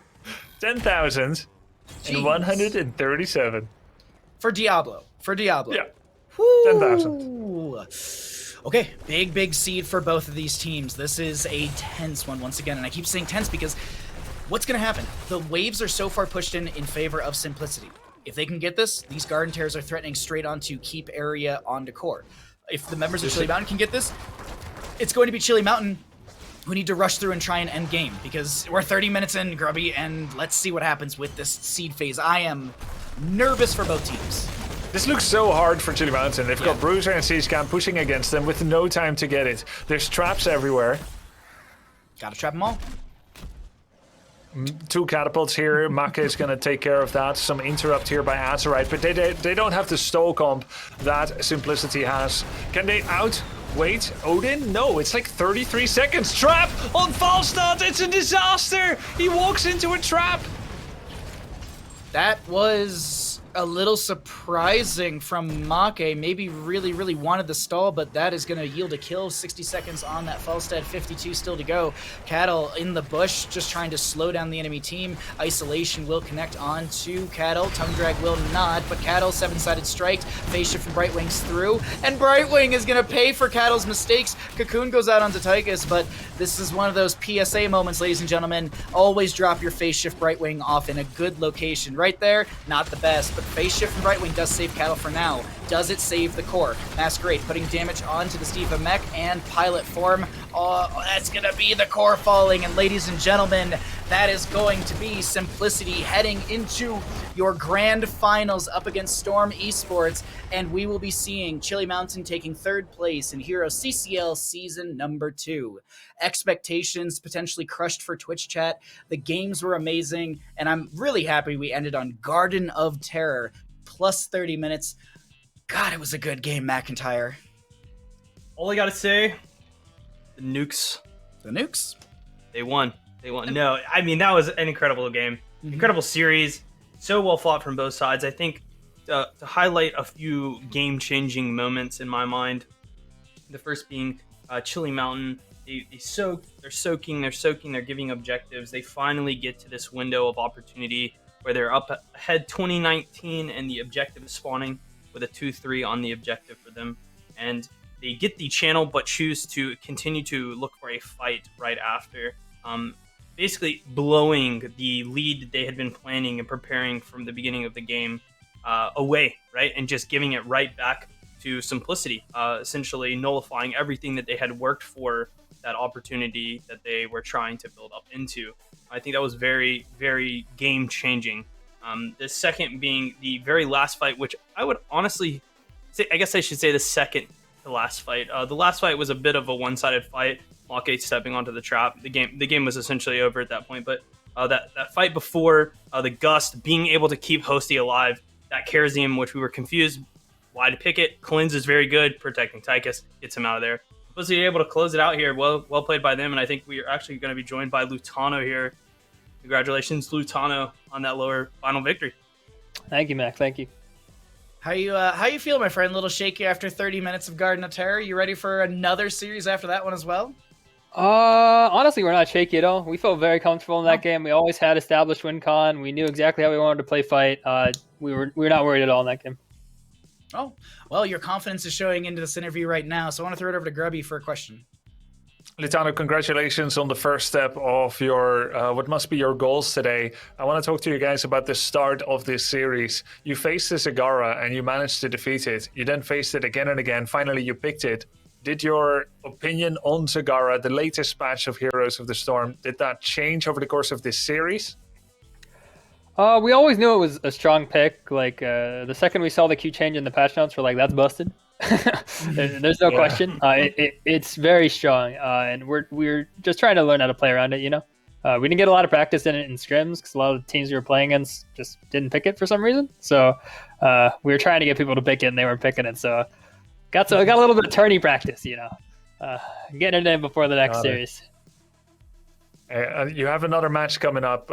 and 137. For Diablo. Yeah. 10,000. Okay, big seed for both of these teams. This is a tense one once again, and I keep saying tense because what's going to happen? The waves are so far pushed in favor of Simplicity. If they can get this, these Garden Tears are threatening straight onto keep area onto core. If the members of Chili Mountain can get this, it's going to be Chili Mountain who need to rush through and try and end game, because we're 30 minutes in, Grubby, and let's see what happens with this seed phase. I am nervous for both teams. This looks so hard for Chili Mountain. They've got Bruiser and Siegecam pushing against them with no time to get it. There's traps everywhere. Gotta trap them all. 2 catapults here. Maka is going to take care of that. Some interrupt here by Azerite, but they don't have the stall comp that Simplicity has. Can they outwait Odin? No, it's like 33 seconds. Trap on Falstad. It's a disaster. He walks into a trap. That was a little surprising from Make. Maybe really wanted the stall, but that is going to yield a kill. 60 seconds on that Falstad, 52 still to go. Cattle in the bush, just trying to slow down the enemy team. Isolation will connect on to Cattle. Tongue Drag will not, but Cattle, 7-sided strike. Phase shift from Brightwing's through, and Brightwing is going to pay for Cattle's mistakes. Cocoon goes out onto Tychus, but this is one of those PSA moments, ladies and gentlemen. Always drop your phase shift Brightwing off in a good location. Right there, not the best, but but phase shift from right wing does save Cattle for now. Does it save the core? Masquerade putting damage onto the Steve mech and pilot form. Oh, that's going to be the core falling. And ladies and gentlemen, that is going to be Simplicity heading into your grand finals up against Storm Esports. And we will be seeing Chili Mountain taking 3rd place in HeroesCCL Season number 2. Expectations potentially crushed for Twitch chat. The games were amazing, and I'm really happy we ended on Garden of Terror, plus 30 minutes. God, it was a good game, McIntyre. All I gotta say, the nukes. The nukes? They won. They won. No, I mean, that was an incredible game. Incredible series. So well fought from both sides. I think to highlight a few game-changing moments in my mind, the first being Chili Mountain. They're soaking, they're giving objectives. They finally get to this window of opportunity where they're up ahead 2019 and the objective is spawning with a 2-3 on the objective for them. And they get the channel but choose to continue to look for a fight right after. Basically blowing the lead they had been planning and preparing from the beginning of the game away, right? And just giving it right back to Simplicity, essentially nullifying everything that they had worked for, that opportunity that they were trying to build up into. I think that was very, very game-changing. The second being the very last fight, which I would honestly say, I guess I should say the second to last fight. The last fight was a bit of a one-sided fight. Lockgate stepping onto the trap. The game was essentially over at that point. But that fight before, the Gust being able to keep Hosty alive, that Kerzium, which we were confused why to pick it. Cleanse is very good, protecting Tychus, gets him out of there. Was he able to close it out here? Well played by them, and I think we are actually going to be joined by Lutano here. Congratulations, Lutano, on that lower final victory. Thank you, Mac. Thank you. How you feel, my friend? A little shaky after 30 minutes of Garden of Terror. You ready for another series after that one as well? Honestly, we're not shaky at all. We felt very comfortable in that game. We always had established win con. We knew exactly how we wanted to play fight. We were not worried at all in that game. Oh, well, your confidence is showing into this interview right now, so I want to throw it over to Grubby for a question. Lutano, congratulations on the first step of your what must be your goals today. I want to talk to you guys about the start of this series. You faced the Zagara and you managed to defeat it. You then faced it again and again. Finally, you picked it. Did your opinion on Zagara, the latest patch of Heroes of the Storm, did that change over the course of this series? We always knew it was a strong pick. Like the second we saw the Q change in the patch notes, we're like, that's busted. There's no question. It's very strong, and we're just trying to learn how to play around it. You know, we didn't get a lot of practice in it in scrims because a lot of the teams we were playing against just didn't pick it for some reason. So we were trying to get people to pick it, and they weren't picking it. So got a little bit of tourney practice. You know, getting it in before the next series. You have another match coming up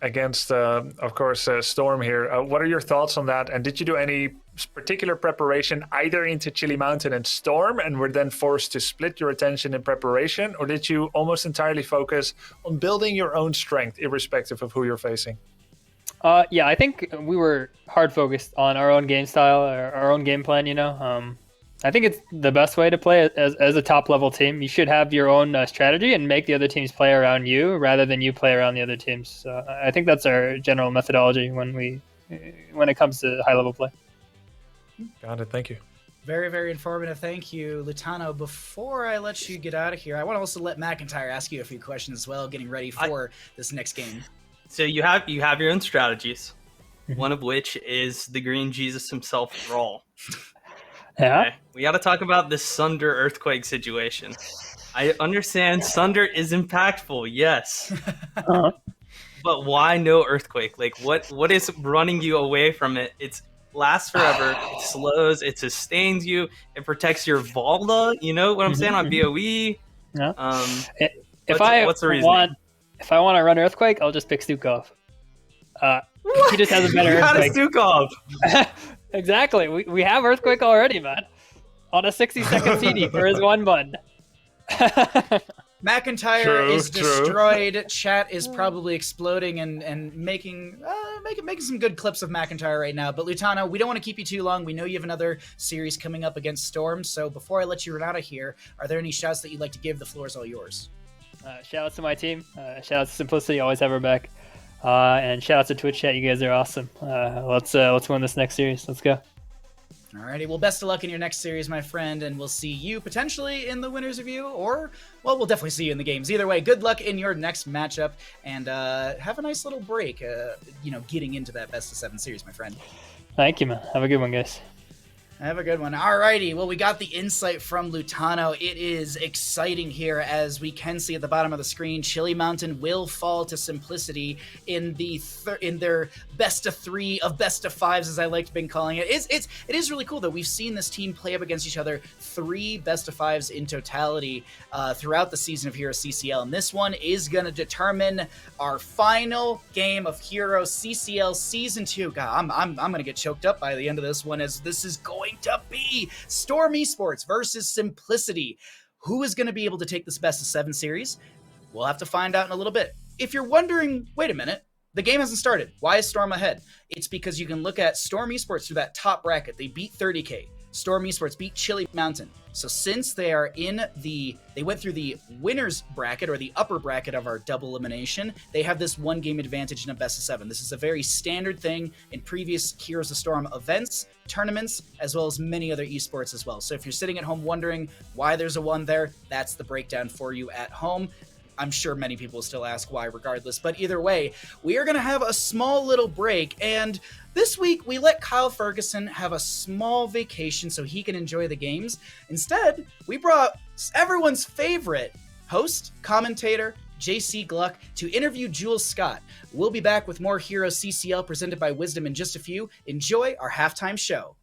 against, of course, Storm here. What are your thoughts on that? And did you do any particular preparation either into Chili Mountain and Storm and were then forced to split your attention in preparation? Or did you almost entirely focus on building your own strength, irrespective of who you're facing? Yeah, I think we were hard focused on our own game style, our own game plan, you know. I think it's the best way to play as a top-level team. You should have your own strategy and make the other teams play around you rather than you play around the other teams. So I think that's our general methodology when it comes to high-level play. Got it. Thank you. Very, very informative. Thank you, Lutano. Before I let you get out of here, I want to also let McIntyre ask you a few questions as well, getting ready for this next game. So you have your own strategies, one of which is the Green Jesus himself, Thrall. Yeah. Okay. We got to talk about this Sunder Earthquake situation. I understand Sunder is impactful, yes. But why no Earthquake? Like, what is running you away from it? It lasts forever, it slows, it sustains you, it protects your Valda, you know what I'm saying, on BOE? Yeah. What's the reason? If I want to run Earthquake, I'll just pick Stukov. He just has a better Earthquake. Stukov! Exactly. We have Earthquake already, man. On a 60-second CD for his one bun. McIntyre is destroyed. Chat is probably exploding and making some good clips of McIntyre right now. But Lutano, we don't want to keep you too long. We know you have another series coming up against Storm. So before I let you run out of here, are there any shouts that you'd like to give? The floor is all yours. Shout out to my team. Shout out to Simplicity. Always have her back. And shout out to Twitch chat. You guys are awesome. Let's win this next series. Let's go. Alrighty, well, best of luck in your next series, my friend, and we'll see you potentially in the winner's review, or, well, we'll definitely see you in the games. Either way, good luck in your next matchup, and have a nice little break, getting into that best of 7 series, my friend. Thank you, man. Have a good one, guys. Have a good one. Alrighty, well, we got the insight from Lutano. It is exciting here, as we can see at the bottom of the screen. Chili Mountain will fall to Simplicity in their best of 3 of best of 5s, as I liked been calling it. It is really cool that we've seen this team play up against each other 3 best of 5s in totality throughout the season of HeroesCCL, and this one is going to determine our final game of HeroesCCL Season 2. God, I'm going to get choked up by the end of this one, as this is going to be Storm Esports versus Simplicity. Who is going to be able to take this best of 7 series? We'll have to find out in a little bit. If you're wondering, wait a minute, the game hasn't started. Why is Storm ahead? It's because you can look at Storm Esports through that top bracket. They beat 30K. Storm Esports beat Chili Mountain. So since they went through the winners bracket, or the upper bracket of our double elimination, they have this 1 game advantage in a best of 7. This is a very standard thing in previous Heroes of Storm events, tournaments, as well as many other esports as well. So if you're sitting at home wondering why there's a 1 there, that's the breakdown for you at home. I'm sure many people will still ask why regardless, but either way, we are going to have a small little break, and this week we let Kyle Ferguson have a small vacation so he can enjoy the games. Instead, we brought everyone's favorite host, commentator, JC Gluck, to interview Jules Scott. We'll be back with more HeroesCCL presented by Wisdom in just a few. Enjoy our halftime show.